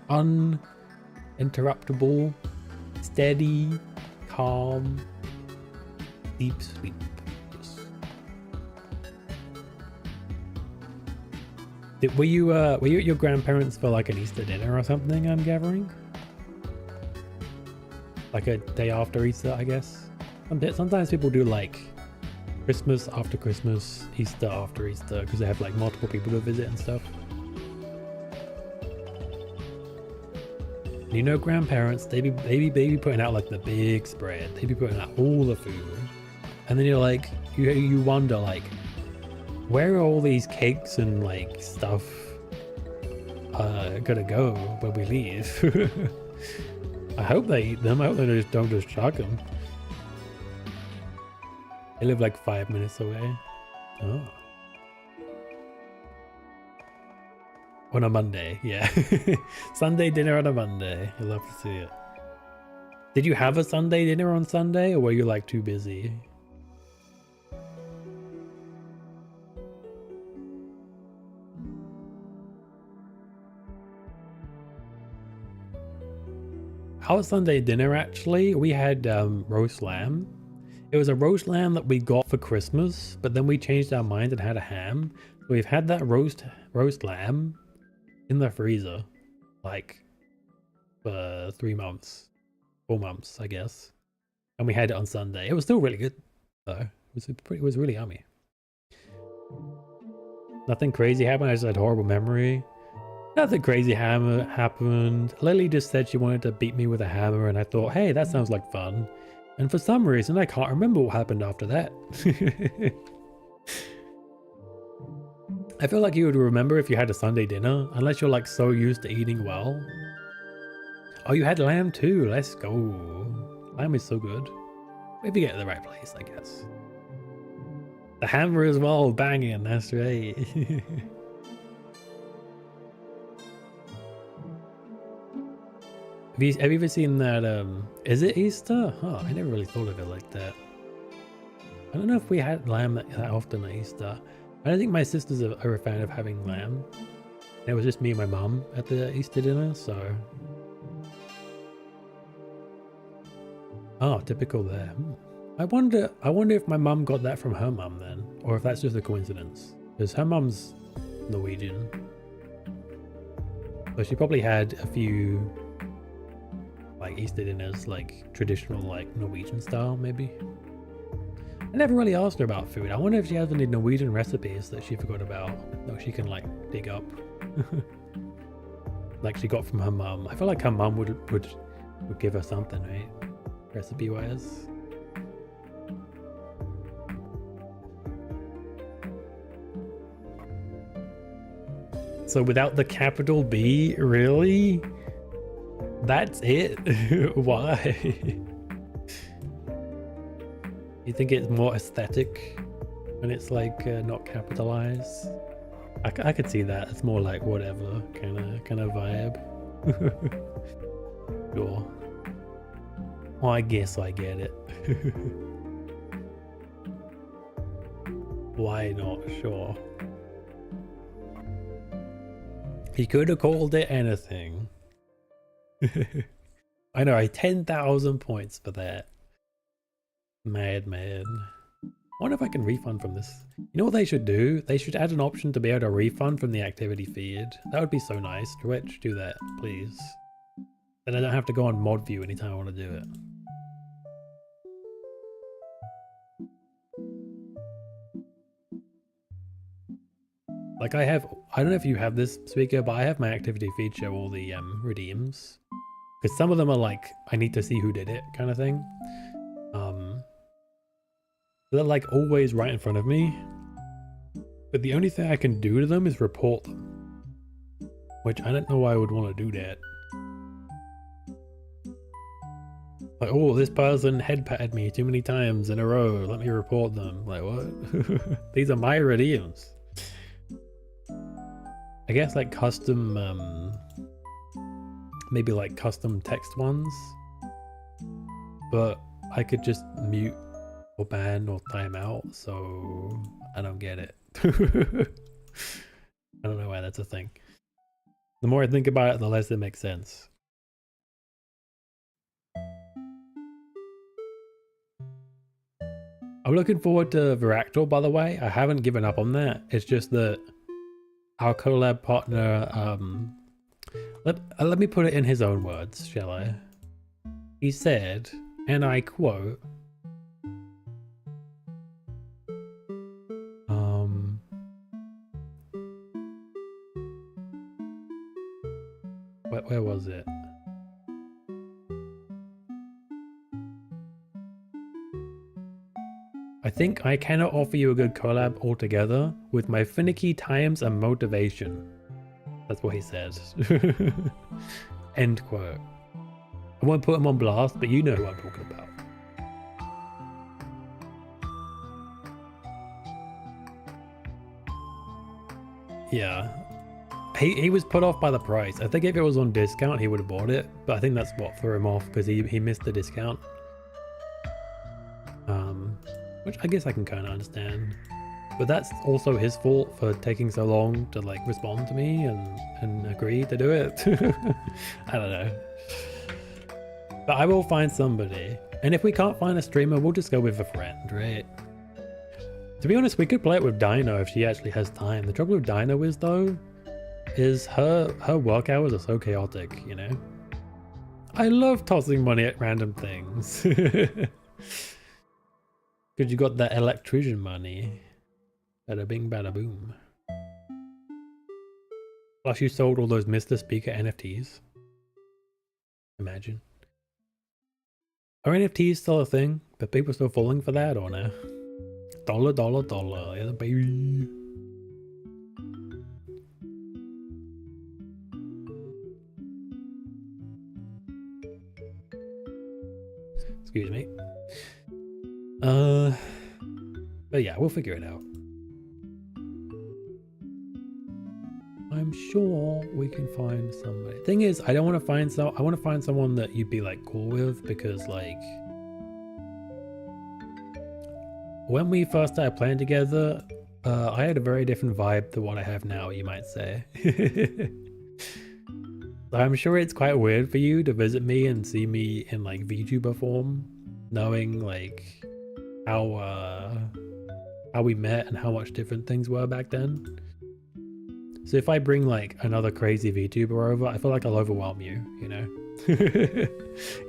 Uninterruptible, steady, calm, deep sleep. Were you at your grandparents for like an Easter dinner or something, I'm gathering? Like a day after Easter, I guess? Sometimes people do like Christmas after Christmas, Easter after Easter, because they have like multiple people to visit and stuff. And you know, grandparents, they be putting out like the big spread. They be putting out all the food. And then you're like, you wonder like, where are all these cakes and like stuff gonna go when we leave? I hope they eat them. I hope they don't just chuck them. They live like 5 minutes away. Oh. On a Monday, yeah. Sunday dinner on a Monday. You'll love to see it. Did you have a Sunday dinner on Sunday, or were you like too busy? Our Sunday dinner, actually, we had roast lamb. It was a roast lamb that we got for Christmas, but then we changed our mind and had a ham. So we've had that roast lamb in the freezer, like, for 3 months, 4 months, I guess. And we had it on Sunday. It was still really good, though. It was really yummy. Nothing crazy happened. I just had a horrible memory. Nothing crazy happened. Lily just said she wanted to beat me with a hammer, and I thought, hey, that sounds like fun. And for some reason, I can't remember what happened after that. I feel like you would remember if you had a Sunday dinner, unless you're like so used to eating well. Oh, you had lamb too. Let's go. Lamb is so good. If you get to the right place, I guess. The hammer as well, banging. That's right. Have you ever seen that, is it Easter? Huh, I never really thought of it like that. I don't know if we had lamb that often at Easter. I don't think my sisters are a fan of having lamb. It was just me and my mum at the Easter dinner, so... Oh, typical there. I wonder if my mum got that from her mum then, or if that's just a coincidence. Because her mum's Norwegian. So she probably had a few... like Easter dinners, like traditional, like Norwegian style, maybe. I never really asked her about food. I wonder if she has any Norwegian recipes that she forgot about, that she can like dig up. Like she got from her mum. I feel like her mum would give her something, right? Recipe wise. So without the capital B, really? That's it? Why? You think it's more aesthetic when it's like not capitalized? I could see that. It's more like whatever kind of vibe. Sure. Well, I guess I get it. Why not? Sure. He could have called it anything. I know, 10,000 points for that. Madman. I wonder if I can refund from this. You know what they should do? They should add an option to be able to refund from the activity feed. That would be so nice. Twitch, do that, please. Then I don't have to go on mod view anytime I want to do it. Like I don't know if you have this, Speaker, but I have my activity feed show all the redeems. Because some of them are like, I need to see who did it kind of thing. They're like always right in front of me. But the only thing I can do to them is report them. Which I don't know why I would want to do that. Like, oh, this person head patted me too many times in a row. Let me report them. Like, what? These are my redeems. I guess like custom, maybe like custom text ones. But I could just mute or ban or time out, so I don't get it. I don't know why that's a thing. The more I think about it, the less it makes sense. I'm looking forward to Viractal, by the way. I haven't given up on that. It's just that our collab partner, let me put it in his own words, shall I? He said, and I quote, where was it? I think I cannot offer you a good collab altogether with my finicky times and motivation. That's what he said. End quote. I won't put him on blast, but you know who I'm talking about. Yeah. He was put off by the price. I think if it was on discount, he would have bought it. But I think that's what threw him off, because he missed the discount. Which I guess I can kind of understand. But that's also his fault for taking so long to like respond to me and agree to do it. I don't know. But I will find somebody. And if we can't find a streamer, we'll just go with a friend, right? To be honest, we could play it with Dino if she actually has time. The trouble with Dino is, though, is her work hours are so chaotic, you know? I love tossing money at random things. Because you got that electrician money. Bada bing, bada boom. Plus you sold all those Mr. Speaker NFTs. Imagine. Are NFTs still a thing? But people still falling for that or no? Dollar, dollar, dollar. Yeah, baby. Excuse me. But yeah, we'll figure it out. I'm sure we can find somebody. Thing is, I don't want to find I want to find someone that you'd be like cool with, because like when we first started playing together, I had a very different vibe to what I have now, you might say. I'm sure it's quite weird for you to visit me and see me in like VTuber form, knowing like how we met and how much different things were back then. So if I bring like another crazy VTuber over, I feel like I'll overwhelm you, you know?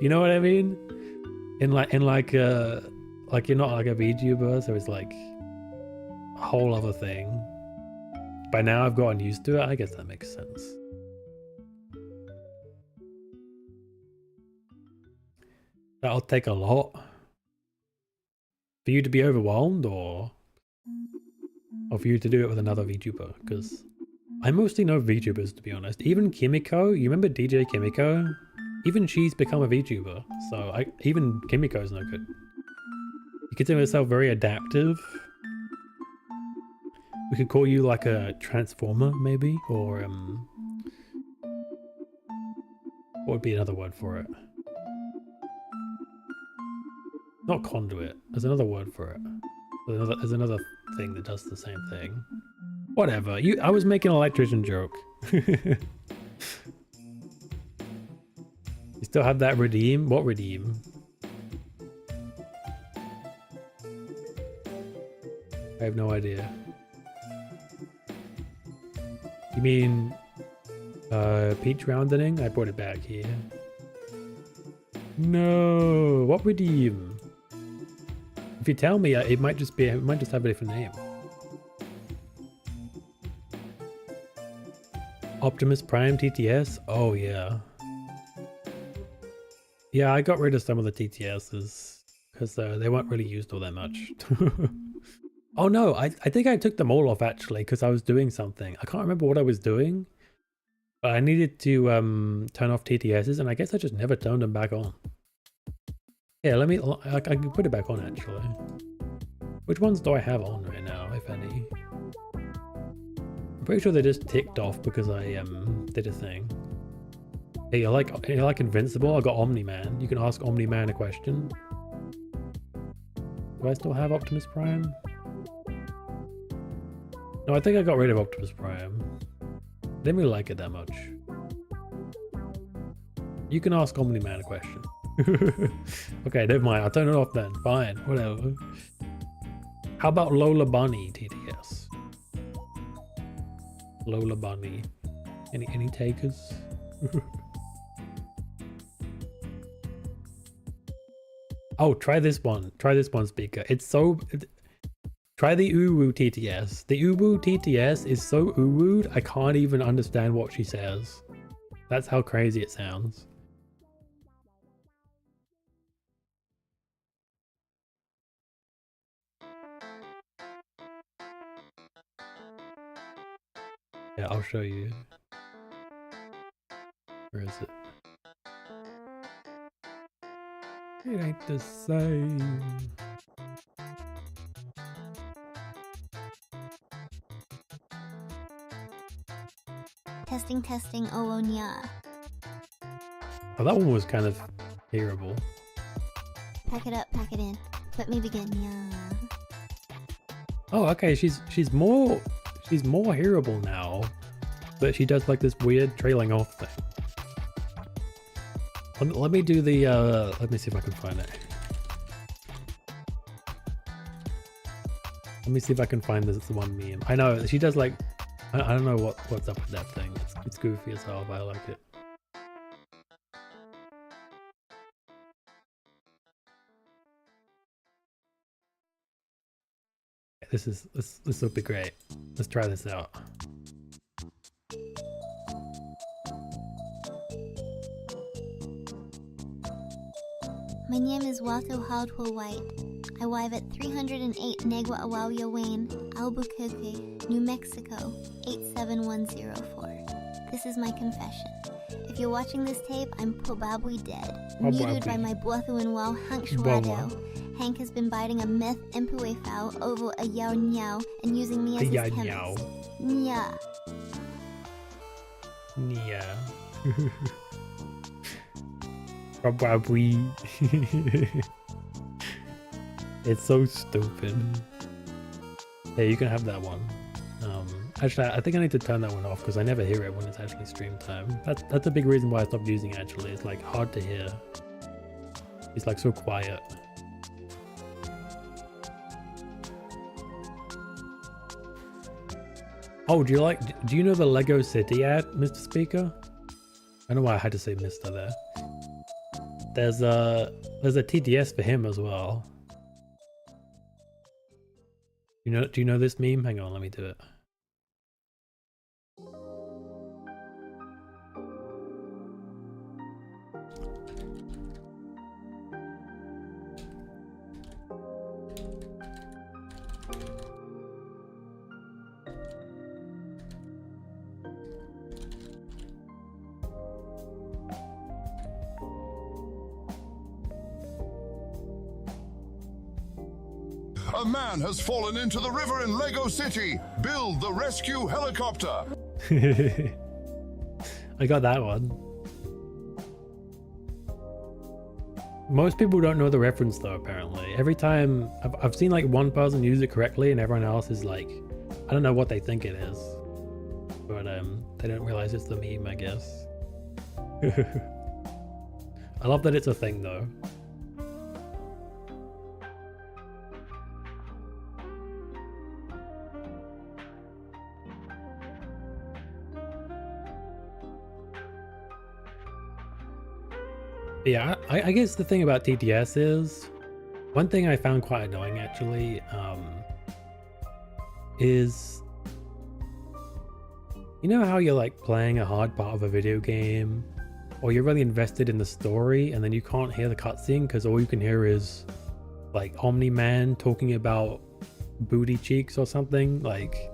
You know what I mean? Like you're not like a VTuber, so it's like a whole other thing. By now I've gotten used to it. I guess that makes sense. That'll take a lot for you to be overwhelmed, or for you to do it with another VTuber, because I mostly know VTubers, to be honest. Even Kimiko, you remember DJ Kimiko? Even she's become a VTuber, so even Kimiko's no good. You consider yourself very adaptive. We could call you like a transformer, maybe, or what would be another word for it? Not conduit. There's another word for it. There's another thing that does the same thing. Whatever. I was making an electrician joke. You still have that redeem? What redeem? I have no idea. You mean peach roundening? I brought it back here. No, what redeem? If you tell me, it might just have a different name. Optimus Prime TTS? Oh yeah. Yeah, I got rid of some of the TTSs because they weren't really used all that much. Oh no, I think I took them all off actually because I was doing something. I can't remember what I was doing, but I needed to turn off TTSs, and I guess I just never turned them back on. Yeah, I can put it back on actually. Which ones do I have on right now, if any? I'm pretty sure they just ticked off because I did a thing. Hey, you like Invincible? I got Omni-Man. You can ask Omni-Man a question. Do I still have Optimus Prime? No, I think I got rid of Optimus Prime. Didn't really like it that much. You can ask Omni-Man a question. Okay, never mind. I'll turn it off then. Fine, whatever. How about Lola Bunny TTS? Lola Bunny. Any takers? Oh, try this one. Try this one, speaker. It's so... Try the Uwu TTS. The Uwu TTS is so Uwu'd, I can't even understand what she says. That's how crazy it sounds. Yeah, I'll show you. Where is it? It ain't the same. Testing, testing, oh, nya. Oh, that one was kind of hearable. Pack it up, pack it in. Let me begin, yeah. Oh, okay, she's more hearable now, but she does like this weird trailing off thing. Let me do the let me see if I can find it. Let me see if I can find this one meme. I know she does like I don't know what's up with that thing. It's goofy as hell, but I like it. This will be great. Let's try this out. My name is Wato Haldwell White. I live at 308 Negua Awawia Wayne, Albuquerque, New Mexico, 87104. This is my confession. If you're watching this tape, I'm probably dead. Muted by my Bwathuanwal Hank Shwado. Hank has been biting a meth empue fowl over a yao nyao and using me as his chemist. Nya. Yeah. Probably. It's so stupid. Yeah, you can have that one. Actually, I think I need to turn that one off because I never hear it when it's actually stream time. That's a big reason why I stopped using it. Actually, it's like hard to hear. It's like so quiet. Oh, do you know the Lego City ad, Mr. Speaker? I know why I had to say Mr. there. There's a TTS for him as well. Do you know this meme? Hang on, let me do it. A man has fallen into the river in Lego City. Build the rescue helicopter. I got that one. Most people don't know the reference though, apparently. Every time I've seen like one person use it correctly and everyone else is like, I don't know what they think it is. But they don't realize it's the meme, I guess. I love that it's a thing though. Yeah, I guess the thing about TTS is, one thing I found quite annoying actually, is, you know how you're like playing a hard part of a video game, or you're really invested in the story, and then you can't hear the cutscene because all you can hear is like Omni-Man talking about booty cheeks or something. Like,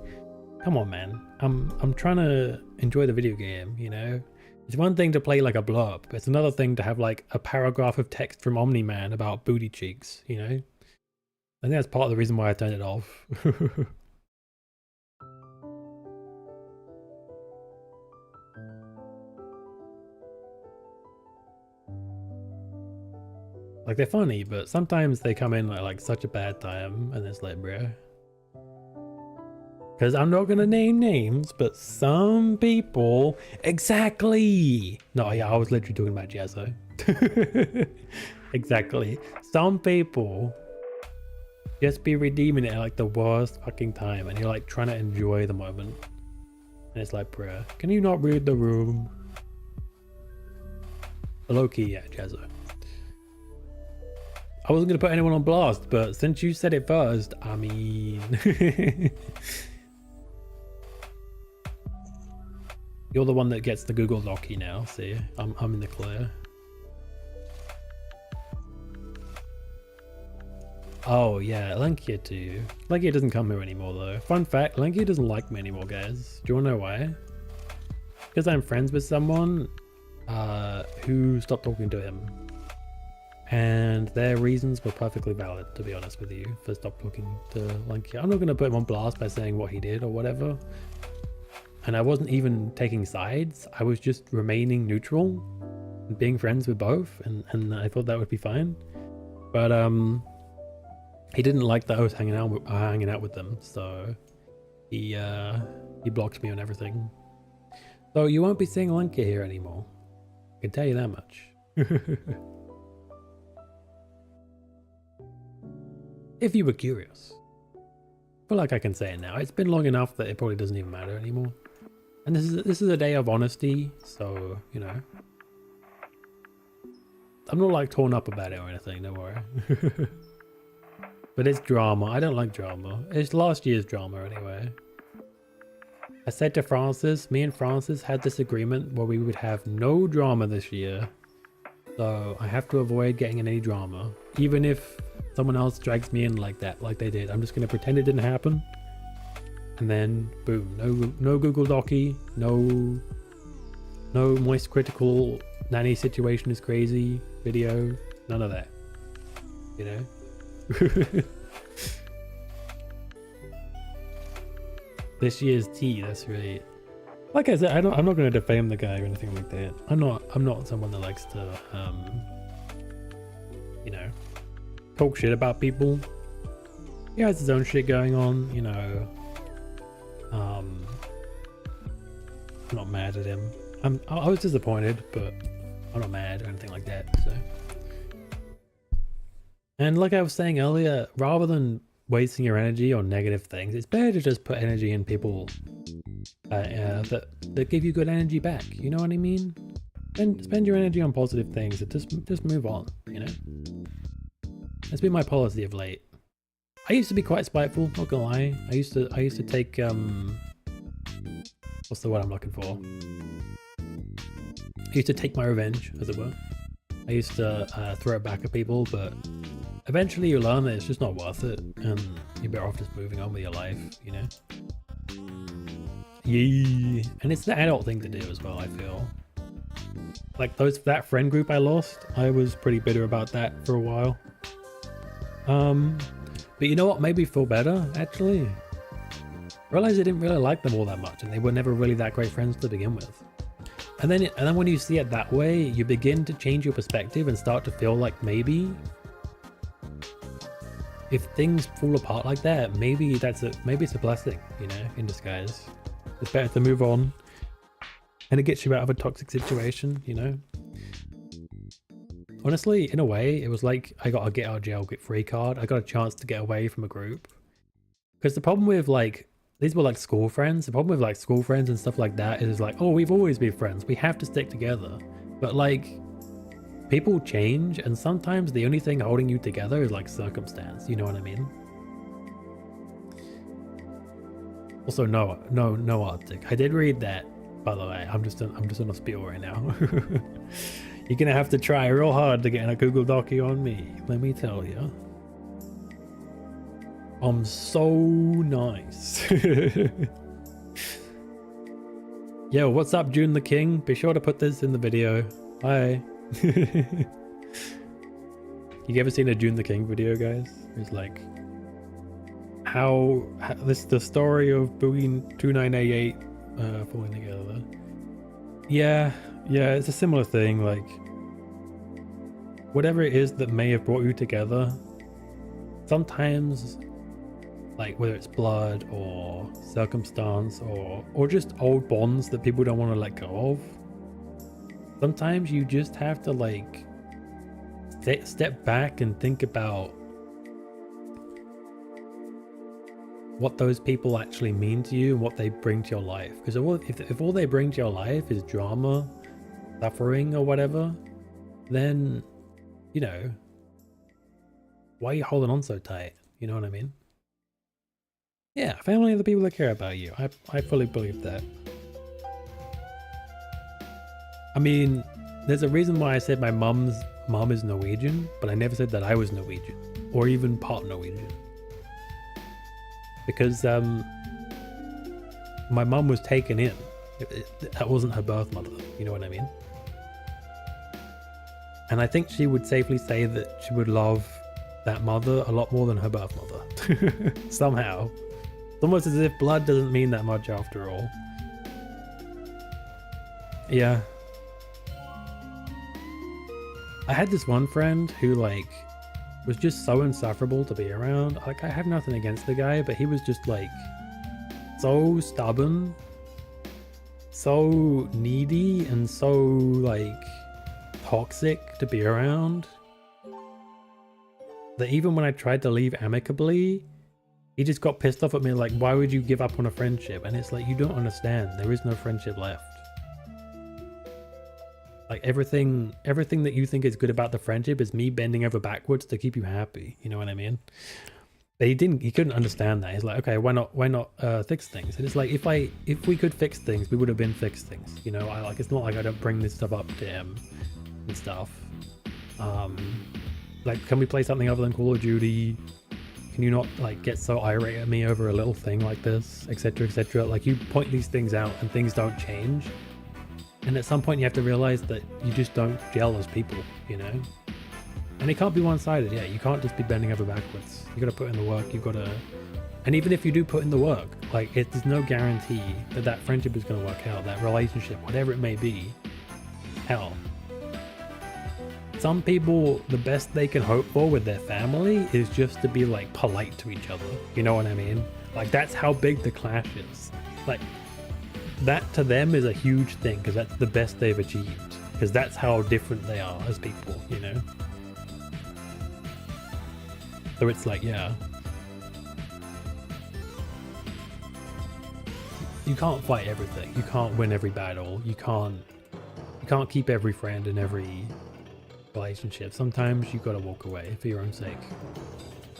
come on, man. I'm trying to enjoy the video game, you know? It's one thing to play like a blurb, but it's another thing to have like a paragraph of text from Omni-Man about booty cheeks, you know? I think that's part of the reason why I turned it off. Like, they're funny, but sometimes they come in at like such a bad time, and it's like, bruh. Because I'm not going to name names, but some people... Exactly! No, yeah, I was literally talking about Jazzo. Exactly. Some people just be redeeming it at like the worst fucking time, and you're like trying to enjoy the moment. And it's like, bruh, can you not read the room? Low-key, yeah, Jazzo. I wasn't going to put anyone on blast, but since you said it first, I mean... You're the one that gets the Google Docky now, see? I'm in the clear. Oh yeah, Lankia too. Lankia doesn't come here anymore though. Fun fact, Lankia doesn't like me anymore, guys. Do you wanna know why? Because I'm friends with someone who stopped talking to him. And their reasons were perfectly valid, to be honest with you, for stop talking to Lankia. I'm not gonna put him on blast by saying what he did or whatever. And I wasn't even taking sides. I was just remaining neutral and being friends with both, and I thought that would be fine. But he didn't like that I was hanging out with them, so he blocked me on everything. So you won't be seeing Lankia here anymore. I can tell you that much. If you were curious. I feel like I can say it now. It's been long enough that it probably doesn't even matter anymore. And this is a day of honesty, so, you know. I'm not like torn up about it or anything, don't worry. But it's drama. I don't like drama. It's last year's drama anyway. I said to Francis, me and Francis had this agreement where we would have no drama this year. So I have to avoid getting in any drama. Even if someone else drags me in like that, like they did. I'm just going to pretend it didn't happen. And then, boom, no Google Docky, no moist critical nanny situation is crazy video, none of that, you know? This year's tea, that's right. Like I said, I'm not going to defame the guy or anything like that. I'm not someone that likes to, you know, talk shit about people. He has his own shit going on, you know. I'm not mad at him. I was disappointed, but I'm not mad or anything like that, so. And like I was saying earlier, rather than wasting your energy on negative things, it's better to just put energy in people that give you good energy back, you know what I mean? Spend your energy on positive things and just move on, you know? That's been my policy of late. I used to be quite spiteful, not gonna lie. I used to take what's the word I'm looking for? I used to take my revenge, as it were. I used to throw it back at people, but eventually you learn that it's just not worth it, and you're better off just moving on with your life, you know? Yeah, and it's the adult thing to do as well, I feel. Like that friend group I lost, I was pretty bitter about that for a while. But you know what made me feel better, actually? I realized I didn't really like them all that much, and they were never really that great friends to begin with. And then when you see it that way, you begin to change your perspective and start to feel like maybe if things fall apart like that, maybe it's a blessing, you know, in disguise. It's better to move on, and it gets you out of a toxic situation, you know. Honestly, in a way, it was like I got a get out of jail get free card. I got a chance to get away from a group. Because the problem with like, these were like school friends. The problem with like school friends and stuff like that is like, oh, we've always been friends. We have to stick together. But like, people change, and sometimes the only thing holding you together is like circumstance. You know what I mean? Also, no Arctic. I did read that, by the way. I'm just on a spiel right now. You're gonna have to try real hard to get in a Google Docu on me. Let me tell you. I'm so nice. Yo, what's up, June the King? Be sure to put this in the video. Hi. You ever seen a June the King video, guys? It's like how the story of Boogie 2988 falling together. Yeah, it's a similar thing. Like whatever it is that may have brought you together, sometimes, like whether it's blood or circumstance or just old bonds that people don't want to let go of, sometimes you just have to like step back and think about what those people actually mean to you and what they bring to your life. Because if all they bring to your life is drama, suffering, or whatever, then, you know, why are you holding on so tight? You know what I mean? Yeah, family are the people that care about you. I fully believe that. I mean, there's a reason why I said my mom is Norwegian, but I never said that I was Norwegian or even part Norwegian. Because my mum was taken in. That wasn't her birth mother, you know what I mean? And I think she would safely say that she would love that mother a lot more than her birth mother. Somehow. It's almost as if blood doesn't mean that much after all. Yeah. I had this one friend who like was just so insufferable to be around. Like, I have nothing against the guy, but he was just like so stubborn, so needy, and so like toxic to be around that even when I tried to leave amicably, he just got pissed off at me like, why would you give up on a friendship? And it's like, you don't understand, there is no friendship left. Like everything that you think is good about the friendship is me bending over backwards to keep you happy. You know what I mean? But he couldn't understand that. He's like, okay, why not fix things? And it's like, if we could fix things, we would have been fixed things. You know, it's not like I don't bring this stuff up to him and stuff. Like, can we play something other than Call of Duty? Can you not like get so irate at me over a little thing like this, etc., etc.? Like, you point these things out and things don't change. And at some point you have to realize that you just don't gel as people, you know? And it can't be one-sided, yeah. You can't just be bending over backwards. You gotta put in the work, you gotta... And even if you do put in the work, like, there's no guarantee that that friendship is gonna work out, that relationship, whatever it may be. Hell. Some people, the best they can hope for with their family is just to be, like, polite to each other. You know what I mean? Like, that's how big the clash is. Like, that to them is a huge thing, because that's the best they've achieved, because that's how different they are as people, you know? So it's like, yeah, you can't fight everything, you can't win every battle, you can't keep every friend in every relationship. Sometimes you gotta walk away for your own sake,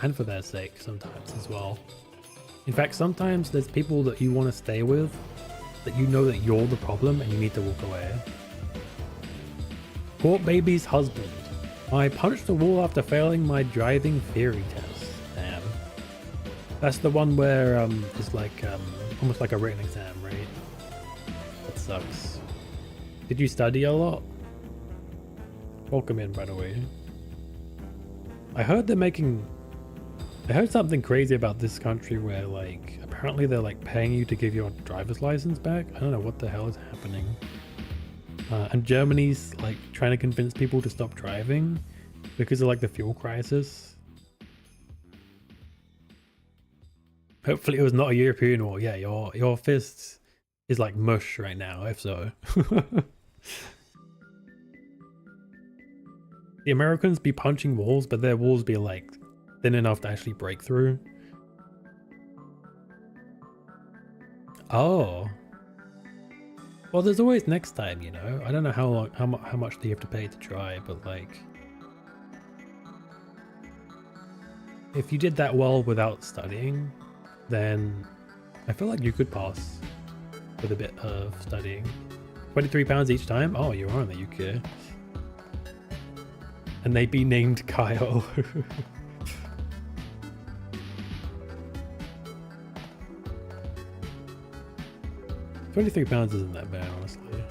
and for their sake sometimes as well. In fact, sometimes there's people that you want to stay with that you know that you're the problem and you need to walk away. Court baby's husband. I punched a wall after failing my driving theory test. Damn. That's the one where it's like almost like a written exam, right? That sucks. Did you study a lot? Welcome in, by the way. I heard something crazy about this country where, like, apparently they're like paying you to give your driver's license back. I don't know what the hell is happening. And Germany's like trying to convince people to stop driving because of like the fuel crisis. Hopefully it was not a European war. Yeah, your fist is like mush right now, if so. The Americans be punching walls, but their walls be like thin enough to actually break through. Oh. Well, there's always next time, you know. I don't know how much do you have to pay to try, but like, if you did that well without studying, then I feel like you could pass with a bit of studying. £23 each time? Oh, you're on the UK. And they be named Kyle. £23 isn't that bad, honestly.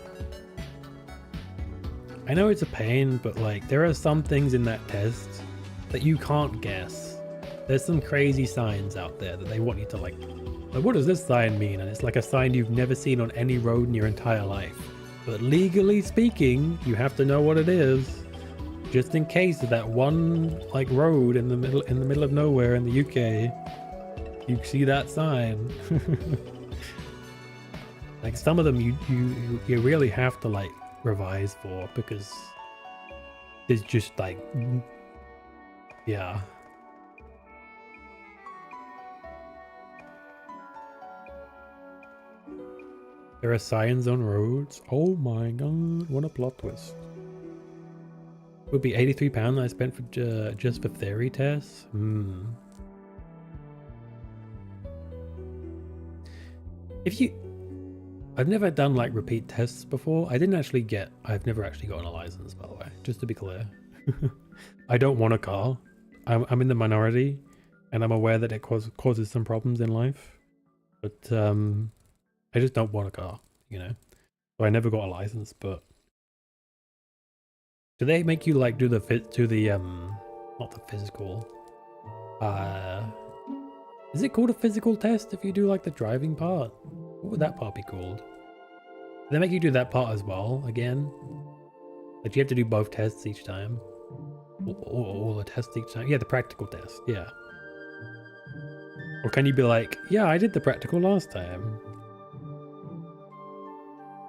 I know it's a pain, but like, there are some things in that test that you can't guess. There's some crazy signs out there that they want you to like, what does this sign mean? And it's like a sign you've never seen on any road in your entire life. But legally speaking, you have to know what it is. Just in case of that one like road in the middle of nowhere in the UK, you see that sign. Like some of them you really have to like revise for, because it's just like, yeah. There are signs on roads. Oh my god, what a plot twist. It would be £83 I spent for just for theory tests. I've never done like repeat tests before. I've never actually gotten a license, by the way, just to be clear. I don't want a car. I'm in the minority, and I'm aware that it causes some problems in life, but I just don't want a car, you know. So I never got a license. But do they make you like do the not the physical? Is it called a physical test if you do like the driving part? What would that part be called? Do they make you do that part as well again? Like, do you have to do both tests each time? All the tests each time? Yeah, the practical test. Yeah. Or can you be like, yeah, I did the practical last time.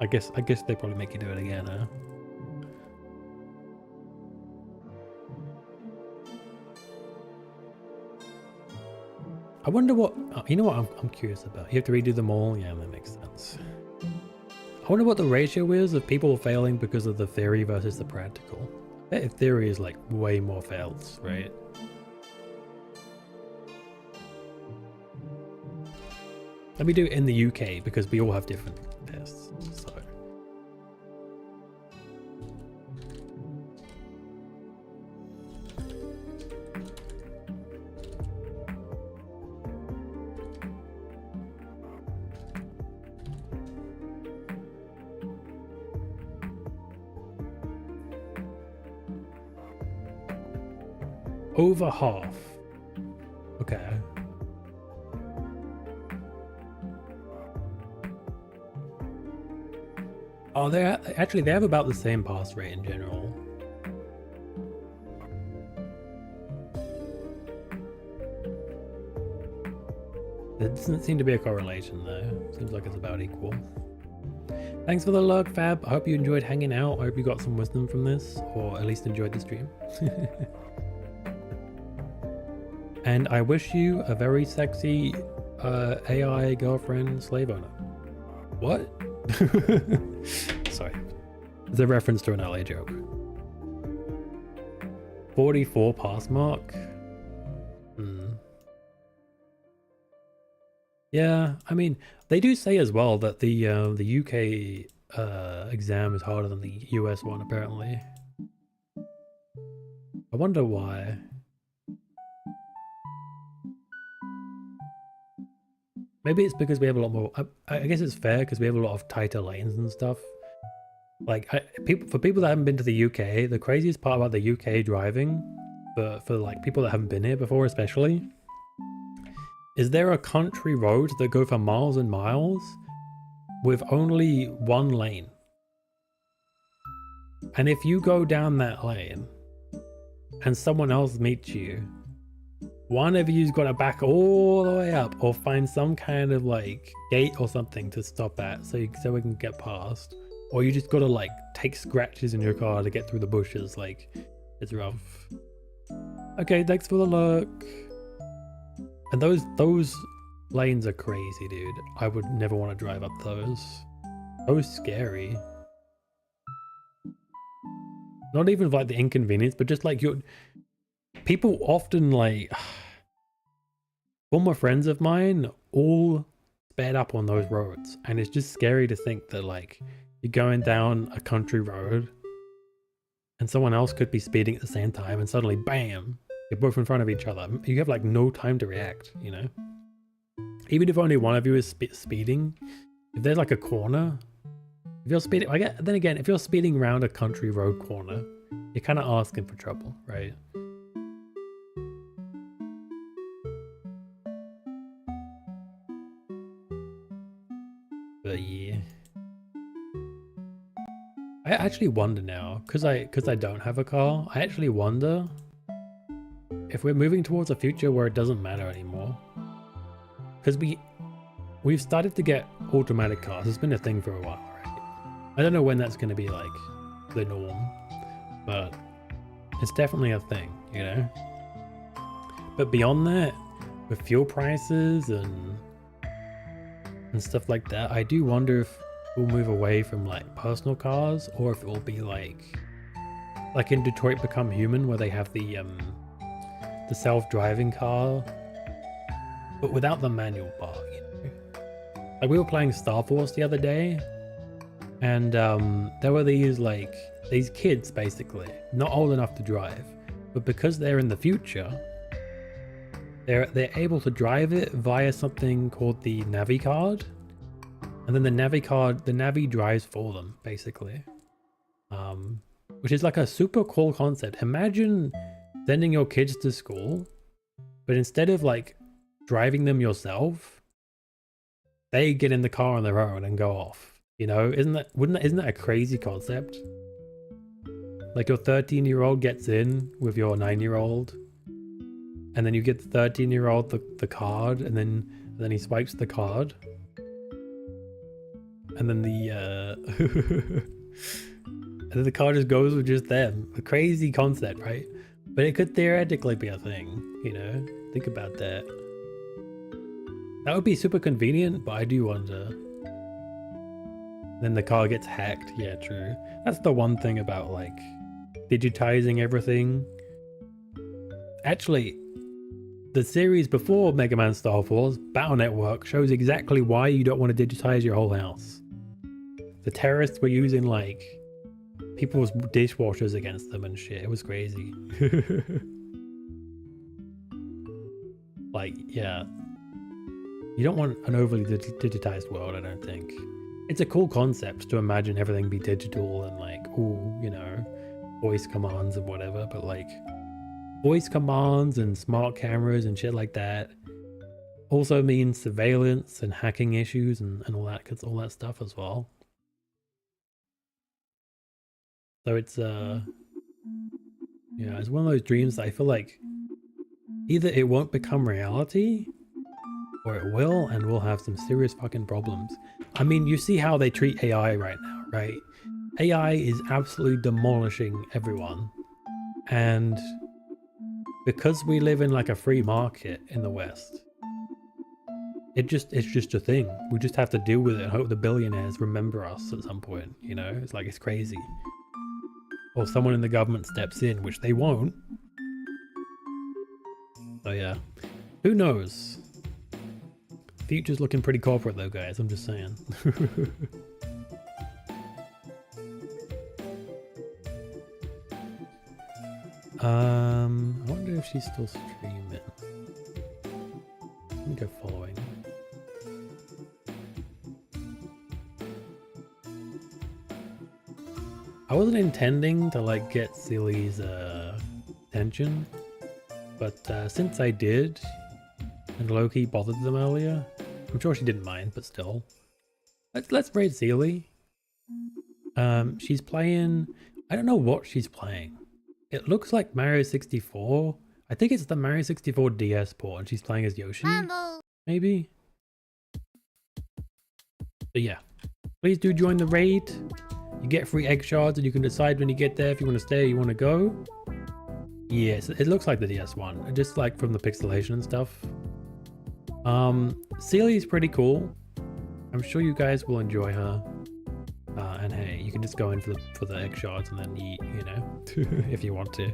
I guess they probably make you do it again, huh? I wonder what, you know what I'm curious about. You have to redo them all? Yeah, that makes sense. I wonder what the ratio is of people failing because of the theory versus the practical. I bet theory is like way more fails, right? Let me do it in the UK because we all have different tests, so. Over half. Okay. Oh, they have about the same pass rate in general. There doesn't seem to be a correlation though. Seems like it's about equal. Thanks for the lurk, Fab. I hope you enjoyed hanging out. I hope you got some wisdom from this, or at least enjoyed the stream. And I wish you a very sexy AI girlfriend slave owner. What? Sorry. It's a reference to an LA joke. 44 pass mark? Yeah, I mean, they do say as well that the UK exam is harder than the US one, apparently. I wonder why. Maybe it's because we have a lot more. I guess it's fair because we have a lot of tighter lanes and stuff. Like, for people that haven't been to the UK, the craziest part about the UK driving, for like people that haven't been here before, especially, is there are country roads that go for miles and miles with only one lane. And if you go down that lane and someone else meets you, one of you's got to back all the way up or find some kind of like gate or something to stop at so we can get past. Or you just got to like take scratches in your car to get through the bushes. Like, it's rough. Okay, thanks for the look. And those lanes are crazy, dude. I would never want to drive up those. So scary. Not even like the inconvenience, but just like people often like former friends of mine all sped up on those roads, and it's just scary to think that like you're going down a country road and someone else could be speeding at the same time, and suddenly bam, you're both in front of each other. You have like no time to react, you know? Even if only one of you is speeding, if there's like a corner, if you're speeding, then again, if you're speeding around a country road corner, you're kind of asking for trouble, right? But yeah, I actually wonder now, because I don't have a car, I actually wonder if we're moving towards a future where it doesn't matter anymore. Because we've started to get automatic cars. It's been a thing for a while, right? I don't know when that's going to be like the norm, but it's definitely a thing, you know? But beyond that, with fuel prices and stuff like that, I do wonder if we'll move away from like personal cars, or if it will be like in Detroit Become Human, where they have the self-driving car, but without the manual part, you know? Like, we were playing Star Force the other day, and there were these kids, basically not old enough to drive, but because they're in the future, they're able to drive it via something called the Navi card, and then the Navi drives for them, basically, which is like a super cool concept. Imagine sending your kids to school, but instead of like driving them yourself, they get in the car on their own and go off. You know, isn't that a crazy concept? Like, your 13-year-old gets in with your 9-year-old, and then you get the 13-year-old the card, and then he swipes the card, and then and then the car just goes with just them. A crazy concept, right? But it could theoretically be a thing, you know? Think about that. That would be super convenient, but I do wonder. Then the car gets hacked. Yeah, true. That's the one thing about like digitizing everything. Actually, the series before Mega Man Star Force, Battle Network, shows exactly why you don't want to digitize your whole house. The terrorists were using like people's dishwashers against them and shit. It was crazy. Like, yeah. You don't want an overly digitized world, I don't think. It's a cool concept to imagine everything be digital and like, ooh, you know, voice commands and whatever, but like voice commands and smart cameras and shit like that also means surveillance and hacking issues and all that stuff as well. So it's yeah, it's one of those dreams that I feel like either it won't become reality, or it will, and we'll have some serious fucking problems. I mean, you see how they treat AI right now, right? AI is absolutely demolishing everyone. And because we live in like a free market in the West, it's just a thing. We just have to deal with it and hope the billionaires remember us at some point, you know? It's like, it's crazy. Or someone in the government steps in, which they won't. So yeah, who knows? Future's looking pretty corporate though, guys, I'm just saying. I wonder if she's still streaming. Let me go following. I wasn't intending to like get Seely's attention, but since I did, and Loki bothered them earlier, I'm sure she didn't mind, but still. Let's raid Seely. She's playing I don't know what she's playing. It looks like Mario 64. I think it's the Mario 64 DS port and she's playing as Yoshi. Maybe? But yeah. Please do join the raid. You get free egg shards and you can decide when you get there if you want to stay or you want to go. Yes, it looks like the DS one. Just like from the pixelation and stuff. Seely's pretty cool. I'm sure you guys will enjoy her. And hey, you can just go in for the egg shards and then eat, you know, if you want to.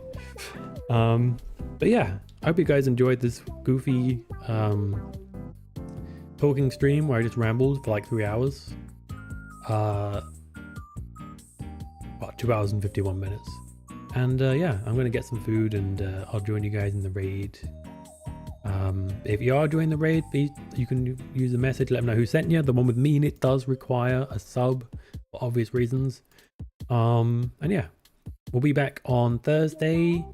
But yeah, I hope you guys enjoyed this goofy talking stream where I just rambled for like 3 hours. About 2 hours and 51 minutes. And yeah, I'm gonna get some food and I'll join you guys in the raid. If you are joining the raid, you can use a message, let them know who sent you. The one with me, and it does require a sub for obvious reasons. And yeah, we'll be back on Thursday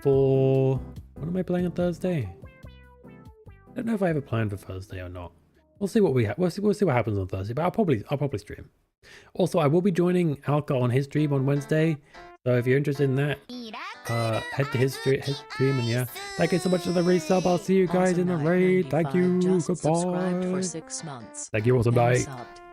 for... What am I playing on Thursday? I don't know if I have a plan for Thursday or not. We'll see what we'll see what happens on Thursday, but I'll probably stream. Also, I will be joining Alka on his stream on Wednesday, so if you're interested in that, head to his stream. And yeah, thank you so much for the resub. I'll see you guys in the raid. Thank you. Goodbye. Subscribed for 6 months. Thank you. Awesome. Bye. Subbed.